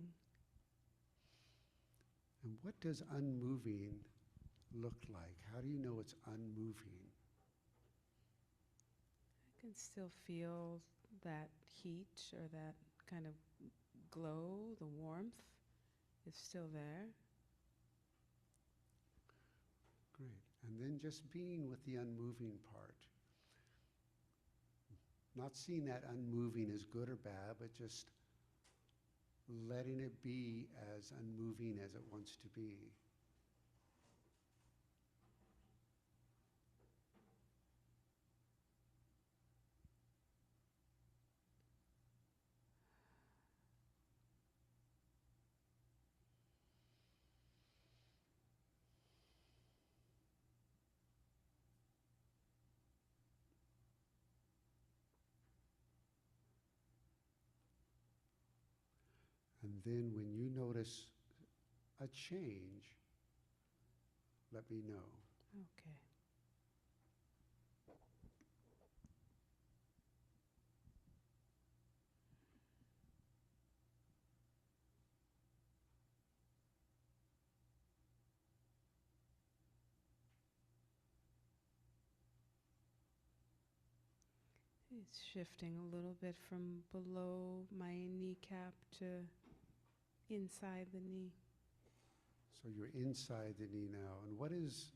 Speaker 3: And what does unmoving look like? How do you know it's unmoving?
Speaker 2: I can still feel that heat or that kind of glow, the warmth is still there.
Speaker 3: Great. And then just being with the unmoving part. Not seeing that unmoving as good or bad, but just letting it be as unmoving as it wants to be. then when you notice a change, let me know.
Speaker 2: Okay. It's shifting a little bit from below my kneecap to inside the knee.
Speaker 3: So you're inside the knee now. And what is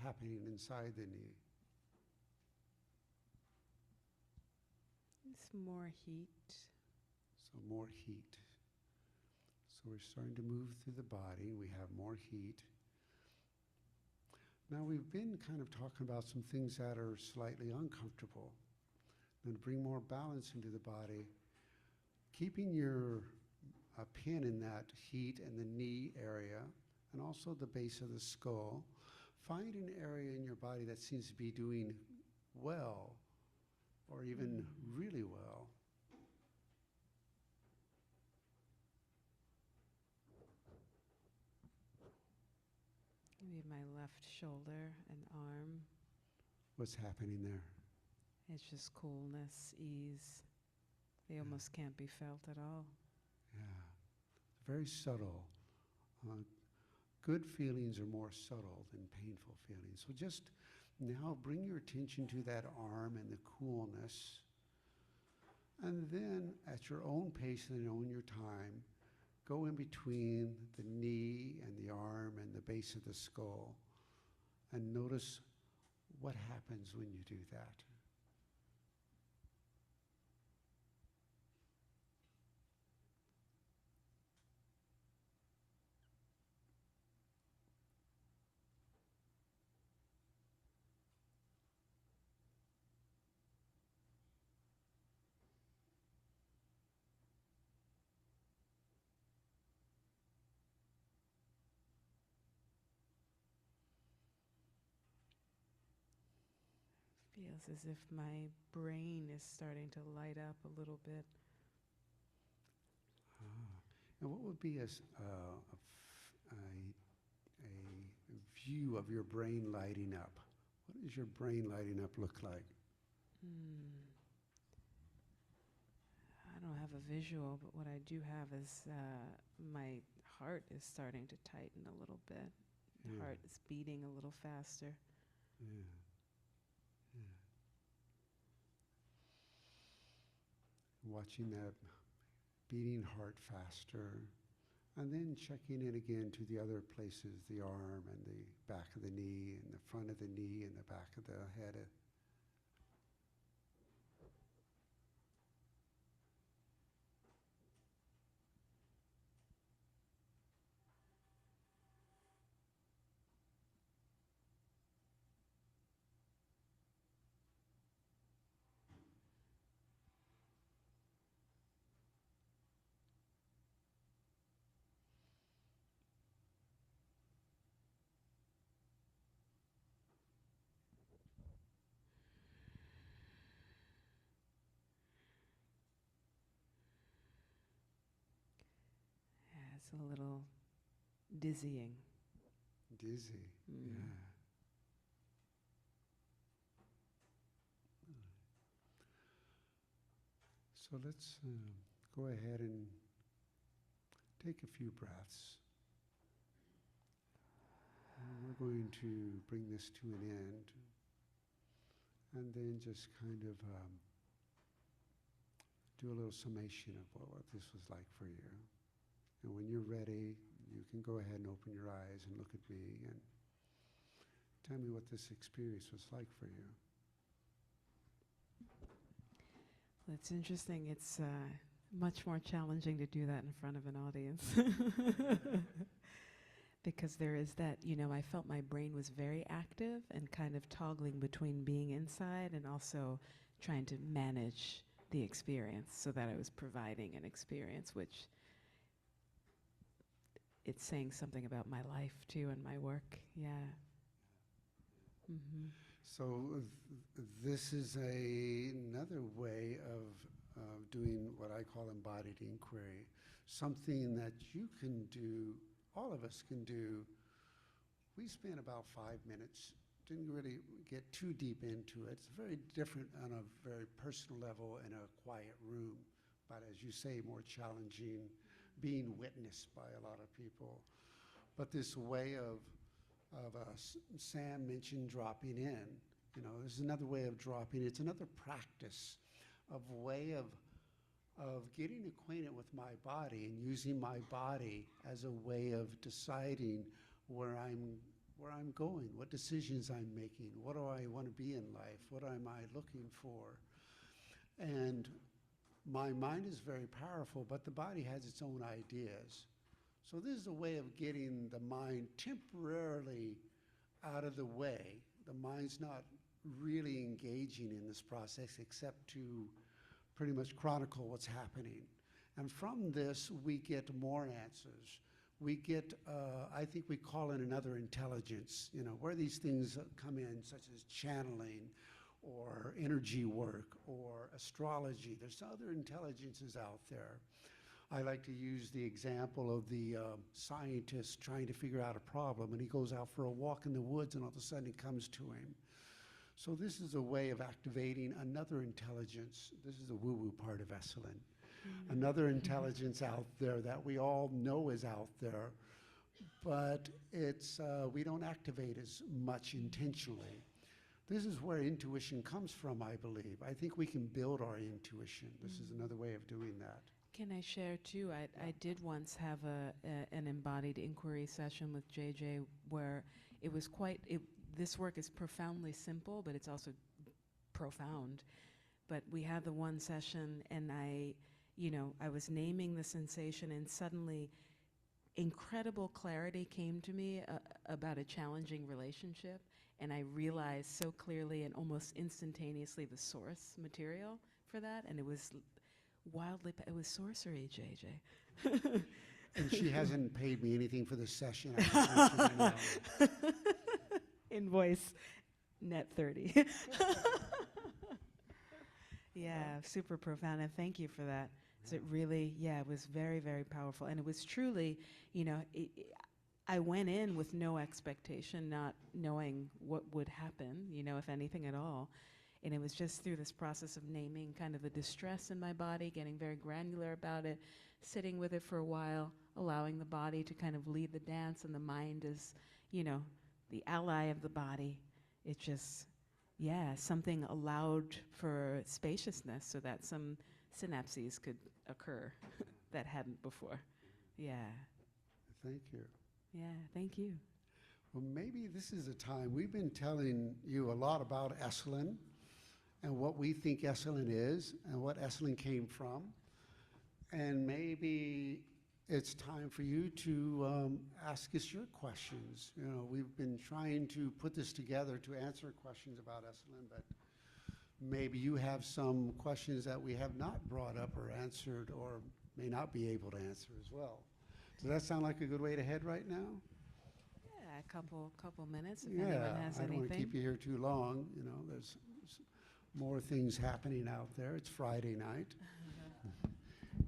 Speaker 3: happening inside the knee?
Speaker 2: It's more heat.
Speaker 3: So more heat. So we're starting to move through the body. We have more heat. Now we've been kind of talking about some things that are slightly uncomfortable. And to bring more balance into the body, keeping your pin in that heat in the knee area and also the base of the skull. Find an area in your body that seems to be doing well or even really well.
Speaker 2: Maybe my left shoulder and arm.
Speaker 3: What's happening there?
Speaker 2: It's just coolness, ease. They almost can't be felt at all.
Speaker 3: Yeah, very subtle. Good feelings are more subtle than painful feelings. So just now bring your attention to that arm and the coolness. And then at your own pace and on your time, go in between the knee and the arm and the base of the skull and notice what happens when you do that.
Speaker 2: Feels as if my brain is starting to light up a little bit.
Speaker 3: And what would be a view of your brain lighting up? What does your brain lighting up look like?
Speaker 2: I don't have a visual, but what I do have is my heart is starting to tighten a little bit. The heart is beating a little faster.
Speaker 3: Yeah. Watching that beating heart faster, and then checking in again to the other places, the arm and the back of the knee and the front of the knee and the back of the head.
Speaker 2: Yeah, it's a little dizzying.
Speaker 3: Dizzy, yeah. So let's go ahead and take a few breaths. And we're going to bring this to an end and then just kind of do a little summation of what this was like for you. And when you're ready, you can go ahead and open your eyes and look at me and tell me what this experience was like for you.
Speaker 2: Well, it's interesting. It's much more challenging to do that in front of an audience. Because there is that, I felt my brain was very active and kind of toggling between being inside and also trying to manage the experience so that I was providing an experience, which it's saying something about my life too and my work. Yeah. Mm-hmm.
Speaker 3: So this is another way of doing what I call embodied inquiry. something that you can do, all of us can do. We spent about 5 minutes, didn't really get too deep into it. It's very different on a very personal level in a quiet room, but as you say, more challenging, being witnessed by a lot of people. But this way of Sam mentioned dropping in. You know, this is another way of dropping. It's another practice of way of getting acquainted with my body and using my body as a way of deciding where I'm going, what decisions I'm making, what do I want to be in life, what am I looking for. And my mind is very powerful, but the body has its own ideas. So this is a way of getting the mind temporarily out of the way. The mind's not really engaging in this process except to pretty much chronicle what's happening. And from this, we get more answers. We get, I think we call it another intelligence, you know, where these things come in, such as channeling or energy work or astrology. There's other intelligences out there. I like to use the example of the scientist trying to figure out a problem, and he goes out for a walk in the woods, and all of a sudden it comes to him. So this is a way of activating another intelligence. This is the woo-woo part of Esalen. Another intelligence out there that we all know is out there, but it's we don't activate as much intentionally. This is where intuition comes from, I believe. I think we can build our intuition. This is another way of doing that.
Speaker 2: Can I share too? I did once have an embodied inquiry session with JJ where it was this work is profoundly simple, but it's also profound. But we had the one session, and I was naming the sensation, and suddenly incredible clarity came to me about a challenging relationship, and I realized so clearly and almost instantaneously the source material for that, and it was it was sorcery, JJ.
Speaker 3: And she hasn't paid me anything for this session. I just want you to know.
Speaker 2: Invoice net 30. Yeah, super profound, and thank you for that. So it really, it was very, very powerful, and it was truly, I went in with no expectation, not knowing what would happen, if anything at all. And it was just through this process of naming kind of the distress in my body, getting very granular about it, sitting with it for a while, allowing the body to kind of lead the dance, and the mind is, the ally of the body. It just, something allowed for spaciousness so that some synapses could occur that hadn't before. Yeah.
Speaker 3: Thank you.
Speaker 2: Yeah, thank you.
Speaker 3: Well, maybe this is a time. We've been telling you a lot about Esalen and what we think Esalen is and what Esalen came from. And maybe it's time for you to ask us your questions. We've been trying to put this together to answer questions about Esalen, but maybe you have some questions that we have not brought up or answered or may not be able to answer as well. Does that sound like a good way to head right now?
Speaker 2: Yeah, a couple minutes if anyone has
Speaker 3: I don't want to
Speaker 2: anything.
Speaker 3: keep you here too long. There's more things happening out there. It's Friday night.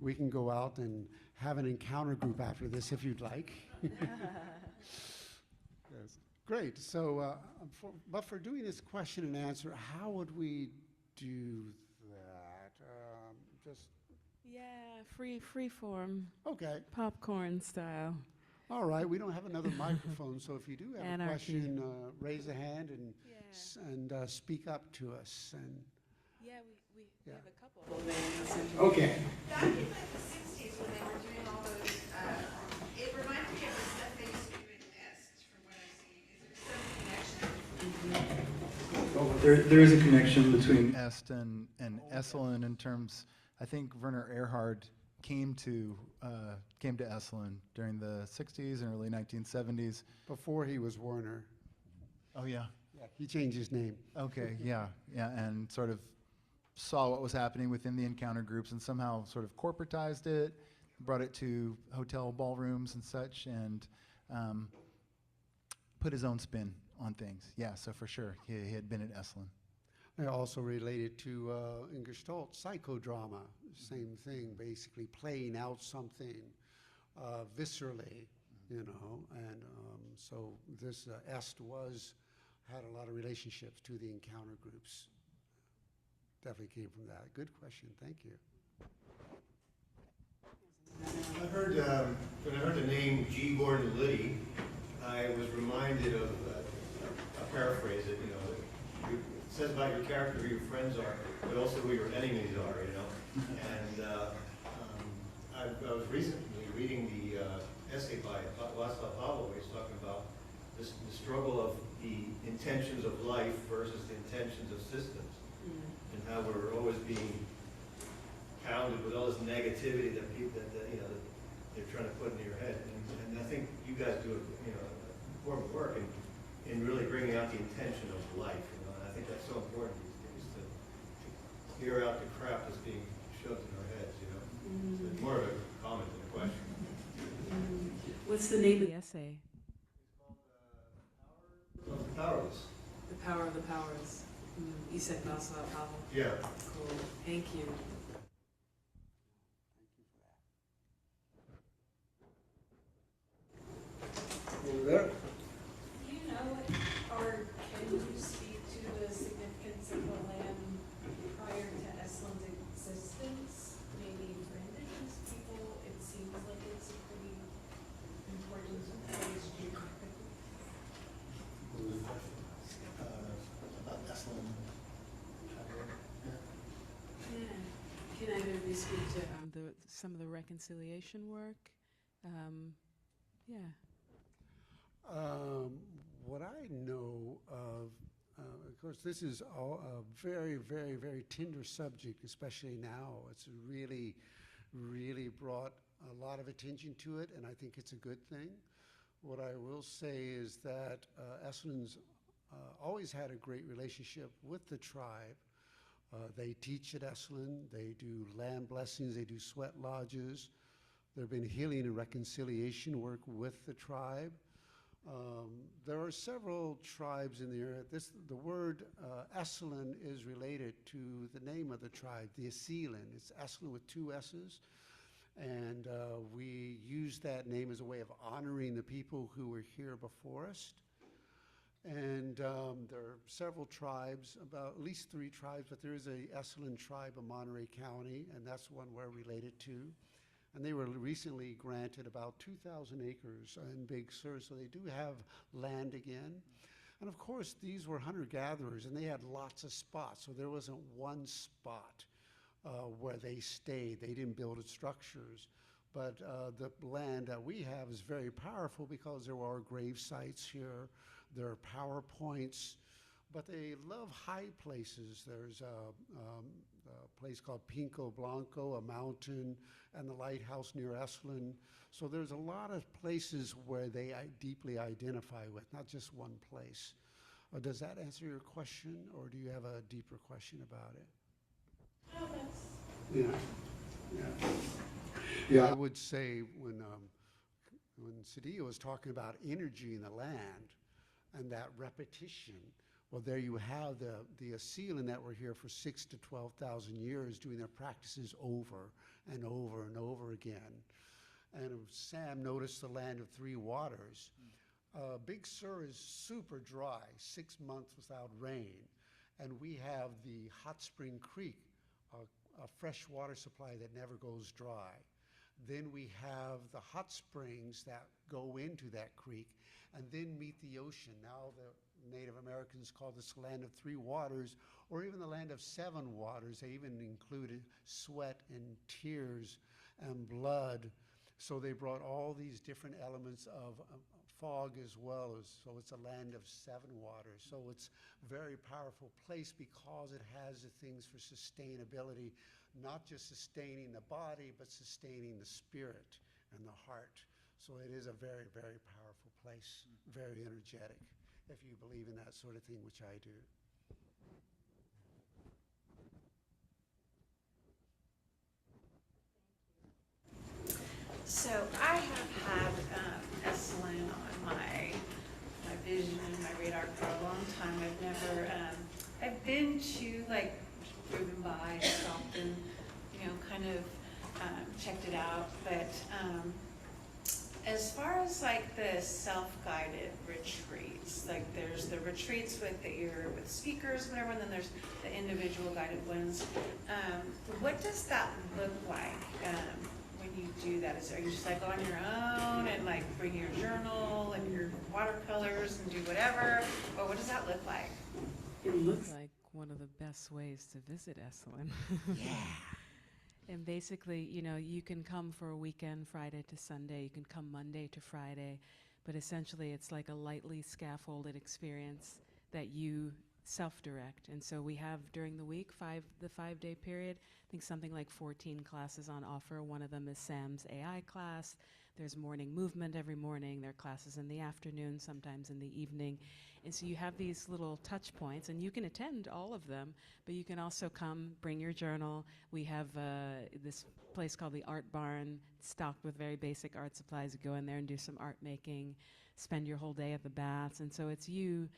Speaker 3: We can go out and have an encounter group after this if you'd like. Yes. Great. So, but for doing this question and answer, how would we do that?
Speaker 2: Free form.
Speaker 3: Okay.
Speaker 2: Popcorn style.
Speaker 3: All right. We don't have another microphone, so if you do have
Speaker 2: Anarchy.
Speaker 3: a question, raise a hand and speak up to us. And
Speaker 2: we have a couple of things.
Speaker 3: okay.
Speaker 1: Back in like the 60s when they were doing all those, it reminded me of the stuff they used to do in Est, from what I see. Is there some connection?
Speaker 4: Well, there is a connection between Est and Esalen in terms, I think Werner Erhard came to Esalen during the 60s and early 1970s.
Speaker 3: Before he was Werner.
Speaker 4: Oh, yeah?
Speaker 3: Yeah, he changed his name.
Speaker 4: Okay, yeah, and sort of saw what was happening within the encounter groups and somehow sort of corporatized it, brought it to hotel ballrooms and such, and put his own spin on things. Yeah, so for sure, he had been at Esalen.
Speaker 3: And also related to, in Gestalt, psychodrama, same thing, basically playing out something viscerally, you know, and so this Est had a lot of relationships to the encounter groups. Definitely came from that. Good question, thank you.
Speaker 18: I heard, when I heard the name G. Gordon Liddy, I was reminded of, I'll paraphrase it, you know, it says about your character who your friends are, but also who your enemies are, you know. And I was recently reading the essay by Václav Havel, where he's talking about the struggle of the intentions of life versus the intentions of systems, and how we're always being pounded with all this negativity that people that you know that they're trying to put into your head. And I think you guys do important work in really bringing out the intention of life. You know, and I think that's so important these days to clear out the crap that's being shoved in our heads. You know, so it's more of a comment than a question.
Speaker 2: What's the name of the essay?
Speaker 18: The Powerless.
Speaker 2: The Power of the Powers. You said Václav Havel?
Speaker 18: Yeah.
Speaker 2: Cool. Thank you.
Speaker 3: Over there.
Speaker 19: Do you know, or can you speak to the significance of the land prior to Eslen's existence? Maybe for indigenous people, it seems like it's a pretty important place geographically.
Speaker 18: About Esalen.
Speaker 2: Yeah. Can either of you speak to some of the reconciliation work? Yeah.
Speaker 3: What I know of course, this is all a very, very, very tender subject, especially now. It's really brought a lot of attention to it, and I think it's a good thing. What I will say is that Esalen's always had a great relationship with the tribe. They teach at Esalen, they do land blessings, they do sweat lodges. There have been healing and reconciliation work with the tribe. There are several tribes in the area. The word Esalen is related to the name of the tribe, the Esalen. It's Esalen with two S's. And we use that name as a way of honoring the people who were here before us. And there are several tribes, about at least 3 tribes, but there is a Esalen tribe in Monterey County, and that's one we're related to. And they were recently granted about 2,000 acres in Big Sur, so they do have land again. And of course, these were hunter-gatherers, and they had lots of spots, so there wasn't one spot where they stayed. They didn't build structures. But the land that we have is very powerful because there are grave sites here, there are power points, but they love high places. There's a place called Pico Blanco, a mountain, and the lighthouse near Esalen. So there's a lot of places where they deeply identify with, not just one place. Does that answer your question, or do you have a deeper question about it?
Speaker 19: Oh, that's...
Speaker 3: Yeah, I would say when Sadia was talking about energy in the land and that repetition, well, there you have the Esalen that were here for 6,000 to 12,000 years doing their practices over and over and over again. And Sam noticed the land of 3 waters. Big Sur is super dry, 6 months without rain. And we have the Hot Spring Creek, a fresh water supply that never goes dry. Then we have the hot springs that go into that creek and then meet the ocean. Now the Native Americans call this the land of 3 waters, or even the land of 7 waters. They even included sweat and tears and blood. So they brought all these different elements of fog as well, so it's a land of 7 waters. So it's a very powerful place because it has the things for sustainability, not just sustaining the body, but sustaining the spirit and the heart. So it is a very, very powerful place, very energetic, if you believe in that sort of thing, which I do.
Speaker 19: So I have had Esalen on my vision and my radar for a long time. I've never I've been to, like, driven by, stopped and, kind of checked it out. But as far as like the self-guided retreats, like there's the retreats with that you're with speakers, whatever, and then there's the individual guided ones. What does that look like when you do that? Are you just like on your own and like bring your journal and your watercolors and do whatever, or what does that look like?
Speaker 2: It looks like one of the best ways to visit Esalen. Yeah. And basically, you can come for a weekend, Friday to Sunday. You can come Monday to Friday. But essentially, it's like a lightly scaffolded experience that you self-direct. And so we have, during the week, the 5-day period, I think something like 14 classes on offer. One of them is Sam's AI class. There's morning movement every morning. There are classes in the afternoon, sometimes in the evening. And so you have these little touch points, and you can attend all of them, but you can also come, bring your journal. We have this place called the Art Barn, stocked with very basic art supplies. You go in there and do some art making, spend your whole day at the baths. And so it's you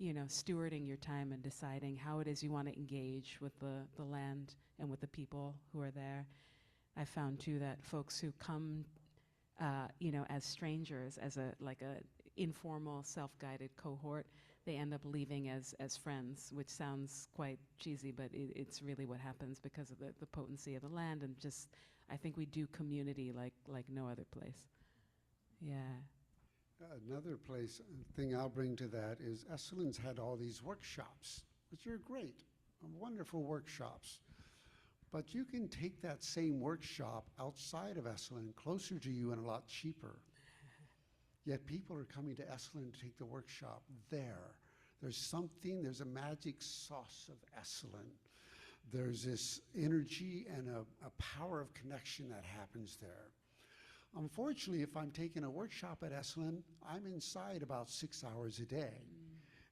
Speaker 2: stewarding your time and deciding how it is you want to engage with the land and with the people who are there. I found, too, that folks who come as strangers, as a informal self-guided cohort, they end up leaving as friends, which sounds quite cheesy, but it's really what happens because of the potency of the land, and just, I think we do community like no other place. Yeah.
Speaker 3: Another thing I'll bring to that is Esalen's had all these workshops, which are great, wonderful workshops. But you can take that same workshop outside of Esalen, closer to you and a lot cheaper. Yet people are coming to Esalen to take the workshop there. There's a magic sauce of Esalen. There's this energy and a power of connection that happens there. Unfortunately, if I'm taking a workshop at Esalen, I'm inside about 6 hours a day.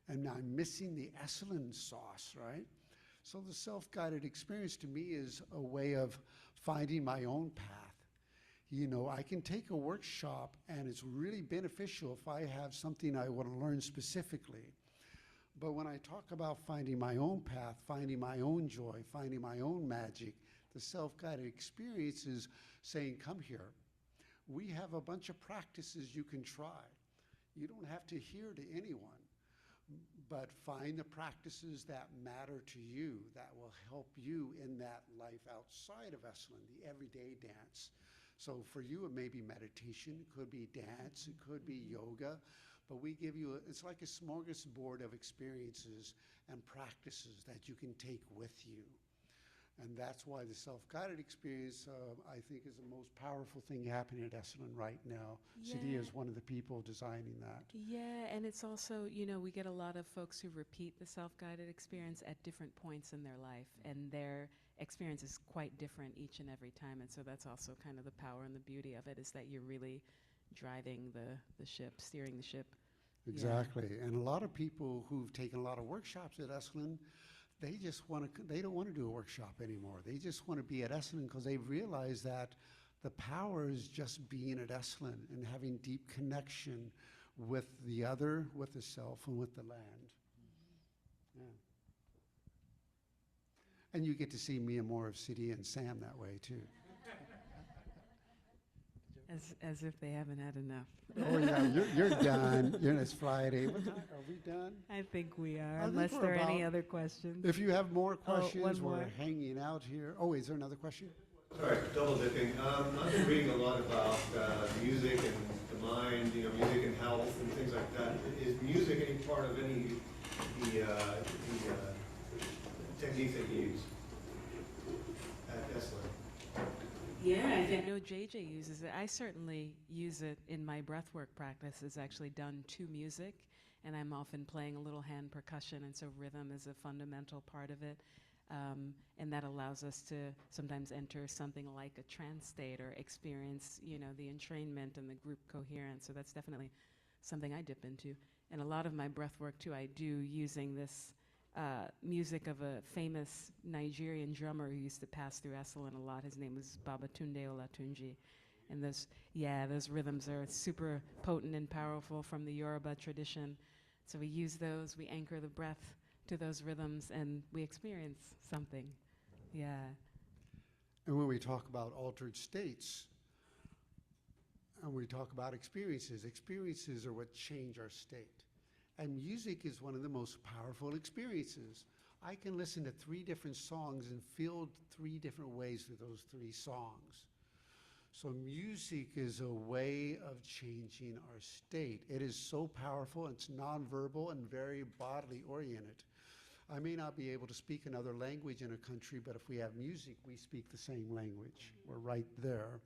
Speaker 3: And I'm missing the Esalen sauce, right? So the self-guided experience to me is a way of finding my own path. I can take a workshop and it's really beneficial if I have something I want to learn specifically. But when I talk about finding my own path, finding my own joy, finding my own magic, the self-guided experience is saying, come here. We have a bunch of practices you can try. You don't have to adhere to anyone, but find the practices that matter to you, that will help you in that life outside of Esalen, the everyday dance. So for you, it may be meditation, it could be dance, it could be yoga, but we give you, it's like a smorgasbord of experiences and practices that you can take with you. And that's why the self-guided experience, I think, is the most powerful thing happening at Esalen right now.
Speaker 2: Yeah.
Speaker 3: Sadia is one of the people designing that.
Speaker 2: Yeah, and it's also, we get a lot of folks who repeat the self-guided experience at different points in their life, and their experience is quite different each and every time. And so that's also kind of the power and the beauty of it, is that you're really driving the ship, steering the ship.
Speaker 3: Exactly. Yeah. And a lot of people who've taken a lot of workshops at Esalen, they don't want to do a workshop anymore. They just want to be at Esalen because they've realized that the power is just being at Esalen and having deep connection with the other, with the self, and with the land. Yeah. And you get to see me and more of Sadia and Sam that way too.
Speaker 2: As if they haven't had enough.
Speaker 3: Oh yeah, you're done. It's Friday. What time are we done?
Speaker 2: I think we are, unless there are any other questions.
Speaker 3: If you have more questions,
Speaker 2: one more.
Speaker 3: we're hanging out here. Oh, is there another question?
Speaker 18: Sorry, double dipping. I've been reading a lot about music and the mind, music and health and things like that. Is music any part of any the techniques that you use at Esalen?
Speaker 2: Yeah, I know JJ uses it. I certainly use it in my breathwork practice. It's actually done to music, and I'm often playing a little hand percussion, and so rhythm is a fundamental part of it. And that allows us to sometimes enter something like a trance state or experience, the entrainment and the group coherence. So that's definitely something I dip into. And a lot of my breathwork, too, I do using this music of a famous Nigerian drummer who used to pass through Esalen a lot. His name was Babatunde Olatunji. And those rhythms are super potent and powerful from the Yoruba tradition. So we use those, we anchor the breath to those rhythms and we experience something. Yeah.
Speaker 3: And when we talk about altered states, and we talk about experiences, experiences are what change our state. And music is one of the most powerful experiences. I can listen to 3 different songs and feel 3 different ways with those 3 songs. So music is a way of changing our state. It is so powerful, it's nonverbal and very bodily oriented. I may not be able to speak another language in a country, but if we have music, we speak the same language. We're right there.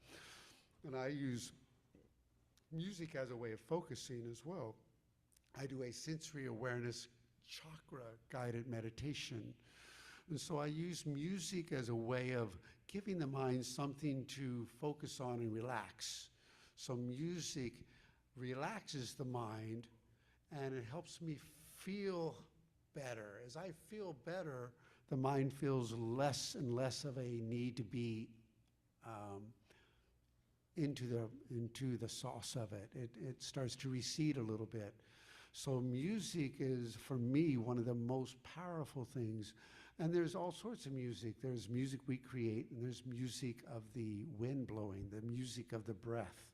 Speaker 3: And I use music as a way of focusing as well. I do a sensory awareness chakra guided meditation. And so I use music as a way of giving the mind something to focus on and relax. So music relaxes the mind and it helps me feel better. As I feel better, the mind feels less and less of a need to be into the sauce of it. It starts to recede a little bit. So music is, for me, one of the most powerful things. And there's all sorts of music. There's music we create, and there's music of the wind blowing, the music of the breath,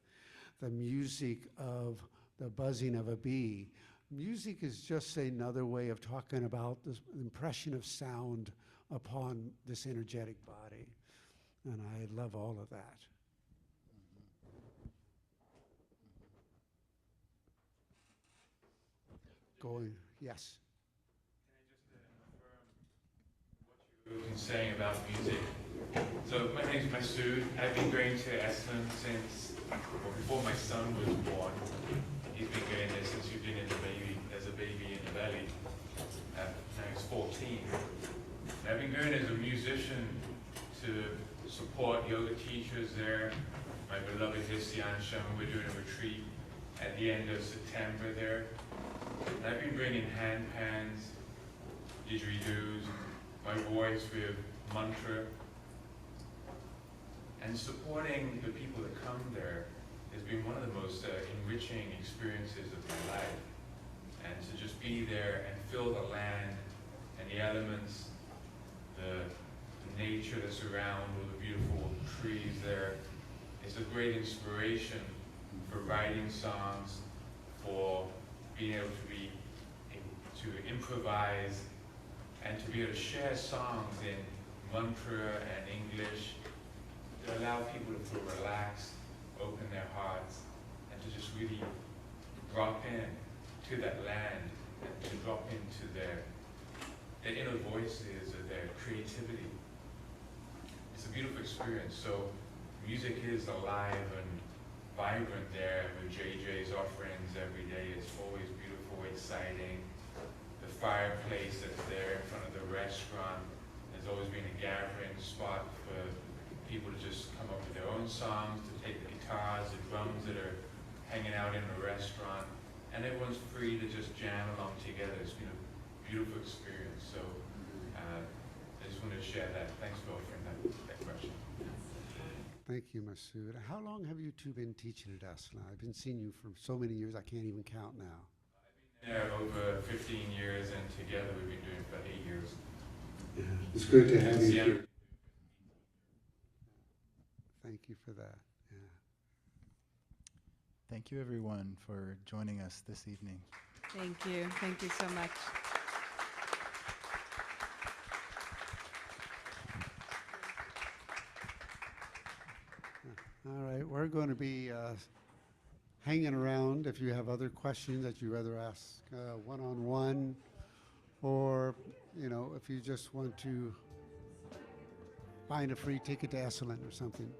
Speaker 3: the music of the buzzing of a bee. Music is just another way of talking about the impression of sound upon this energetic body. And I love all of that. Going, yes.
Speaker 20: You've been saying about music. So my name's Masood. I've been going to Esalen since, well, before my son was born. He's been going there since you've been as a baby in the belly. Now he's 14. And I've been going as a musician to support yoga teachers there. My beloved Hisian Shaman, we're doing a retreat at the end of September there. And I've been bringing hand pans, didgeridoos, my voice with mantra, and supporting the people that come there has been one of the most enriching experiences of my life. And to just be there and feel the land and the elements, the nature that's around, all the beautiful trees there, it's a great inspiration for writing songs, for being able to improvise, and to be able to share songs in mantra and English to allow people to feel relaxed, open their hearts, and to just really drop in to that land and to drop into their inner voices or their creativity. It's a beautiful experience. So music is alive and vibrant there with JJ's offerings every day. It's always beautiful, exciting. The fireplace that's there in front of the restaurant has always been a gathering spot for people to just come up with their own songs, to take the guitars, the drums that are hanging out in the restaurant, and everyone's free to just jam along together. It's been a beautiful experience. So I just wanted to share that. Thanks for offering that question.
Speaker 3: Thank you, Masood. How long have you two been teaching at Esalen? I've been seeing you for so many years, I can't even count now.
Speaker 20: There over 15 years, and together we've been doing it for 8 years.
Speaker 3: Yeah, it's good to have you here. Thank you for that. Yeah.
Speaker 4: Thank you, everyone, for joining us this evening.
Speaker 2: Thank you. Thank you so much.
Speaker 3: All right, we're going to be hanging around if you have other questions that you rather ask one-on-one, or, you know, if you just want to find a free ticket to Esalen or something.